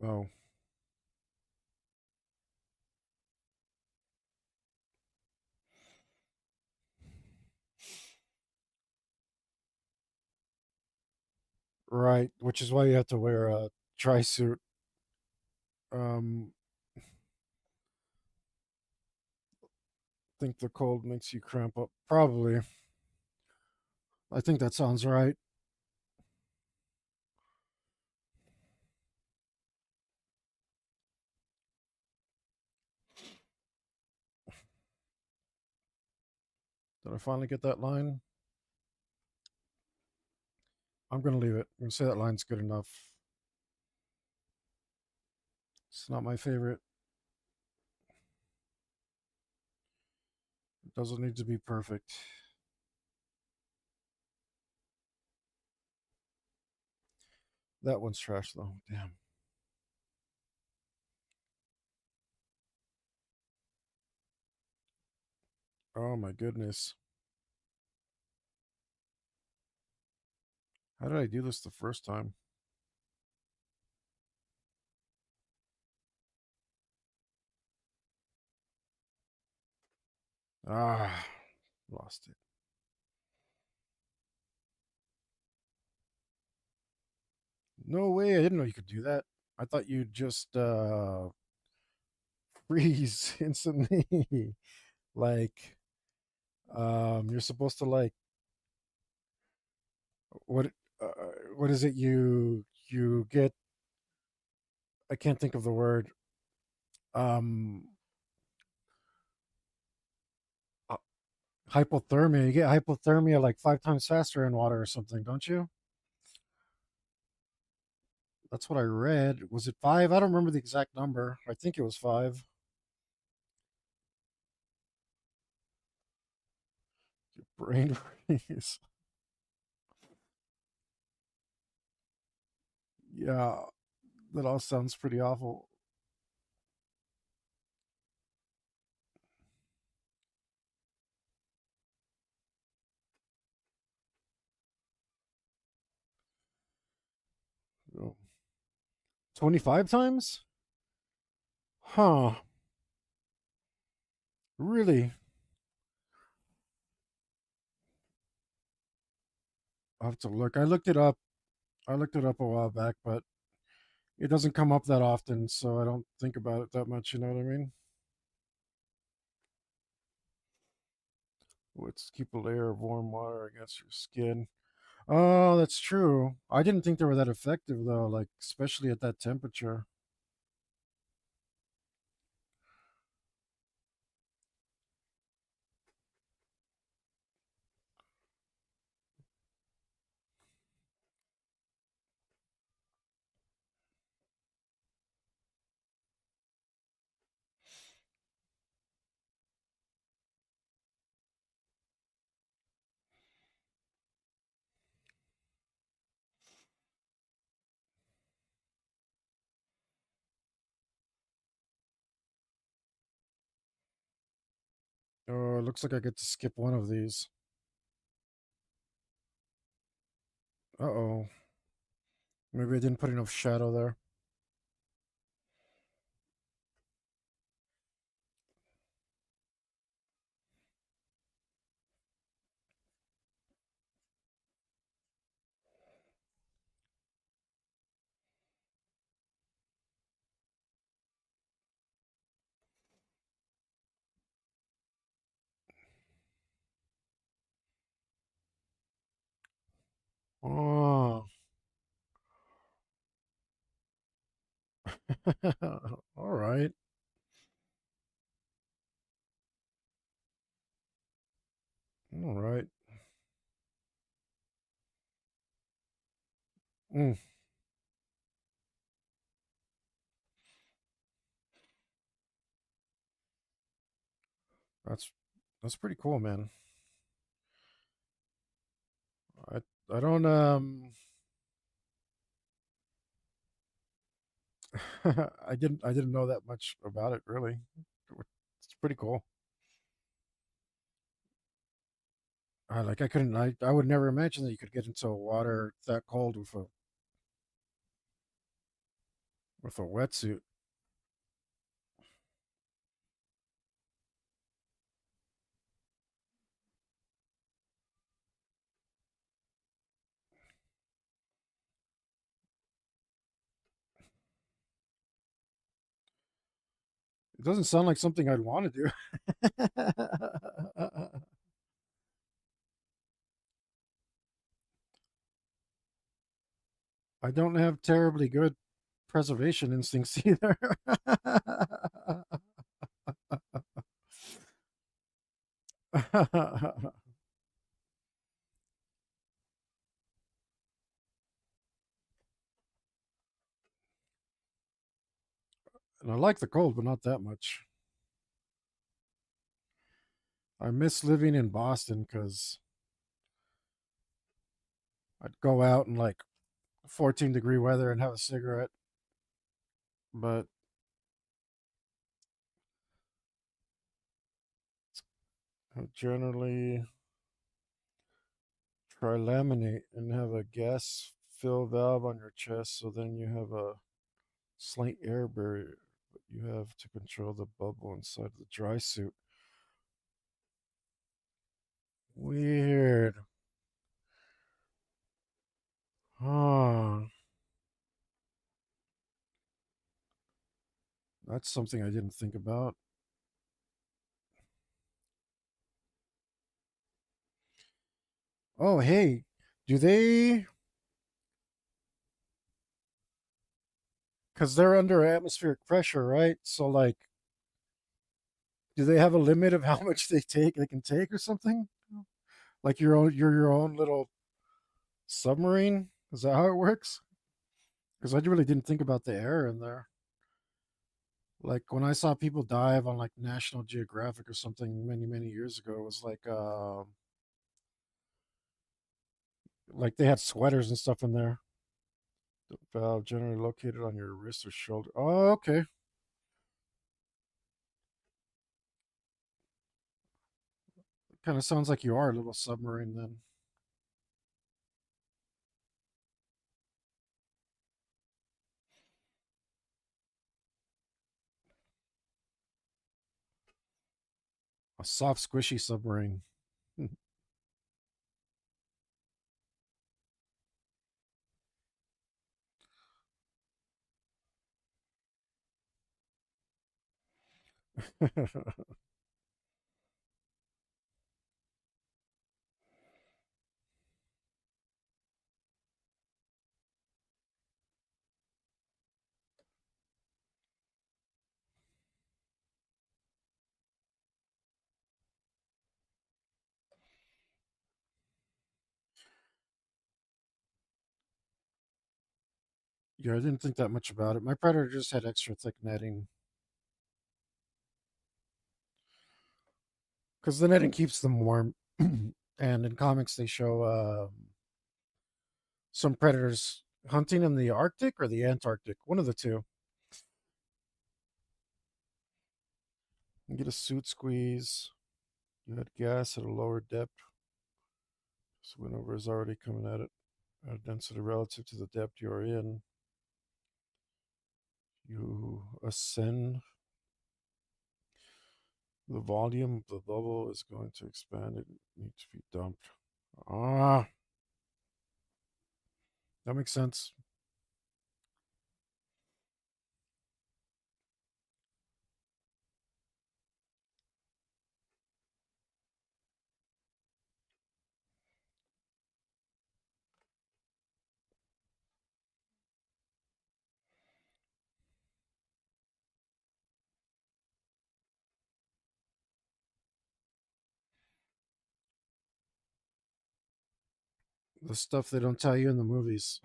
Oh, right. Which is why you have to wear a tri suit. Um, think the cold makes you cramp up. Probably. I think that sounds right. Did I finally get that line? I'm gonna leave it. I'm gonna say that line's good enough. It's not my favorite. It doesn't need to be perfect. That one's trash though. Damn. Oh my goodness. How did I do this the first time? Ah, lost it. No way. I didn't know you could do that. I thought you'd just freeze instantly. Like you're supposed to like what uh, what is it you get I can't think of the word. Um uh, hypothermia. You get hypothermia like 5 times faster in water or something, don't you? That's what I read. Was it 5? I don't remember the exact number. I think it was 5. Your brain freeze. Yeah, that all sounds pretty awful. 25 times? Huh. Really? I'll have to look. I looked it up a while back, but it doesn't come up that often, so I don't think about it that much, you know what I mean? Let's keep a layer of warm water against your skin. Oh, that's true. I didn't think they were that effective though, like especially at that temperature. Oh, it looks like I get to skip one of these. Uh-oh. Maybe I didn't put enough shadow there. Oh. All right. All right. Mm, that's that's pretty cool, man. I I don't I didn't know that much about it really. It's pretty cool. I couldn't I would never imagine that you could get into water that cold with a wetsuit. It doesn't sound like something I'd want to do. I don't have terribly good preservation instincts either. And I like the cold, but not that much. I miss living in Boston because I'd go out in like 14-degree weather and have a cigarette. But I generally try laminate and have a gas fill valve on your chest, so then you have a slight air barrier, but you have to control the bubble inside the dry suit. Weird. Huh. That's something I didn't think about. Oh, hey, do they? Because they're under atmospheric pressure, right? So, like, do they have a limit of how much they can take or something? Like you're your own little submarine? Is that how it works? Because I really didn't think about the air in there. Like when I saw people dive on like National Geographic or something many years ago, it was like they had sweaters and stuff in there. The valve generally located on your wrist or shoulder. Oh, okay. Kind of sounds like you are a little submarine then. A soft, squishy submarine. Yeah, I didn't think that much about it. My predator just had extra thick netting because the netting keeps them warm. And in comics, they show some predators hunting in the Arctic or the Antarctic, one of the two. You get a suit squeeze. You had gas at a lower depth, so whenever is already coming at it at a density relative to the depth you're in. You ascend, the volume of the bubble is going to expand. It needs to be dumped. Ah, that makes sense. The stuff they don't tell you in the movies.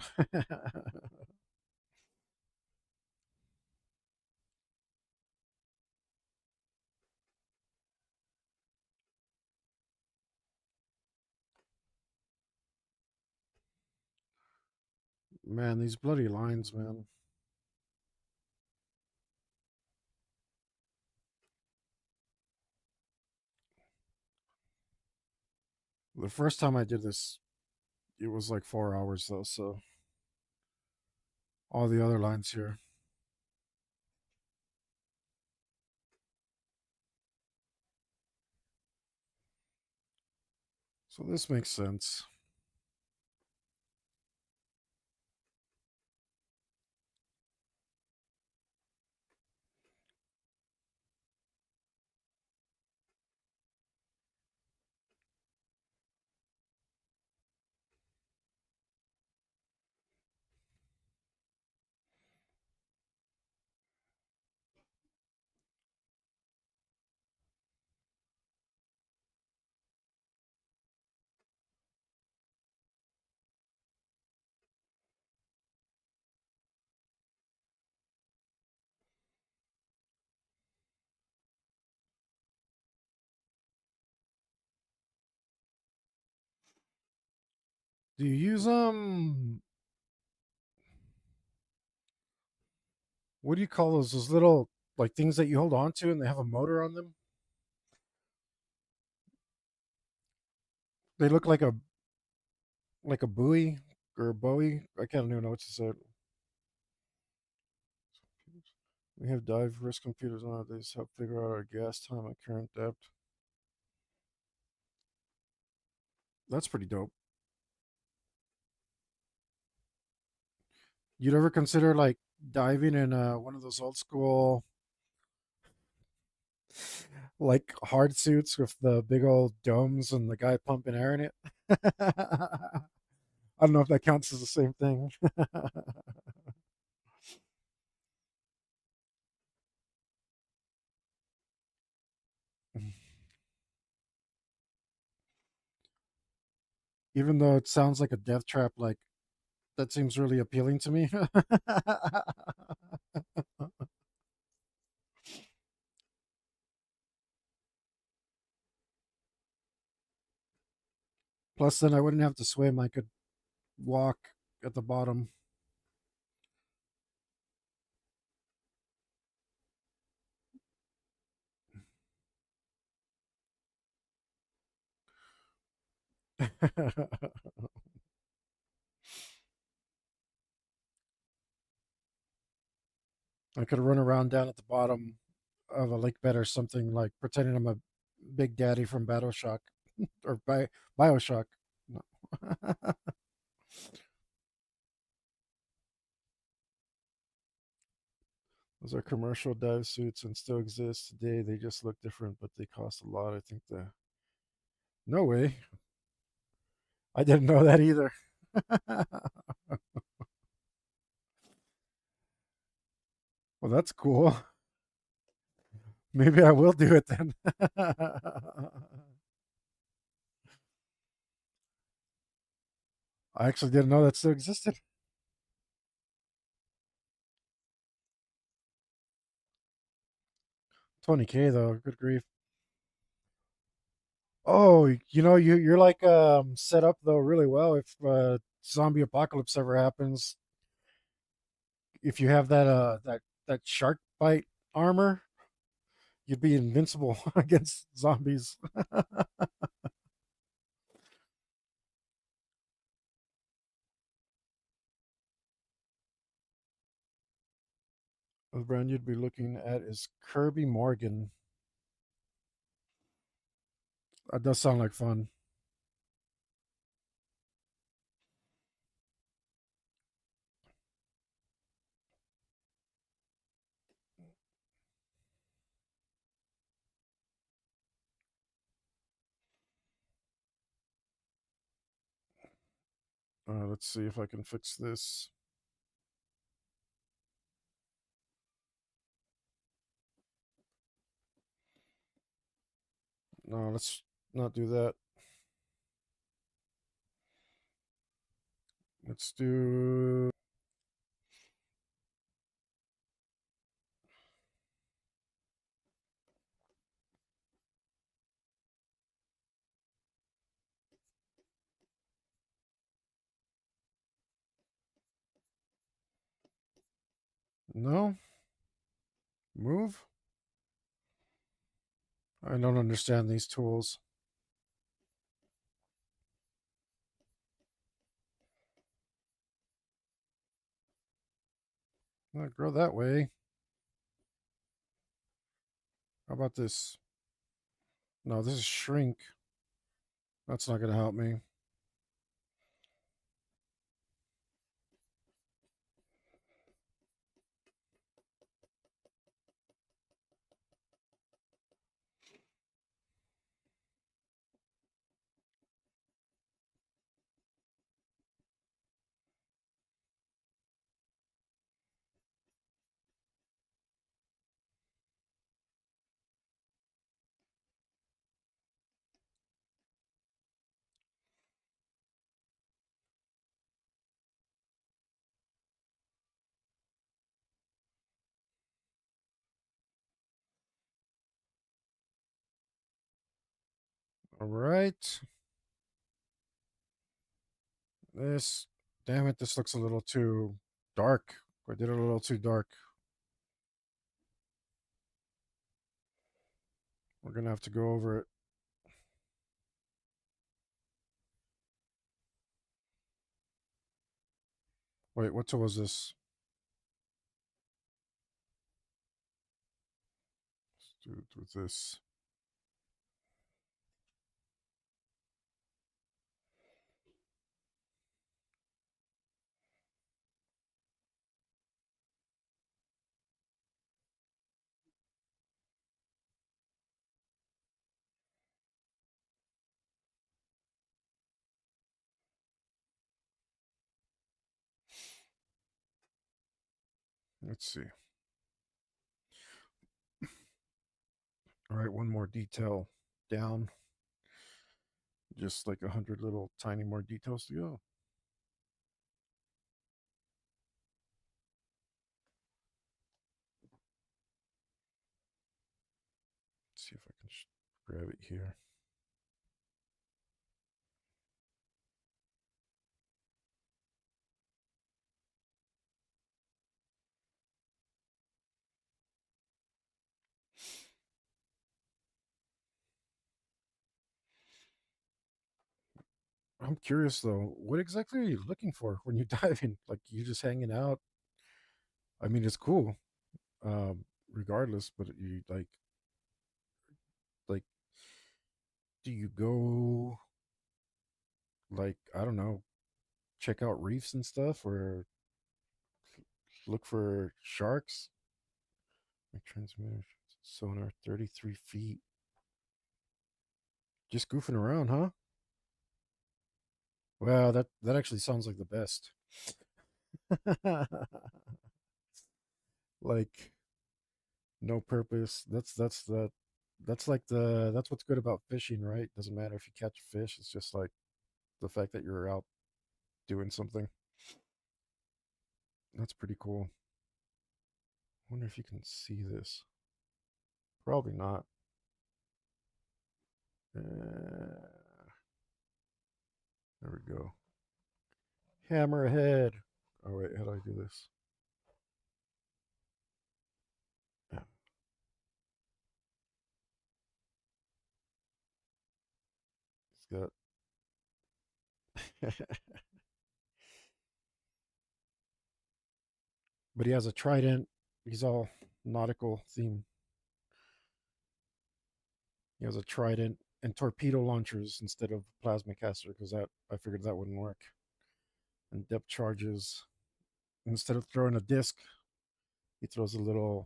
Man, these bloody lines, man. The first time I did this, it was like 4 hours though, so all the other lines here. So this makes sense. Do you use what do you call those? Those little like things that you hold on to and they have a motor on them? They look like a buoy or a buoy. I can't even know what to say. We have dive risk computers nowadays help figure out our gas time at current depth. That's pretty dope. You'd ever consider like diving in one of those old school like hard suits with the big old domes and the guy pumping air in it? I don't know if that counts as the same thing. Even though it sounds like a death trap, like that seems really appealing to me. Plus, then I wouldn't have to swim. I could walk at the bottom. I could run around down at the bottom of a lake bed or something, like pretending I'm a big daddy from Battleshock or Bioshock. No. Those are commercial dive suits and still exist today. They just look different, but they cost a lot. I think the no way. I didn't know that either. Well, that's cool. Maybe I will do it then. I actually didn't know that still existed. 20K though. Good grief. Oh, you're like set up though really well if zombie apocalypse ever happens. If you have that shark bite armor, You'd be invincible against zombies. The brand you'd be looking at is Kirby Morgan. That does sound like fun. Let's see if I can fix this. No, let's not do that. Let's do. No, move. I don't understand these tools. Not grow that way. How about this? No, this is shrink. That's not going to help me. All right. This, damn it, this looks a little too dark. I did it a little too dark. We're going to have to go over it. Wait, what tool was this? Let's do it with this. Let's see. All right, one more detail down. Just like 100 little tiny more details to go. Let's see if I can grab it here. I'm curious though, what exactly are you looking for when you dive in? Like you just hanging out? I mean, it's cool, regardless. But you like, do you go like I don't know, check out reefs and stuff, or look for sharks? My transmitter sonar 33 feet. Just goofing around, huh? Well, that actually sounds like the best. Like no purpose. That's like that's what's good about fishing, right? Doesn't matter if you catch a fish. It's just like the fact that you're out doing something. That's pretty cool. Wonder if you can see this. Probably not. There we go. Hammerhead. Oh wait, how do I do this? Yeah. that. But he has a trident. He's all nautical theme. He has a trident and torpedo launchers instead of plasma caster because that I figured that wouldn't work. And depth charges. Instead of throwing a disc, he throws a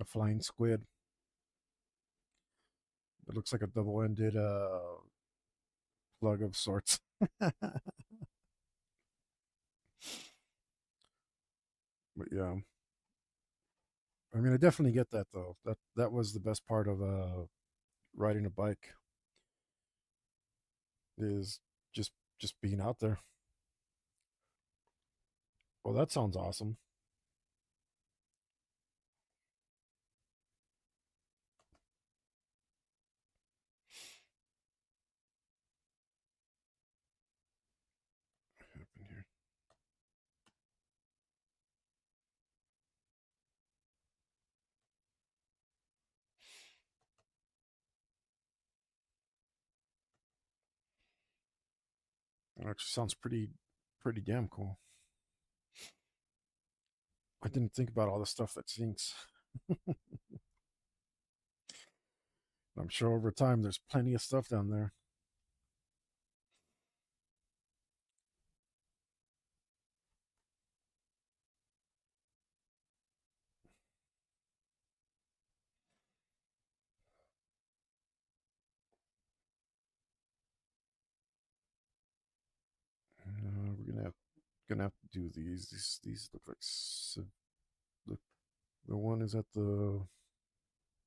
flying squid. It looks like a double-ended plug of sorts. But yeah, I mean, I definitely get that though. That was the best part of riding a bike is just just being out there. Well, that sounds awesome. What happened here? It actually sounds pretty damn cool. I didn't think about all the stuff that sinks. I'm sure over time there's plenty of stuff down there. We're gonna have to do these. These look like the the one is at the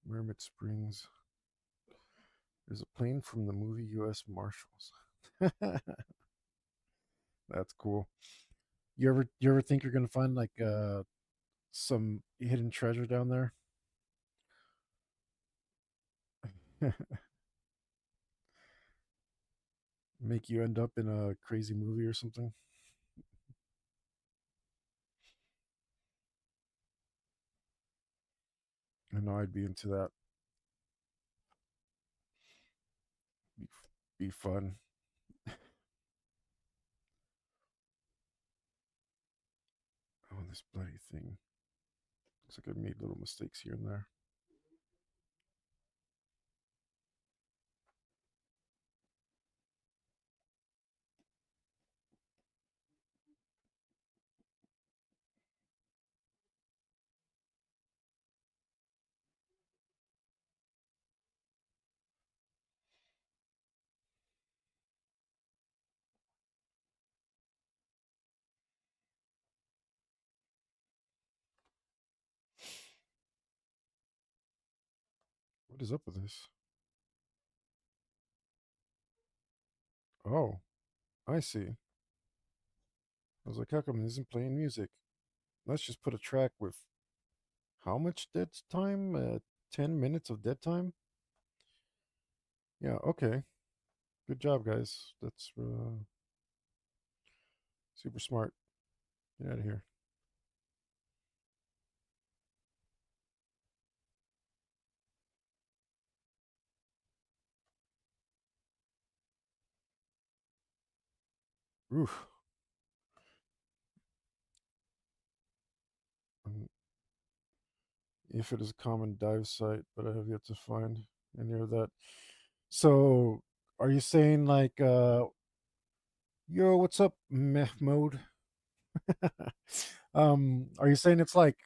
Mermit Springs. There's a plane from the movie U.S. Marshals. That's cool. You ever think you're gonna find like some hidden treasure down there? Make you end up in a crazy movie or something? I know I'd be into that. Be, be fun. Oh, this bloody thing. Looks like I made little mistakes here and there. What is up with this? Oh, I see. I was like, how come it isn't playing music? Let's just put a track with how much dead time? 10 minutes of dead time? Yeah, okay. Good job, guys. That's super smart. Get out of here. Oof. Um, if it is a common dive site, but I have yet to find any of that. So, are you saying like, yo, what's up, Mahmoud? Are you saying it's like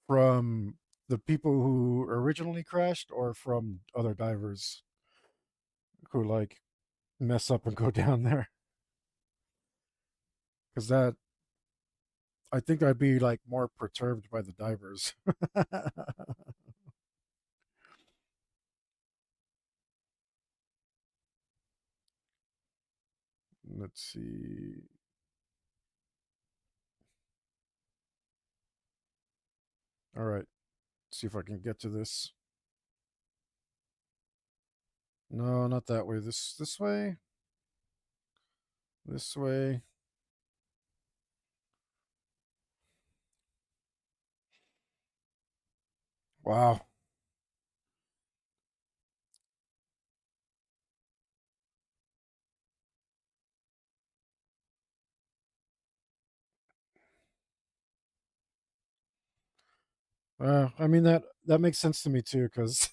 from the people who originally crashed, or from other divers who like mess up and go down there? Because that I think I'd be like more perturbed by the divers. Let's see. All right, see if I can get to this. No, not that way. This way. This way. Wow. I mean that makes sense to me too, because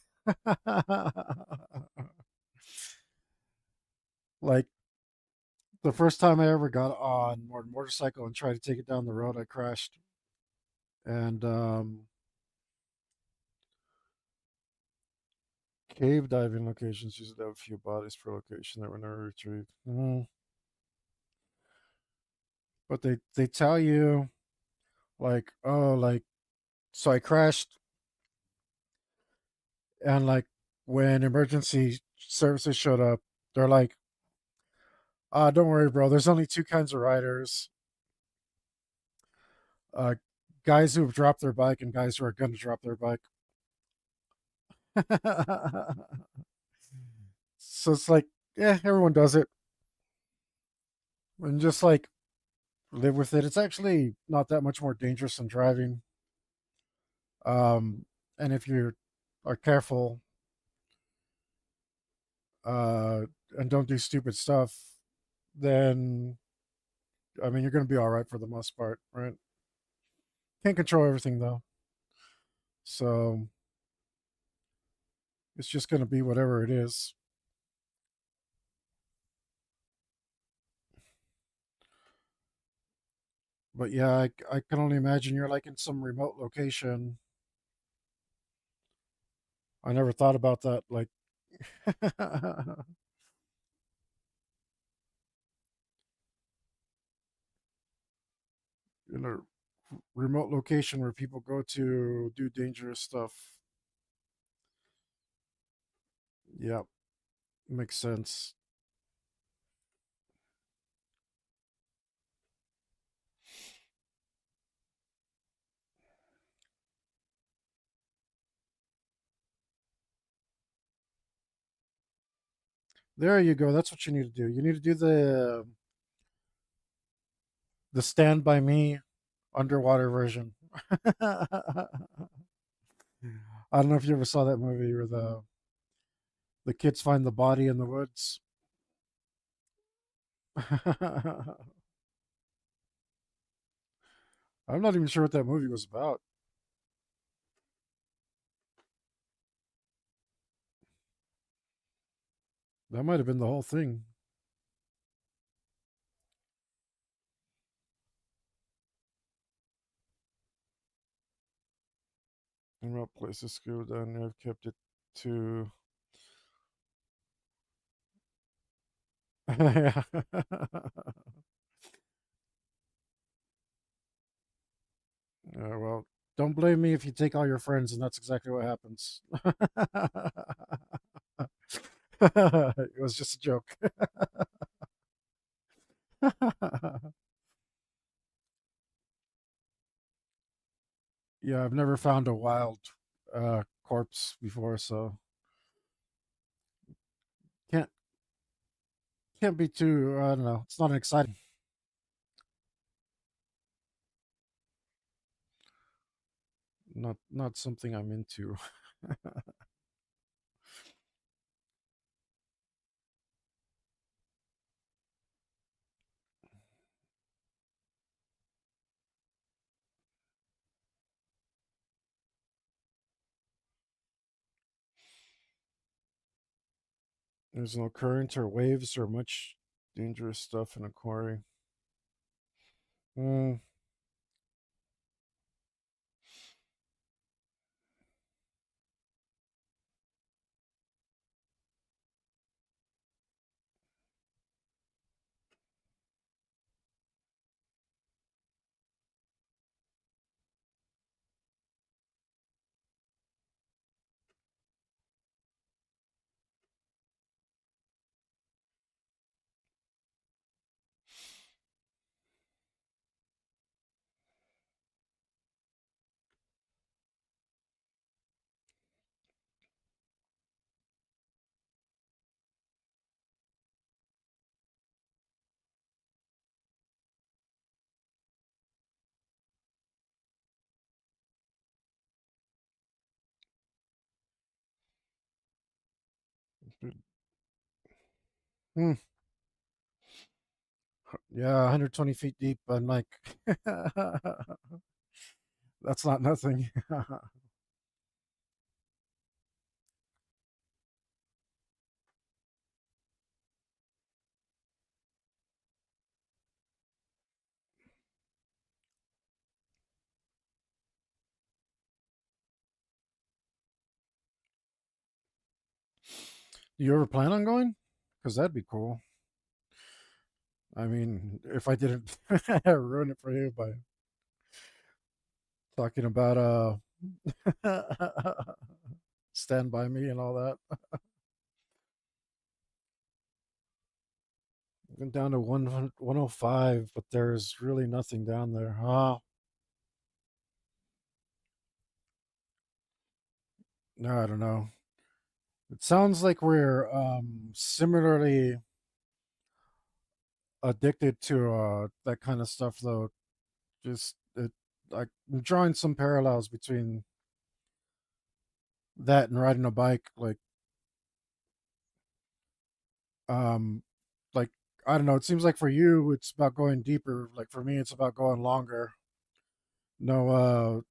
like the first time I ever got on a motorcycle and tried to take it down the road, I crashed, and cave diving locations usually have a few bodies per location that were never retrieved. But they tell you like, oh, like, so I crashed, and like when emergency services showed up, they're like, don't worry, bro. There's only two kinds of riders: uh, guys who have dropped their bike and guys who are going to drop their bike. So it's like, yeah, everyone does it, and just like live with it. It's actually not that much more dangerous than driving. Um, and if you are careful, uh, and don't do stupid stuff, then I mean you're going to be all right for the most part, right? Can't control everything though, so it's just going to be whatever it is. But yeah, I can only imagine you're like in some remote location. I never thought about that. Like, in a remote location where people go to do dangerous stuff. Yeah, makes sense. There you go. That's what you need to do. You need to do the Stand by Me underwater version. I don't know if you ever saw that movie where the kids find the body in the woods. I'm not even sure what that movie was about. That might have been the whole thing. In what places school down I've kept it to. Yeah. Well, don't blame me if you take all your friends, and that's exactly what happens. It was just a joke. Yeah, I've never found a wild corpse before, so can't can't be too. I don't know. It's not an exciting. Not something I'm into. There's no current or waves or much dangerous stuff in a quarry. Mm, mm, yeah, 120 feet deep. I'm like, that's not nothing. You ever plan on going? Because that'd be cool. I mean, if I didn't ruin it for you by talking about Stand By Me and all that. Went down to 105, but there's really nothing down there. No, I don't know. It sounds like we're similarly addicted to that kind of stuff, though. Just it, I'm drawing some parallels between that and riding a bike. Um, like I don't know. It seems like for you, it's about going deeper. Like for me, it's about going longer. No,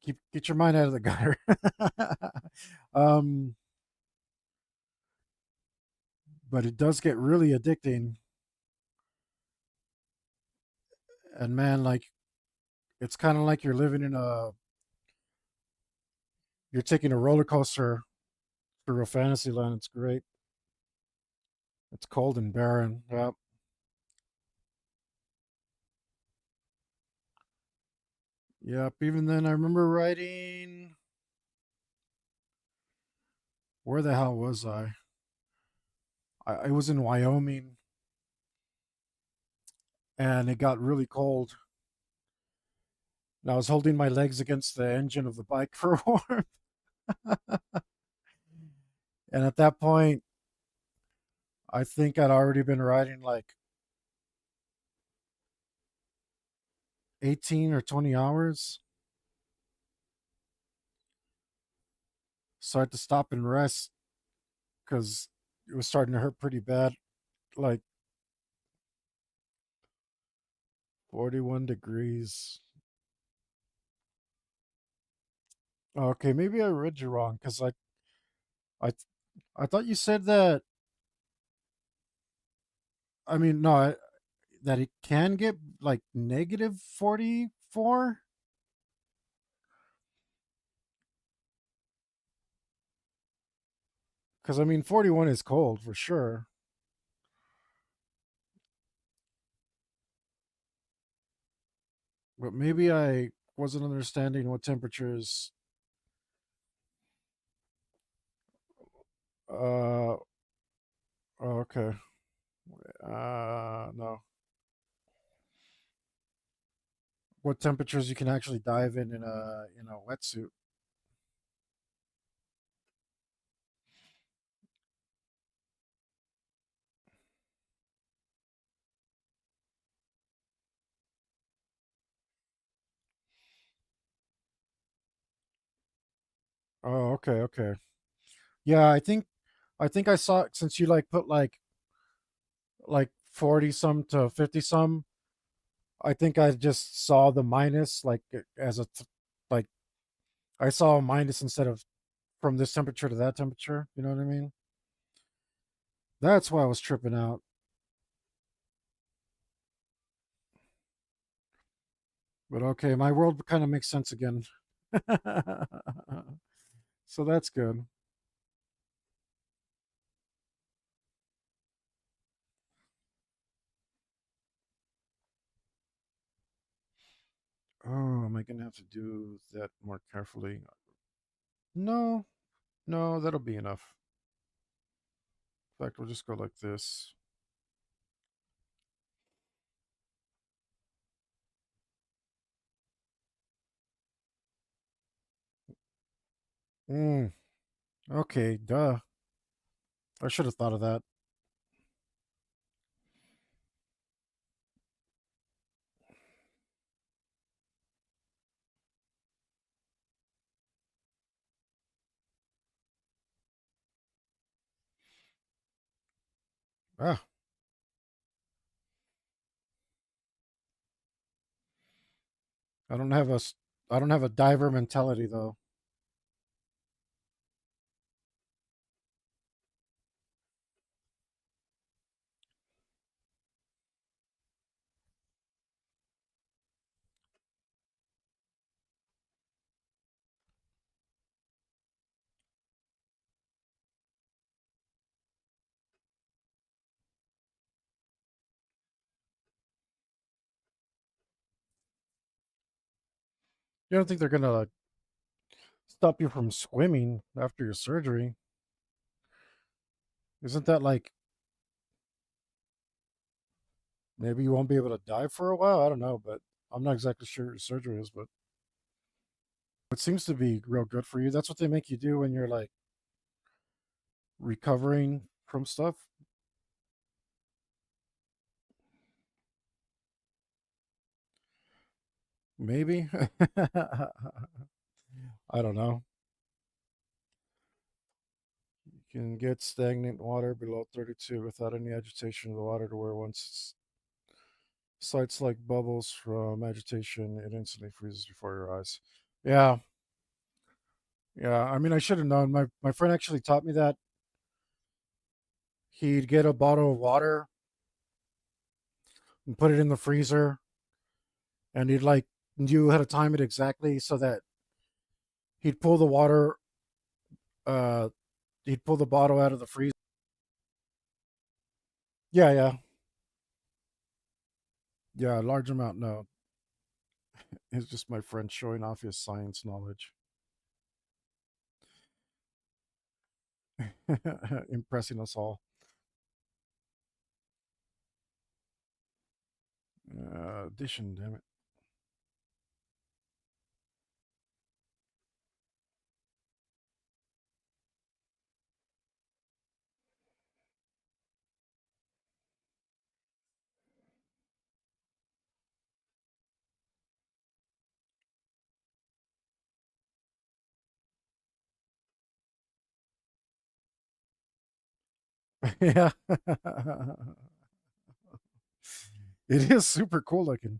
keep get your mind out of the gutter. um, but it does get really addicting, and man, like it's kind of like you're taking a roller coaster through a fantasy land. It's great. It's cold and barren. Yep. Yep. Even then, I remember riding. Where the hell was I? I was in Wyoming, and it got really cold. And I was holding my legs against the engine of the bike for warmth. And at that point, I think I'd already been riding like 18 or 20 hours. So I had to stop and rest because it was starting to hurt pretty bad. Like 41 degrees. Okay, maybe I read you wrong because I, I thought you said that. I mean, no, that it can get like negative 44. Because I mean, 41 is cold for sure. But maybe I wasn't understanding what temperatures. Oh, okay. No. What temperatures you can actually dive in a wetsuit? Oh, okay, okay. Yeah, I think I saw since you like put like 40 some to 50 some. I think I just saw the minus like as like I saw a minus instead of from this temperature to that temperature. You know what I mean? That's why I was tripping out. But okay, my world kind of makes sense again. So that's good. Oh, am I gonna have to do that more carefully? No, no, that'll be enough. In fact, we'll just go like this. Mm, okay, duh. I should have thought of that. Ah, I don't have I don't have a diver mentality though. You don't think they're gonna like, stop you from swimming after your surgery? Isn't that like maybe you won't be able to dive for a while? I don't know, but I'm not exactly sure what your surgery is, but it seems to be real good for you. That's what they make you do when you're like recovering from stuff. Maybe. I don't know. You can get stagnant water below 32 without any agitation of the water to where once it sights like bubbles from agitation, it instantly freezes before your eyes. Yeah, yeah. I mean, I should have known. My friend actually taught me that. He'd get a bottle of water and put it in the freezer, and he'd like knew how to time it exactly so that he'd pull the water. Uh, he'd pull the bottle out of the freezer. Yeah, yeah, yeah. A large amount. No, it's just my friend showing off his science knowledge, impressing us all. Addition, damn it. Yeah, it is super cool looking.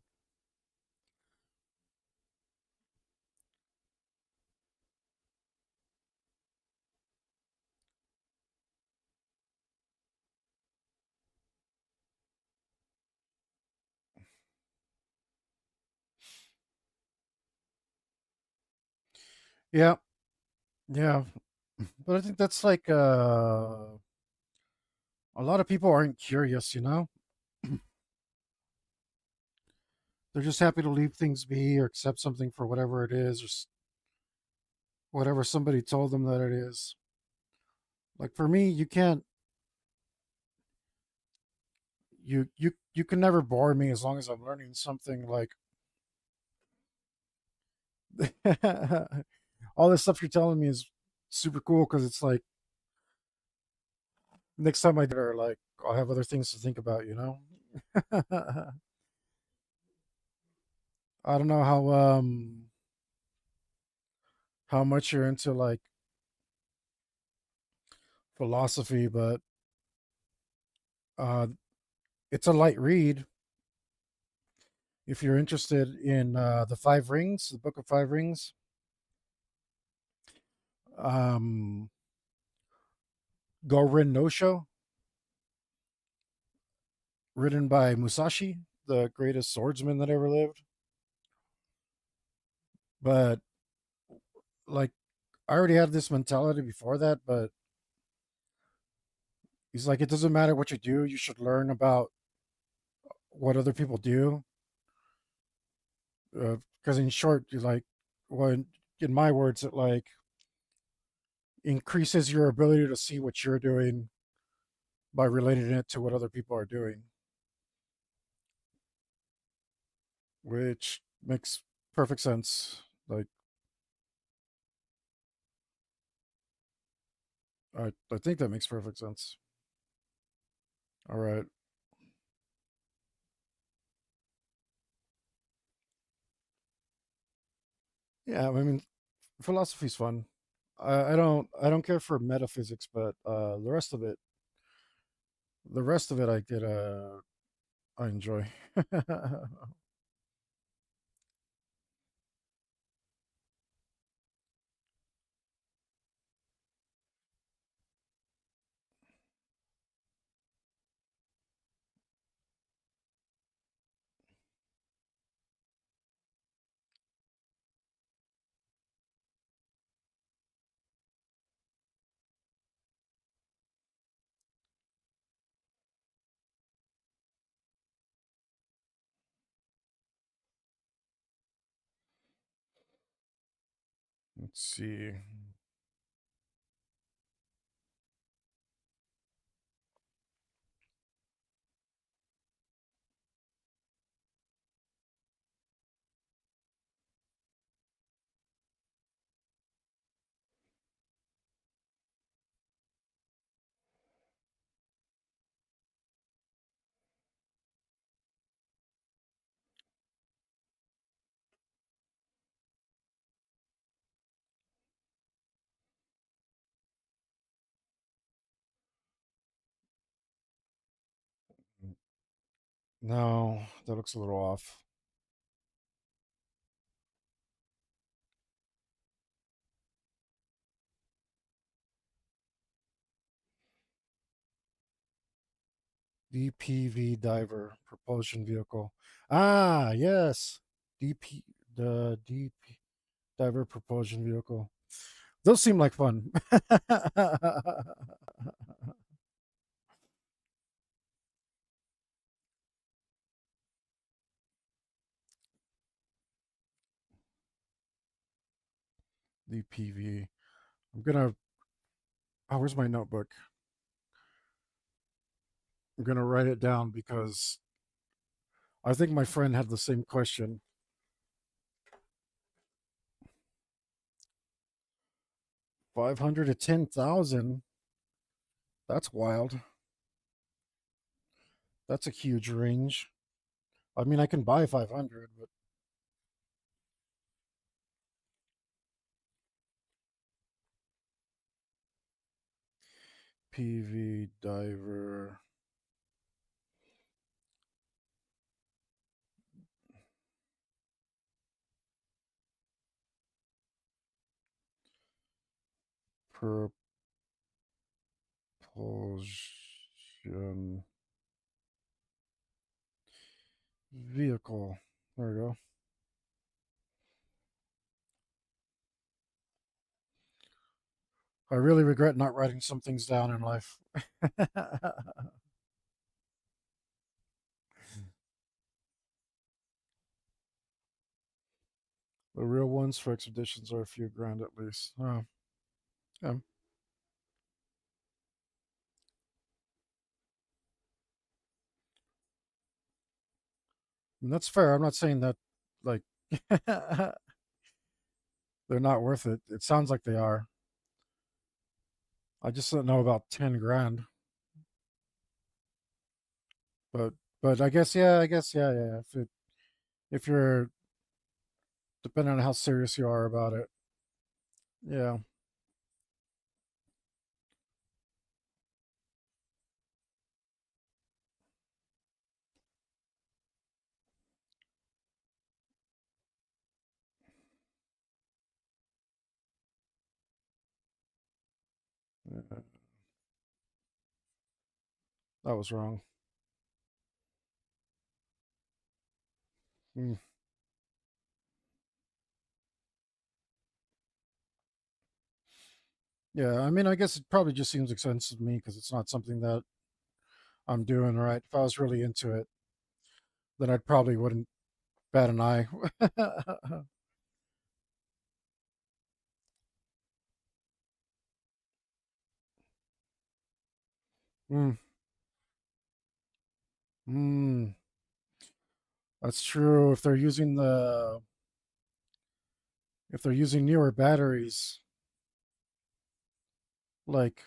Yeah, yeah. But I think that's like a lot of people aren't curious, you know? They're just happy to leave things be or accept something for whatever it is or whatever somebody told them that it is. Like for me, you can't you can never bore me as long as I'm learning something like all this stuff you're telling me is super cool because it's like next time I do it, or like I'll have other things to think about, you know? I don't know how much you're into like philosophy, but uh it's a light read if you're interested in the Five Rings, the Book of Five Rings. Um Gorin no Sho, written by Musashi, the greatest swordsman that ever lived. But like I already had this mentality before that, but he's like, it doesn't matter what you do, you should learn about what other people do. Because in short, you like, when in my words, it like increases your ability to see what you're doing by relating it to what other people are doing, which makes perfect sense. Like, I think that makes perfect sense. All right. Yeah, I mean, philosophy's fun. I don't care for metaphysics, but the rest of it I enjoy. Let's see. No, that looks a little off. DPV diver propulsion vehicle. Ah, yes. DP the DP diver propulsion vehicle. Those seem like fun. DPV. I'm gonna. Oh, where's my notebook? I'm gonna write it down because I think my friend had the same question. 500 to 10,000. That's wild. That's a huge range. I mean, I can buy 500, but PV diver propulsion vehicle. There we go. I really regret not writing some things down in life. The real ones for expeditions are a few grand at least. Oh, yeah. And that's fair. I'm not saying that like they're not worth it. It sounds like they are. I just don't know about 10 grand. But I guess yeah, yeah. If you're depending on how serious you are about it, yeah. uh, That was wrong. Mm. Yeah, I mean, I guess it probably just seems expensive to me because it's not something that I'm doing right. If I was really into it, then I probably wouldn't bat an eye. mm, mm, that's true. If they're using newer batteries, like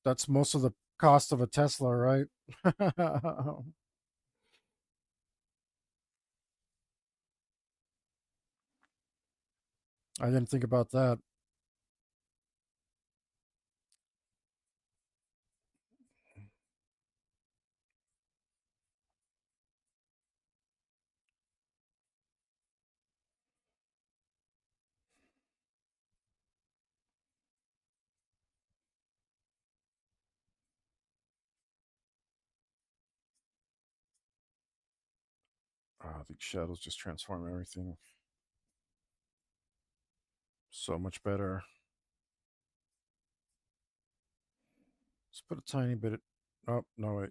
that's most of the cost of a Tesla, right? I didn't think about that. The shadows just transform everything so much better. Let's put a tiny bit. Oh no, wait.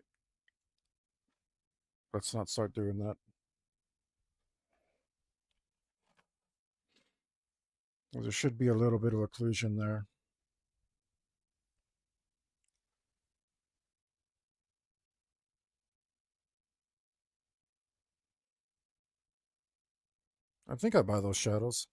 Let's not start doing that. There should be a little bit of occlusion there. I think I buy those shadows.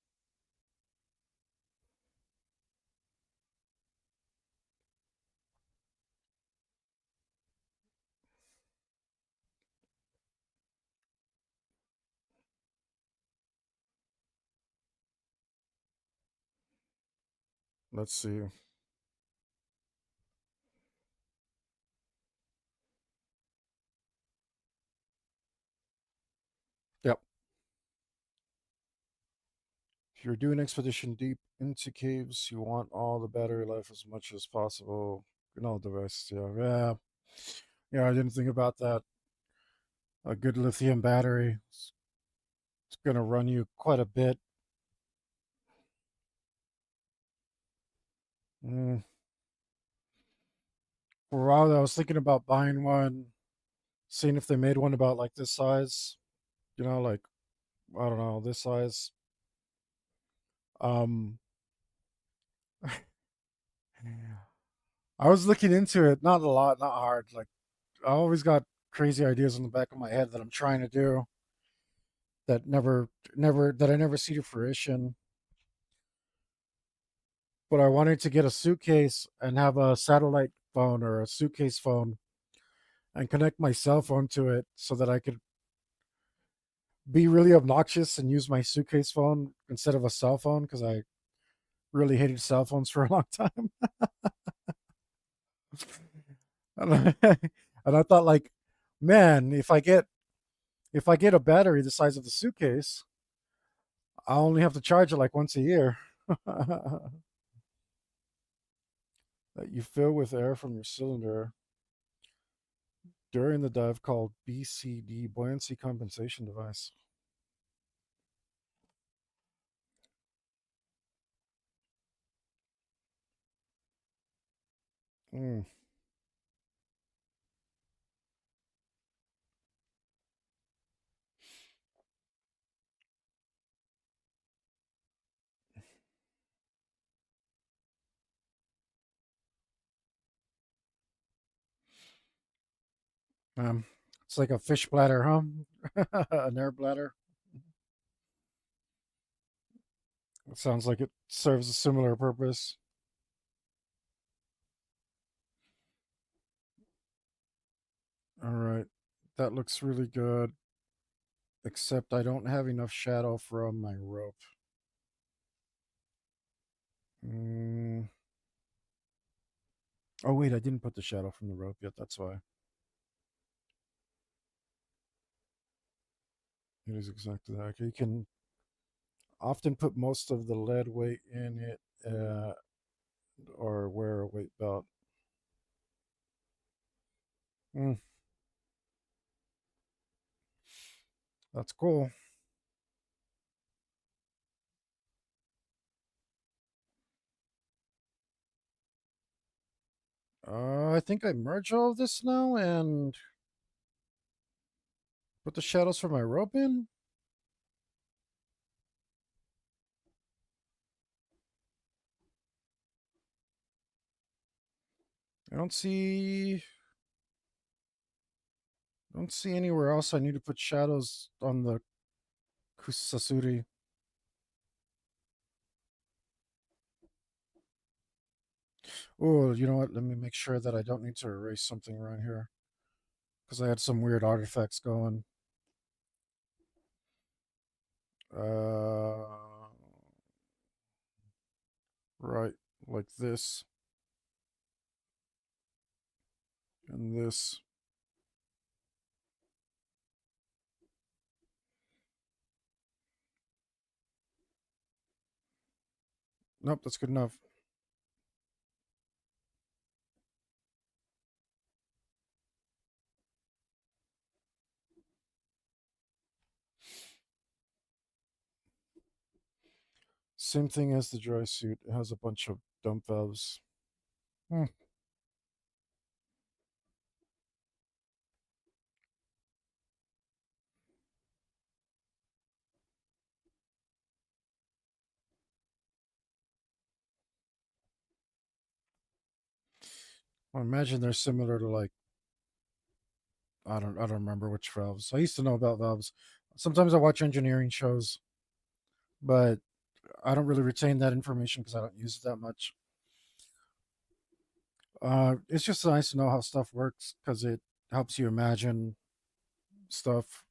Let's see. Yep. If you're doing expedition deep into caves, you want all the battery life as much as possible. And all the rest. Yeah. Yeah. Yeah. I didn't think about that. A good lithium battery. It's going to run you quite a bit. Mm. For a while, I was thinking about buying one, seeing if they made one about like this size. Like I don't know, this size. Um, I was looking into it, not a lot, not hard. Like I always got crazy ideas in the back of my head that I'm trying to do that that I never see to fruition. But I wanted to get a suitcase and have a satellite phone or a suitcase phone and connect my cell phone to it so that I could be really obnoxious and use my suitcase phone instead of a cell phone because I really hated cell phones for a long time. and, I, and I thought like, man, if I get a battery the size of the suitcase, I only have to charge it like once a year. That you fill with air from your cylinder during the dive called BCD, buoyancy compensation device. Mm, um, it's like a fish bladder, huh? An air bladder. It sounds like it serves a similar purpose. All right. That looks really good, except I don't have enough shadow from my rope. Mm. Oh, wait, I didn't put the shadow from the rope yet. That's why. It is exactly that. Okay, you can often put most of the lead weight in it or wear a weight belt. Mm, that's cool. I think I merge all of this now and put the shadows for my rope in. I don't see anywhere else I need to put shadows on the Kusasuri. Oh, you know what? Let me make sure that I don't need to erase something around here because I had some weird artifacts going. Uh, right, like this and this. Nope, that's good enough. Same thing as the dry suit. It has a bunch of dump valves. Hmm. I imagine they're similar to like I don't remember which valves. I used to know about valves. Sometimes I watch engineering shows, but I don't really retain that information because I don't use it that much. It's just nice to know how stuff works because it helps you imagine stuff.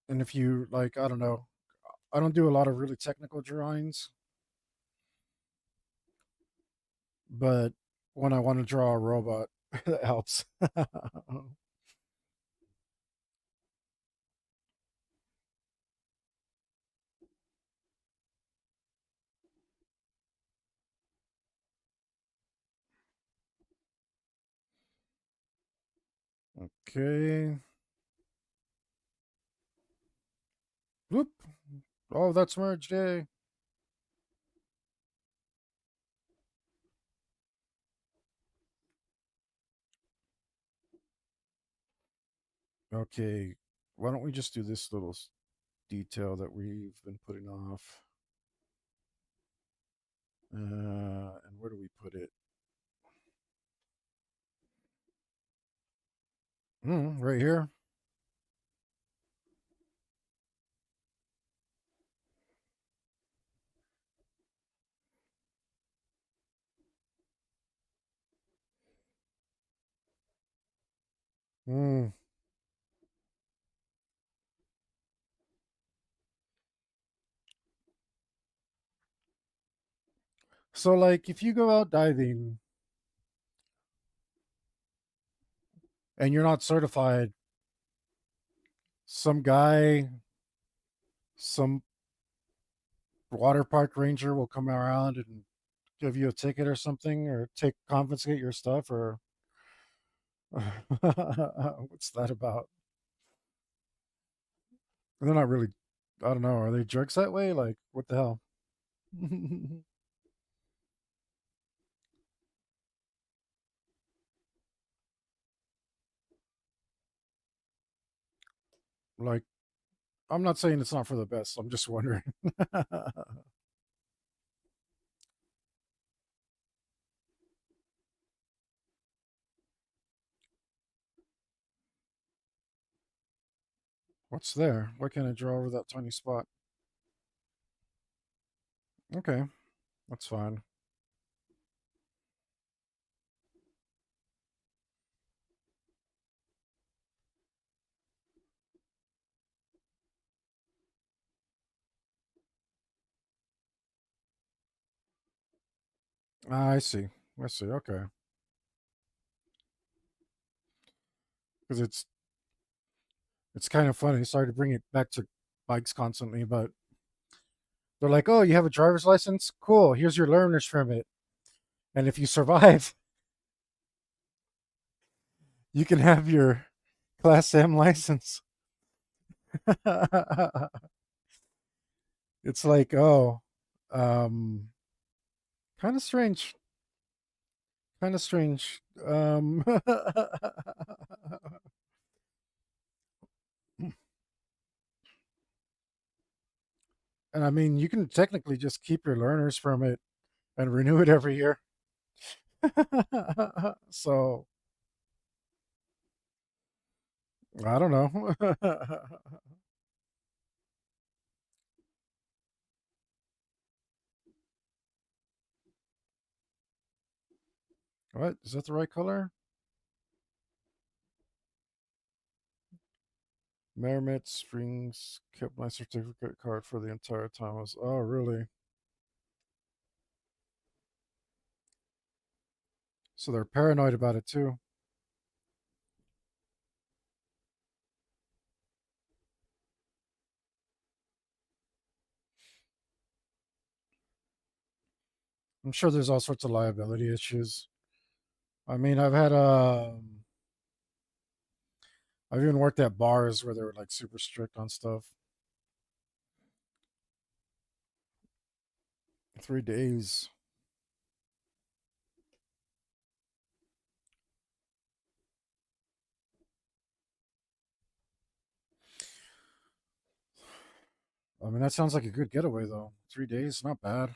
And if you like, I don't know, I don't do a lot of really technical drawings, but when I want to draw a robot, it helps. Okay. Whoop. Oh, that's merged. Yay. Okay. Why don't we just do this little detail that we've been putting off? And where do we put it? Right here. Hmm. So, like, if you go out diving and you're not certified, some guy, some water park ranger will come around and give you a ticket or something, or take confiscate your stuff, or what's that about? They're not really. I don't know. Are they jerks that way? Like, what the hell? Like, I'm not saying it's not for the best. I'm just wondering. What's there? Why can't I draw over that tiny spot? Okay, that's fine. I see. I see. Okay, because it's kind of funny. Sorry to bring it back to bikes constantly, but they're like, "Oh, you have a driver's license? Cool. Here's your learner's permit, and if you survive, you can have your Class M license." It's like, oh, um, kind of strange. Kind of strange. And I mean, you can technically just keep your learners from it and renew it every year. So I don't know. What is that the right color? Merrimack Springs kept my certificate card for the entire time. I was, oh, really? So they're paranoid about it too. I'm sure there's all sorts of liability issues. I mean, I've even worked at bars where they were like super strict on stuff. 3 days. I mean, that sounds like a good getaway though. 3 days, not bad.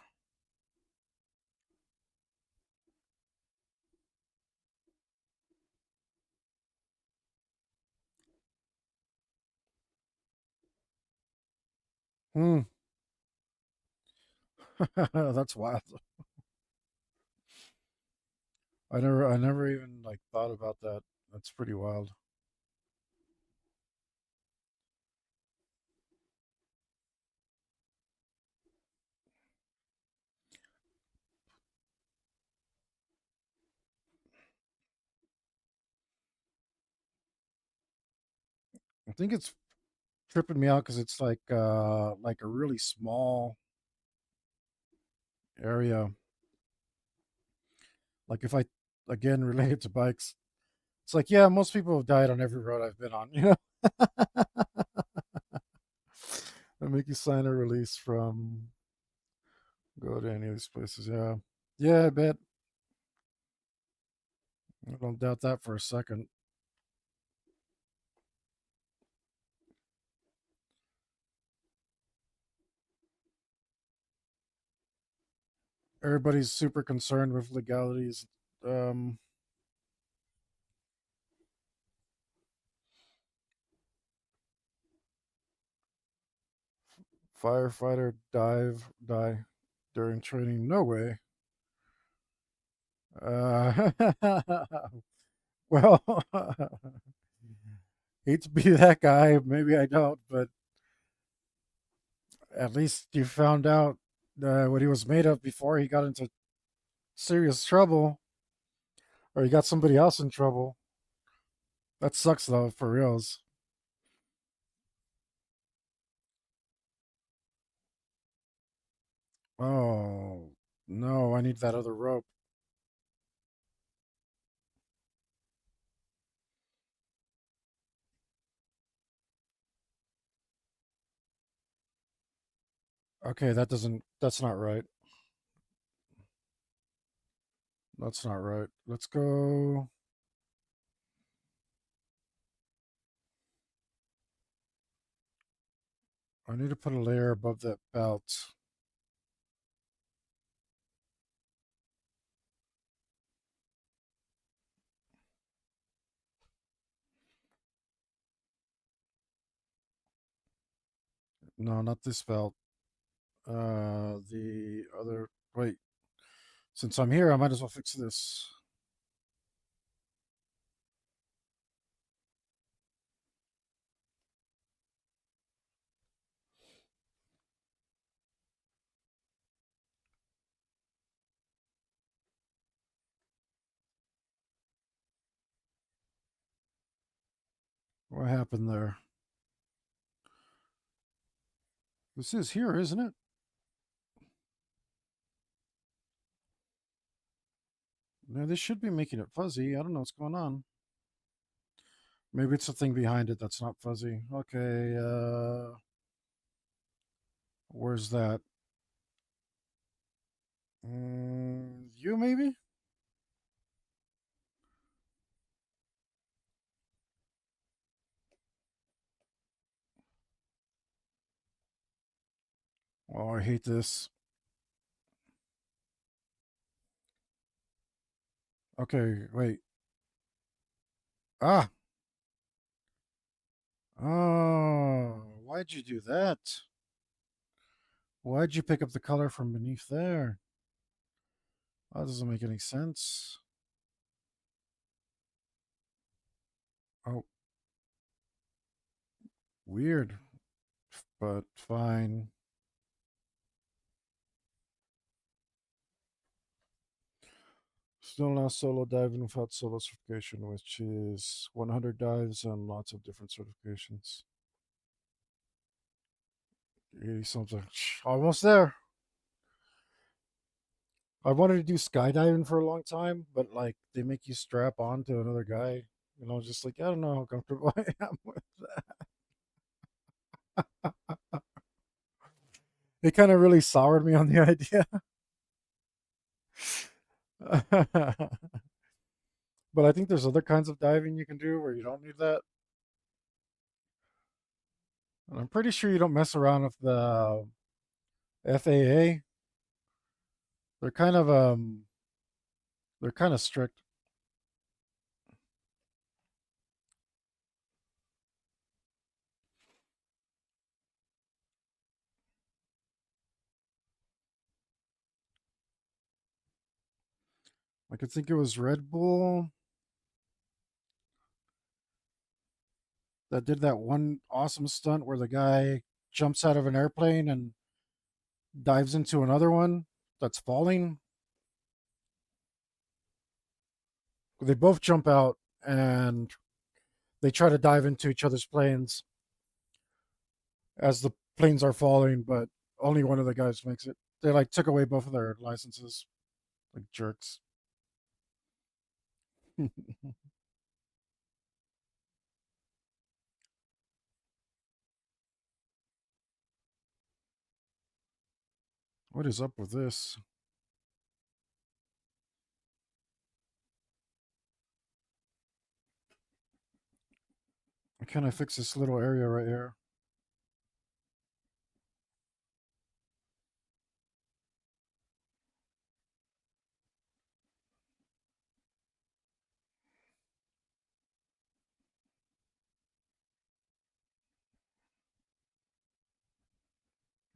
Hmm. That's wild. I never even like thought about that. That's pretty wild. I think it's tripping me out because it's like a really small area. Like if I again relate it to bikes, it's like yeah, most people have died on every road I've been on. You know, they make you sign a release from go to any of these places. Yeah, yeah, I bet. I don't doubt that for a second. Everybody's super concerned with legalities. Um, Firefighter die during training. No way. Uh, well, hate to be that guy. Maybe I don't, but at least you found out what he was made of before he got into serious trouble, or he got somebody else in trouble. That sucks though, for reals. Oh no, I need that other rope. Okay, that doesn't. That's not right. That's not right. Let's go. I need to put a layer above that belt. No, not this belt. The other. Wait. Since I'm here, I might as well fix this. What happened there? This is here, isn't it? No, this should be making it fuzzy. I don't know what's going on. Maybe it's the thing behind it that's not fuzzy. Okay, where's that? You maybe? Oh, I hate this. Okay, wait. Ah! Oh, why'd you do that? Why'd you pick up the color from beneath there? That doesn't make any sense. Oh, weird, but fine. Still not solo diving without solo certification, which is 100 dives and lots of different certifications. 80 something. Almost there. I wanted to do skydiving for a long time, but like they make you strap on to another guy. You know, just like I don't know how comfortable I am with that. It kind of really soured me on the idea. But I think there's other kinds of diving you can do where you don't need that. And I'm pretty sure you don't mess around with the FAA. They're kind of they're kind of strict. I could think it was Red Bull that did that one awesome stunt where the guy jumps out of an airplane and dives into another one that's falling. They both jump out and they try to dive into each other's planes as the planes are falling, but only one of the guys makes it. They like took away both of their licenses, like jerks. What is up with this? Why can't I fix this little area right here?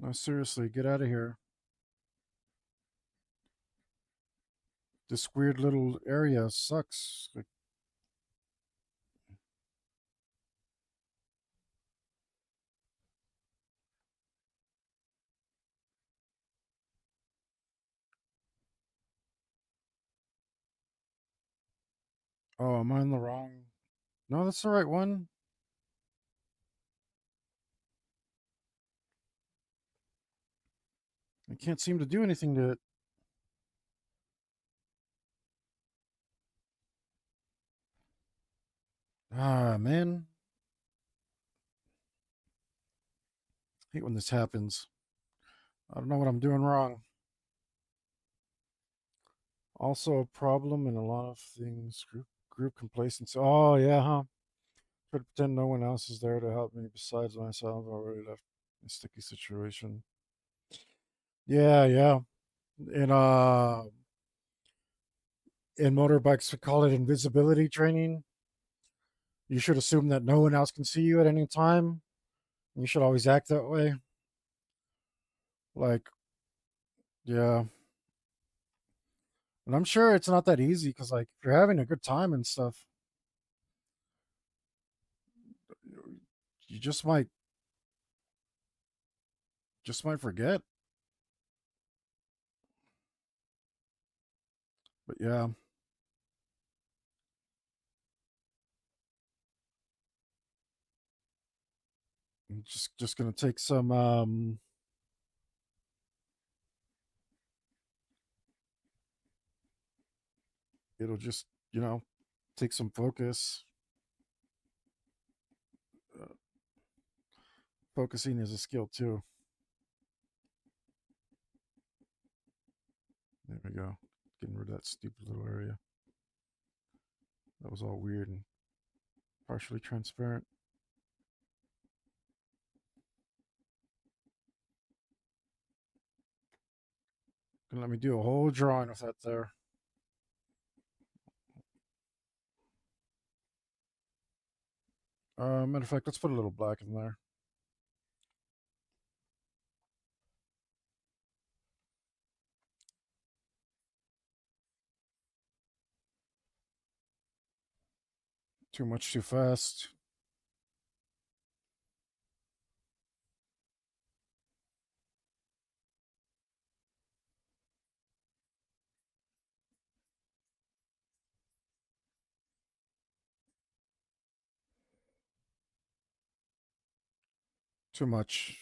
No, seriously, get out of here. This weird little area sucks. Like, oh, am I in the wrong? No, that's the right one. I can't seem to do anything to it. Ah, man. I hate when this happens. I don't know what I'm doing wrong. Also, a problem in a lot of things. Group complacency. Oh, yeah, huh? Try to pretend no one else is there to help me besides myself. I already left a sticky situation. Yeah, yeah. In in motorbikes, we call it invisibility training. You should assume that no one else can see you at any time. You should always act that way. Like, yeah. And I'm sure it's not that easy because, like, if you're having a good time and stuff, you just might forget. But yeah, I'm just gonna take some. It'll just take some focus. Uh, Focusing is a skill too. There we go. Getting rid of that stupid little area. That was all weird and partially transparent. Gonna let me do a whole drawing with that there. Matter of fact, let's put a little black in there. Too much too fast. Too much.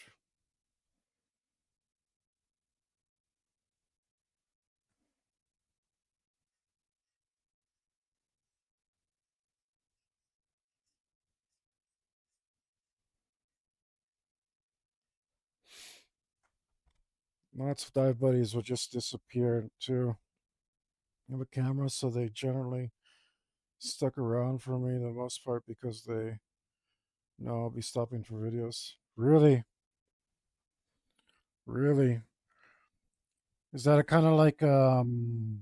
Lots of dive buddies will just disappear too. I have a camera, so they generally stuck around for me the most part because they know I'll be stopping for videos. Really, really. Is that a kind of like you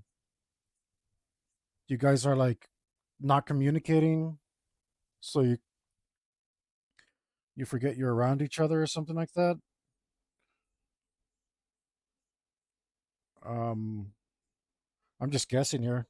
guys are like not communicating, so you forget you're around each other or something like that? Um, I'm just guessing here.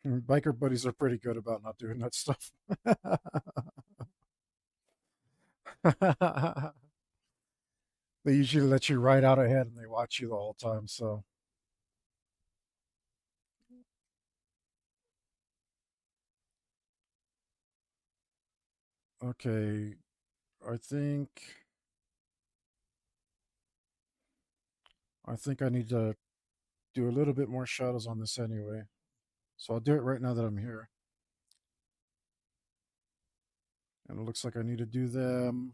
Biker buddies are pretty good about not doing that stuff. They usually let you ride out ahead and they watch you the whole time. So, okay, I think I think I need to do a little bit more shadows on this anyway. So I'll do it right now that I'm here. And it looks like I need to do them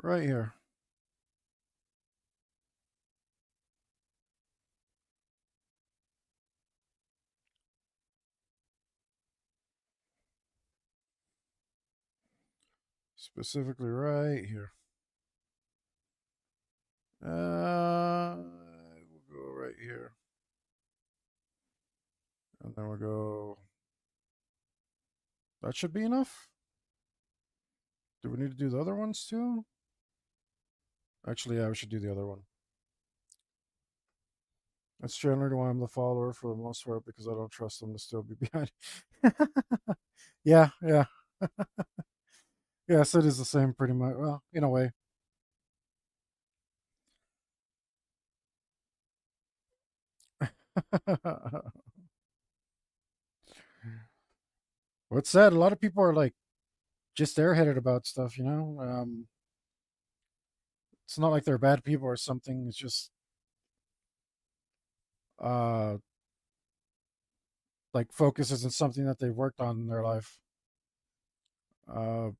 right here. Specifically right here. We'll go right here. And then we'll go. That should be enough. Do we need to do the other ones too? Actually, yeah, we should do the other one. That's generally why I'm the follower for the most part because I don't trust them to still be behind. Yeah, yeah. Yes, it is the same pretty much. Well, in a way. What's sad? A lot of people are like just airheaded about stuff, you know? It's not like they're bad people or something. It's just uh like focus isn't something that they've worked on in their life. Uh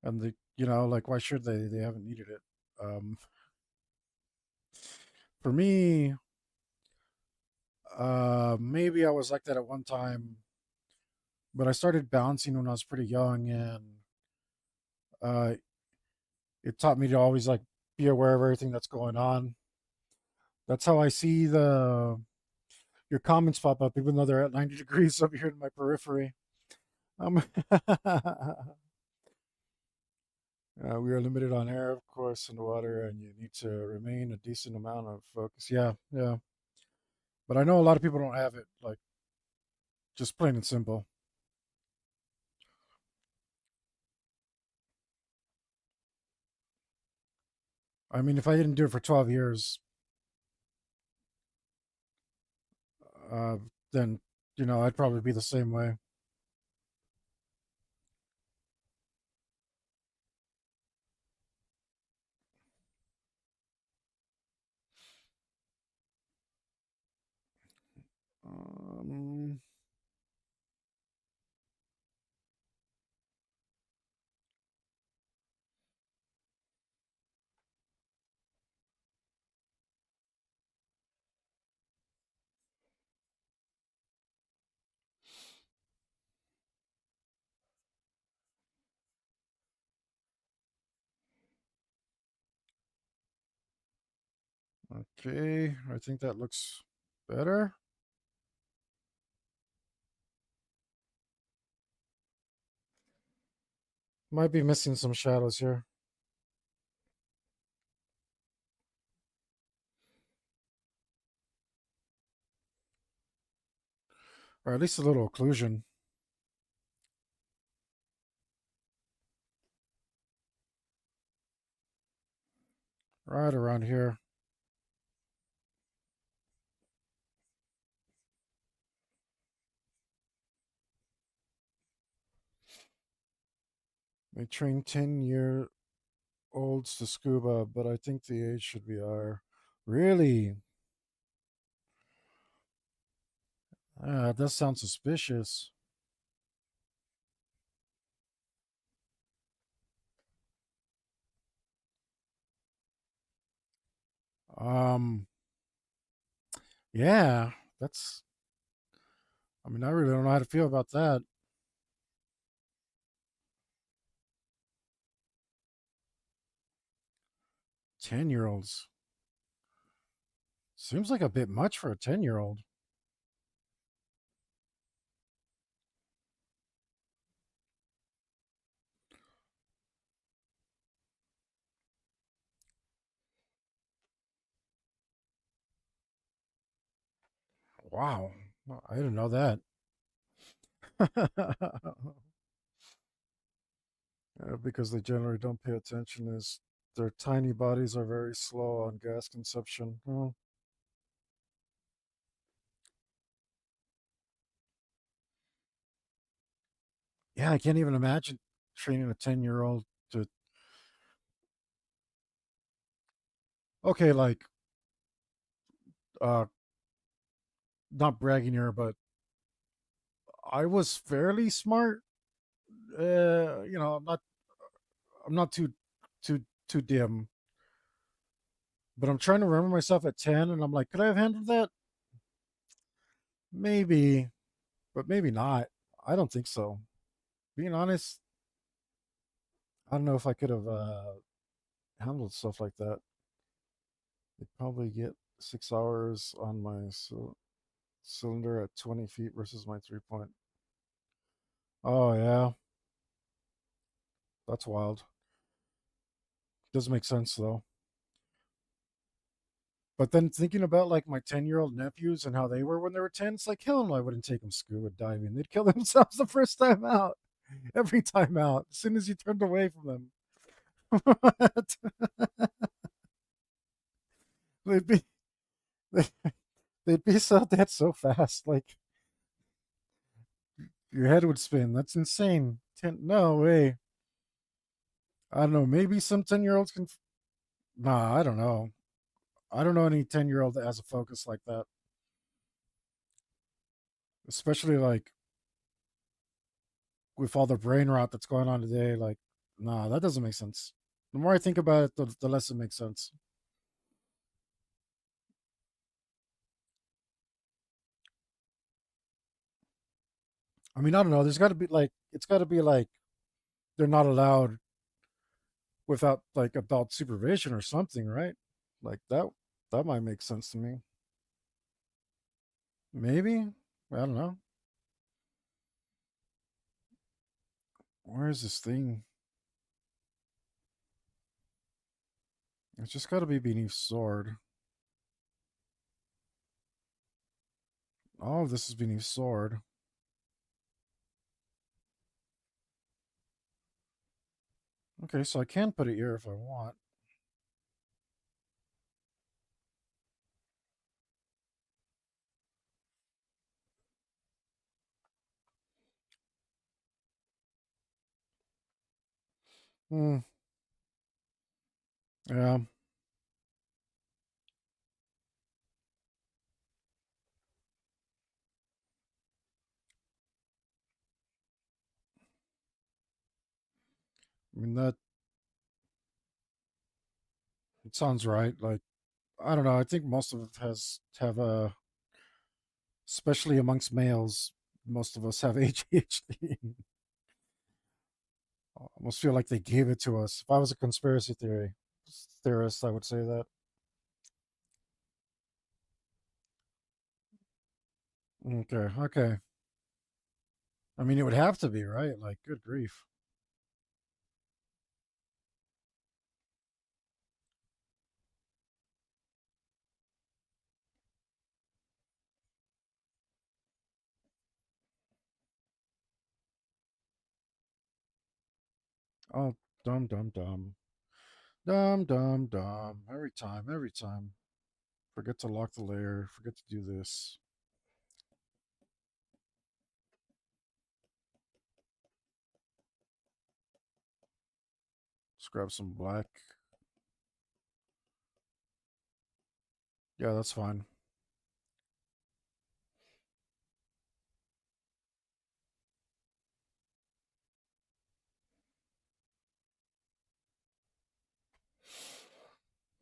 and the like why should they? They haven't needed it. For me, maybe I was like that at one time, but I started bouncing when I was pretty young and uh it taught me to always like be aware of everything that's going on. That's how I see the your comments pop up, even though they're at 90 degrees up here in my periphery. Um, we are limited on air, of course, and water, and you need to remain a decent amount of focus. Yeah, yeah. But I know a lot of people don't have it, like just plain and simple. I mean, if I didn't do it for 12 years, uh, then I'd probably be the same way. Um, okay, I think that looks better. Might be missing some shadows here, or at least a little occlusion right around here. They train 10-year-olds to scuba, but I think the age should be higher. Really? That does sound suspicious. Um, yeah, that's. I mean, I really don't know how to feel about that. 10-year-olds seems like a bit much for a 10-year-old. Wow, I didn't know that. Because they generally don't pay attention, is their tiny bodies are very slow on gas consumption. Well, yeah, I can't even imagine training a 10-year-old to. Okay, like, uh, not bragging here, but I was fairly smart. I'm not too dim, but I'm trying to remember myself at 10, and I'm like, could I have handled that? Maybe, but maybe not. I don't think so. Being honest, I don't know if I could have handled stuff like that. I'd probably get 6 hours on my cylinder at 20 feet versus my 3 point. Oh, yeah. That's wild. Doesn't make sense, though. But then thinking about like my 10-year-old nephews and how they were when they were 10, it's like, hell no, I wouldn't take them scuba diving. They'd kill themselves the first time out, every time out, as soon as you turned away from them. they'd be they'd be so dead so fast. Like your head would spin. That's insane. No way. I don't know. Maybe some 10-year-olds can. Nah, I don't know. I don't know any 10-year-old that has a focus like that. Especially like with all the brain rot that's going on today. Like, nah, that doesn't make sense. The more I think about it, the less it makes sense. I mean, I don't know. There's got to be like, it's got to be like they're not allowed without like adult supervision or something, right? Like that. That might make sense to me. Maybe. I don't know. Where is this thing? It's just got to be beneath sword. All of this is beneath sword. Okay, so I can put it here if I want. Hmm. Yeah. I mean that it sounds right. Like I don't know. I think most of it has have a, especially amongst males, most of us have ADHD. I almost feel like they gave it to us. If I was a conspiracy theorist, I would say that. Okay, okay. I mean, it would have to be, right? Like, good grief. Oh, dumb, dumb, dumb. Dumb, dumb, dumb. Every time, every time. Forget to lock the layer. Forget to do this. Let's grab some black. Yeah, that's fine.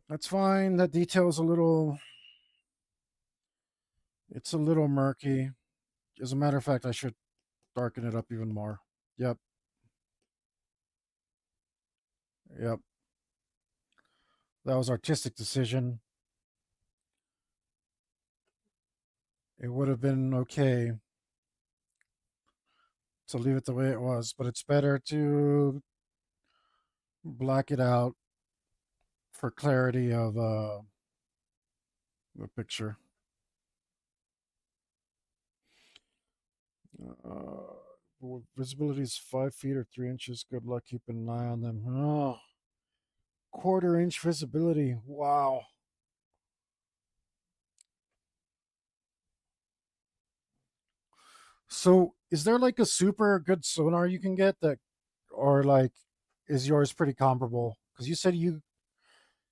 That's fine. That detail is a little, it's a little murky. As a matter of fact, I should darken it up even more. Yep, yep. That was artistic decision. It would have been okay to leave it the way it was, but it's better to black it out for clarity of the picture. Visibility is 5 feet or 3 inches. Good luck keeping an eye on them. Oh, quarter-inch visibility. Wow. So, is there like a super good sonar you can get that, or like, is yours pretty comparable? Because you said you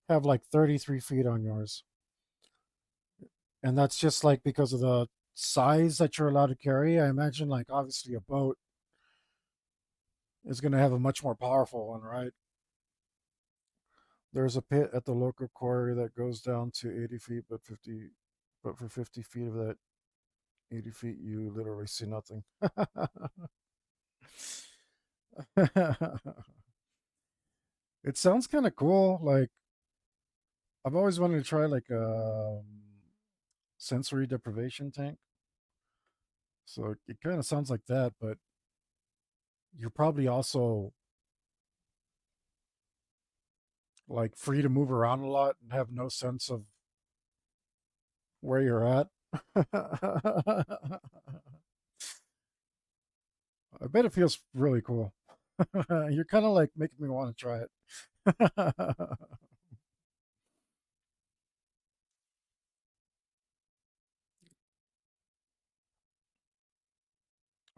have like 33 feet on yours, and that's just like because of the size that you're allowed to carry. I imagine, like, obviously a boat is going to have a much more powerful one, right? There's a pit at the local quarry that goes down to 80 feet, but for 50 feet of that 80 feet, you literally see nothing. It sounds kind of cool. Like, I've always wanted to try like a sensory deprivation tank. So it kind of sounds like that, but you're probably also like free to move around a lot and have no sense of where you're at. I bet it feels really cool. You're kind of like making me want to try it.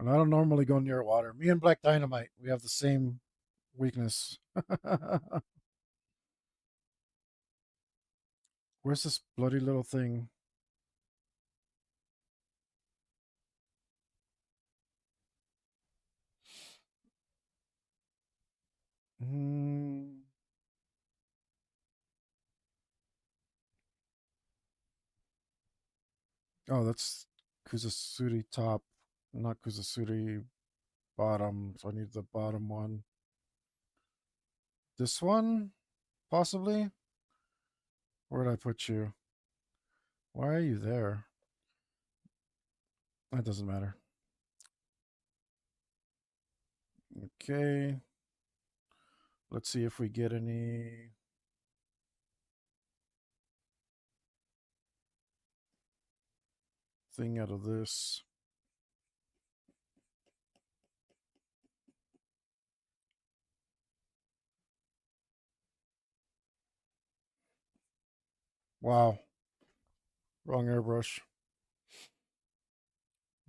And I don't normally go near water. Me and Black Dynamite, we have the same weakness. Where's this bloody little thing? Mm. Oh, that's Kuzasuri top, not Kuzasuri bottom. So I need the bottom one. This one, possibly? Where did I put you? Why are you there? That doesn't matter. Okay. Let's see if we get anything out of this. Wow. Wrong airbrush.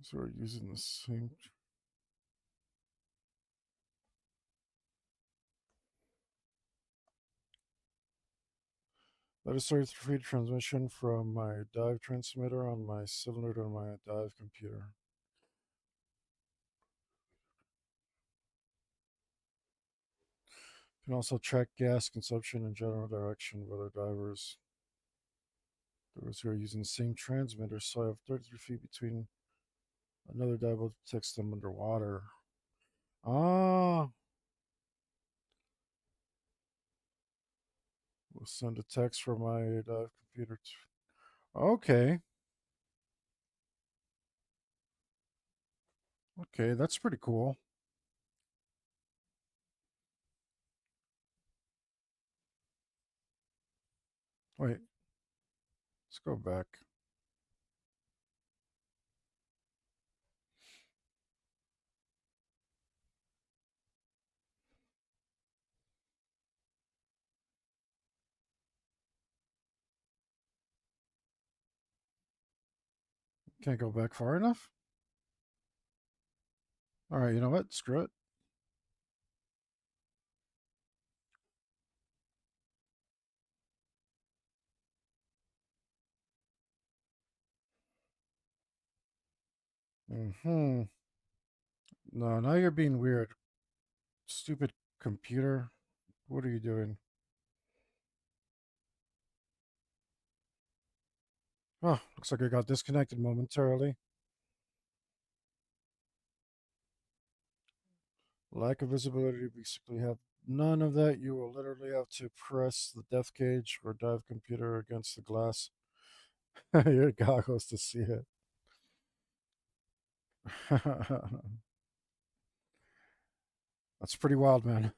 So we're using the same. That is started to feed transmission from my dive transmitter on my cylinder to my dive computer. Can also track gas consumption and general direction of other divers. Those who are using the same transmitter, so I have 33 feet between another diver detects them underwater. Ah, we'll send a text from my dive computer. Okay, okay, that's pretty cool. Wait, let's go back. Can't go back far enough? All right, you know what? Screw it. Hmm. No, now you're being weird. Stupid computer. What are you doing? Oh, looks like I got disconnected momentarily. Lack of visibility. Basically, have none of that. You will literally have to press the depth gauge or dive computer against the glass. Your goggles to see it. That's pretty wild, man.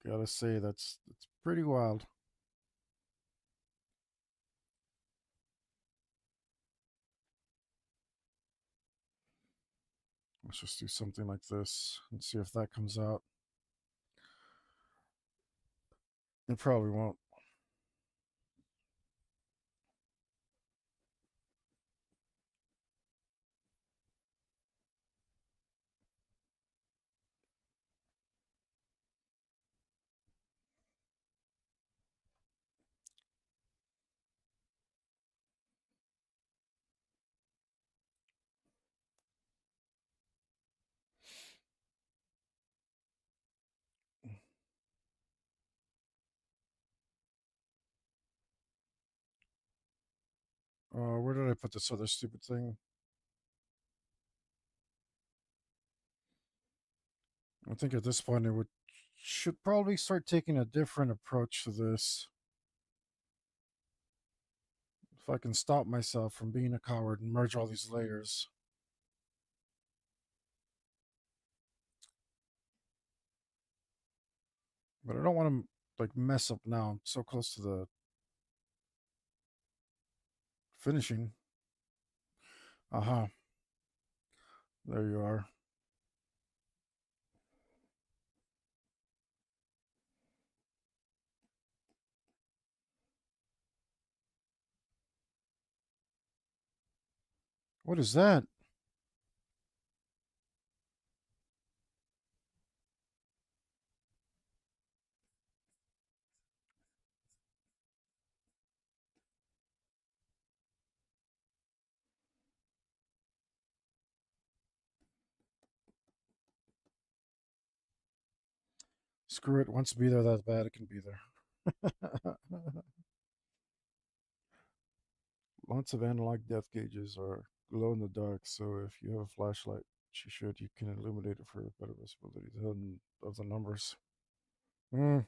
Okay, Gotta say that's pretty wild. Let's just do something like this and see if that comes out. It probably won't. Where did I put this other stupid thing? I think at this point it would should probably start taking a different approach to this. If I can stop myself from being a coward and merge all these layers. But I don't want to like mess up now. I'm so close to the finishing. Aha. There you are. What is that? Screw it. Once be there that bad, it can be there. Lots of analog depth gauges are glow in the dark, so if you have a flashlight, you can illuminate it for better visibility of the numbers. Mm,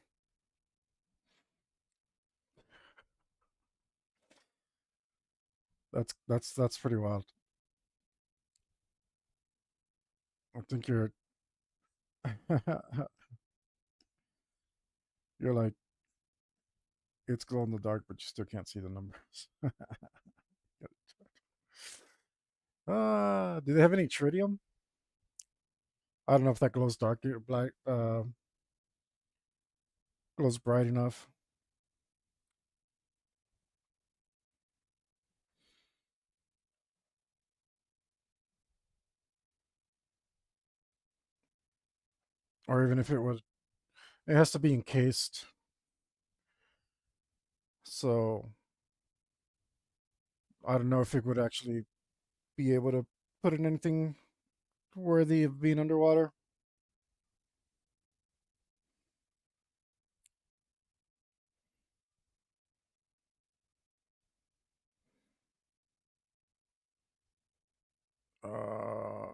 that's pretty wild. I think you're like it's glow in the dark, but you still can't see the numbers. Do they have any tritium? I don't know if that glows dark, black, glows bright enough, or even if it was, it has to be encased. So I don't know if it would actually be able to put in anything worthy of being underwater. Uh,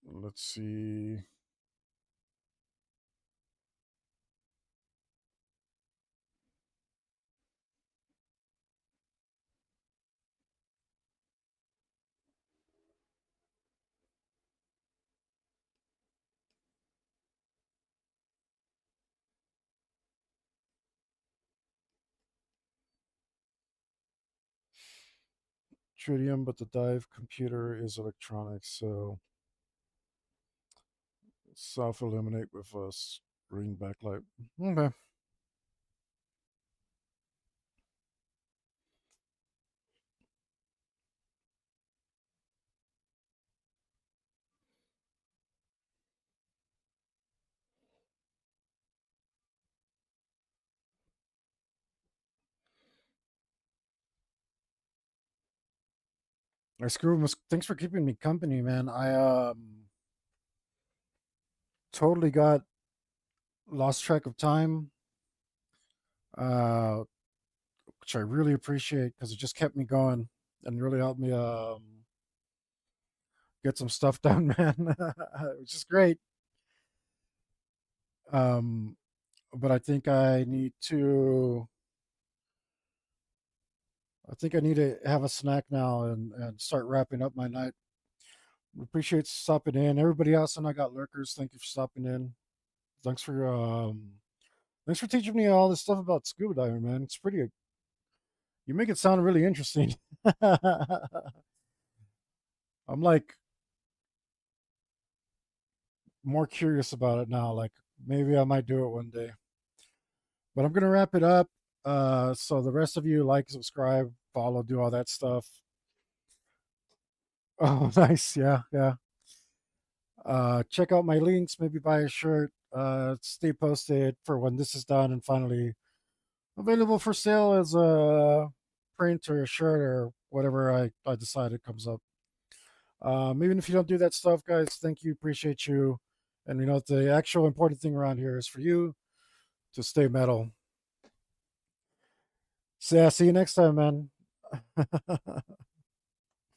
let's see. Tritium, but the dive computer is electronic, so self illuminate with a screen backlight. Okay. I screw. Thanks for keeping me company, man. I totally got lost track of time, uh, which I really appreciate because it just kept me going and really helped me get some stuff done, man. Which is great. Um, but I think I need to I think I need to have a snack now and start wrapping up my night. Appreciate stopping in. Everybody else, and I got lurkers. Thank you for stopping in. Thanks for thanks for teaching me all this stuff about scuba diving, man. It's pretty. You make it sound really interesting. I'm like more curious about it now. Like maybe I might do it one day. But I'm gonna wrap it up. So the rest of you like, subscribe, follow, do all that stuff. Oh, nice. Yeah, yeah. Check out my links. Maybe buy a shirt. Stay posted for when this is done and finally available for sale as a print or a shirt or whatever I decide it comes up. Even if you don't do that stuff, guys, thank you, appreciate you. And you know, the actual important thing around here is for you to stay metal. So yeah, see you next time, man.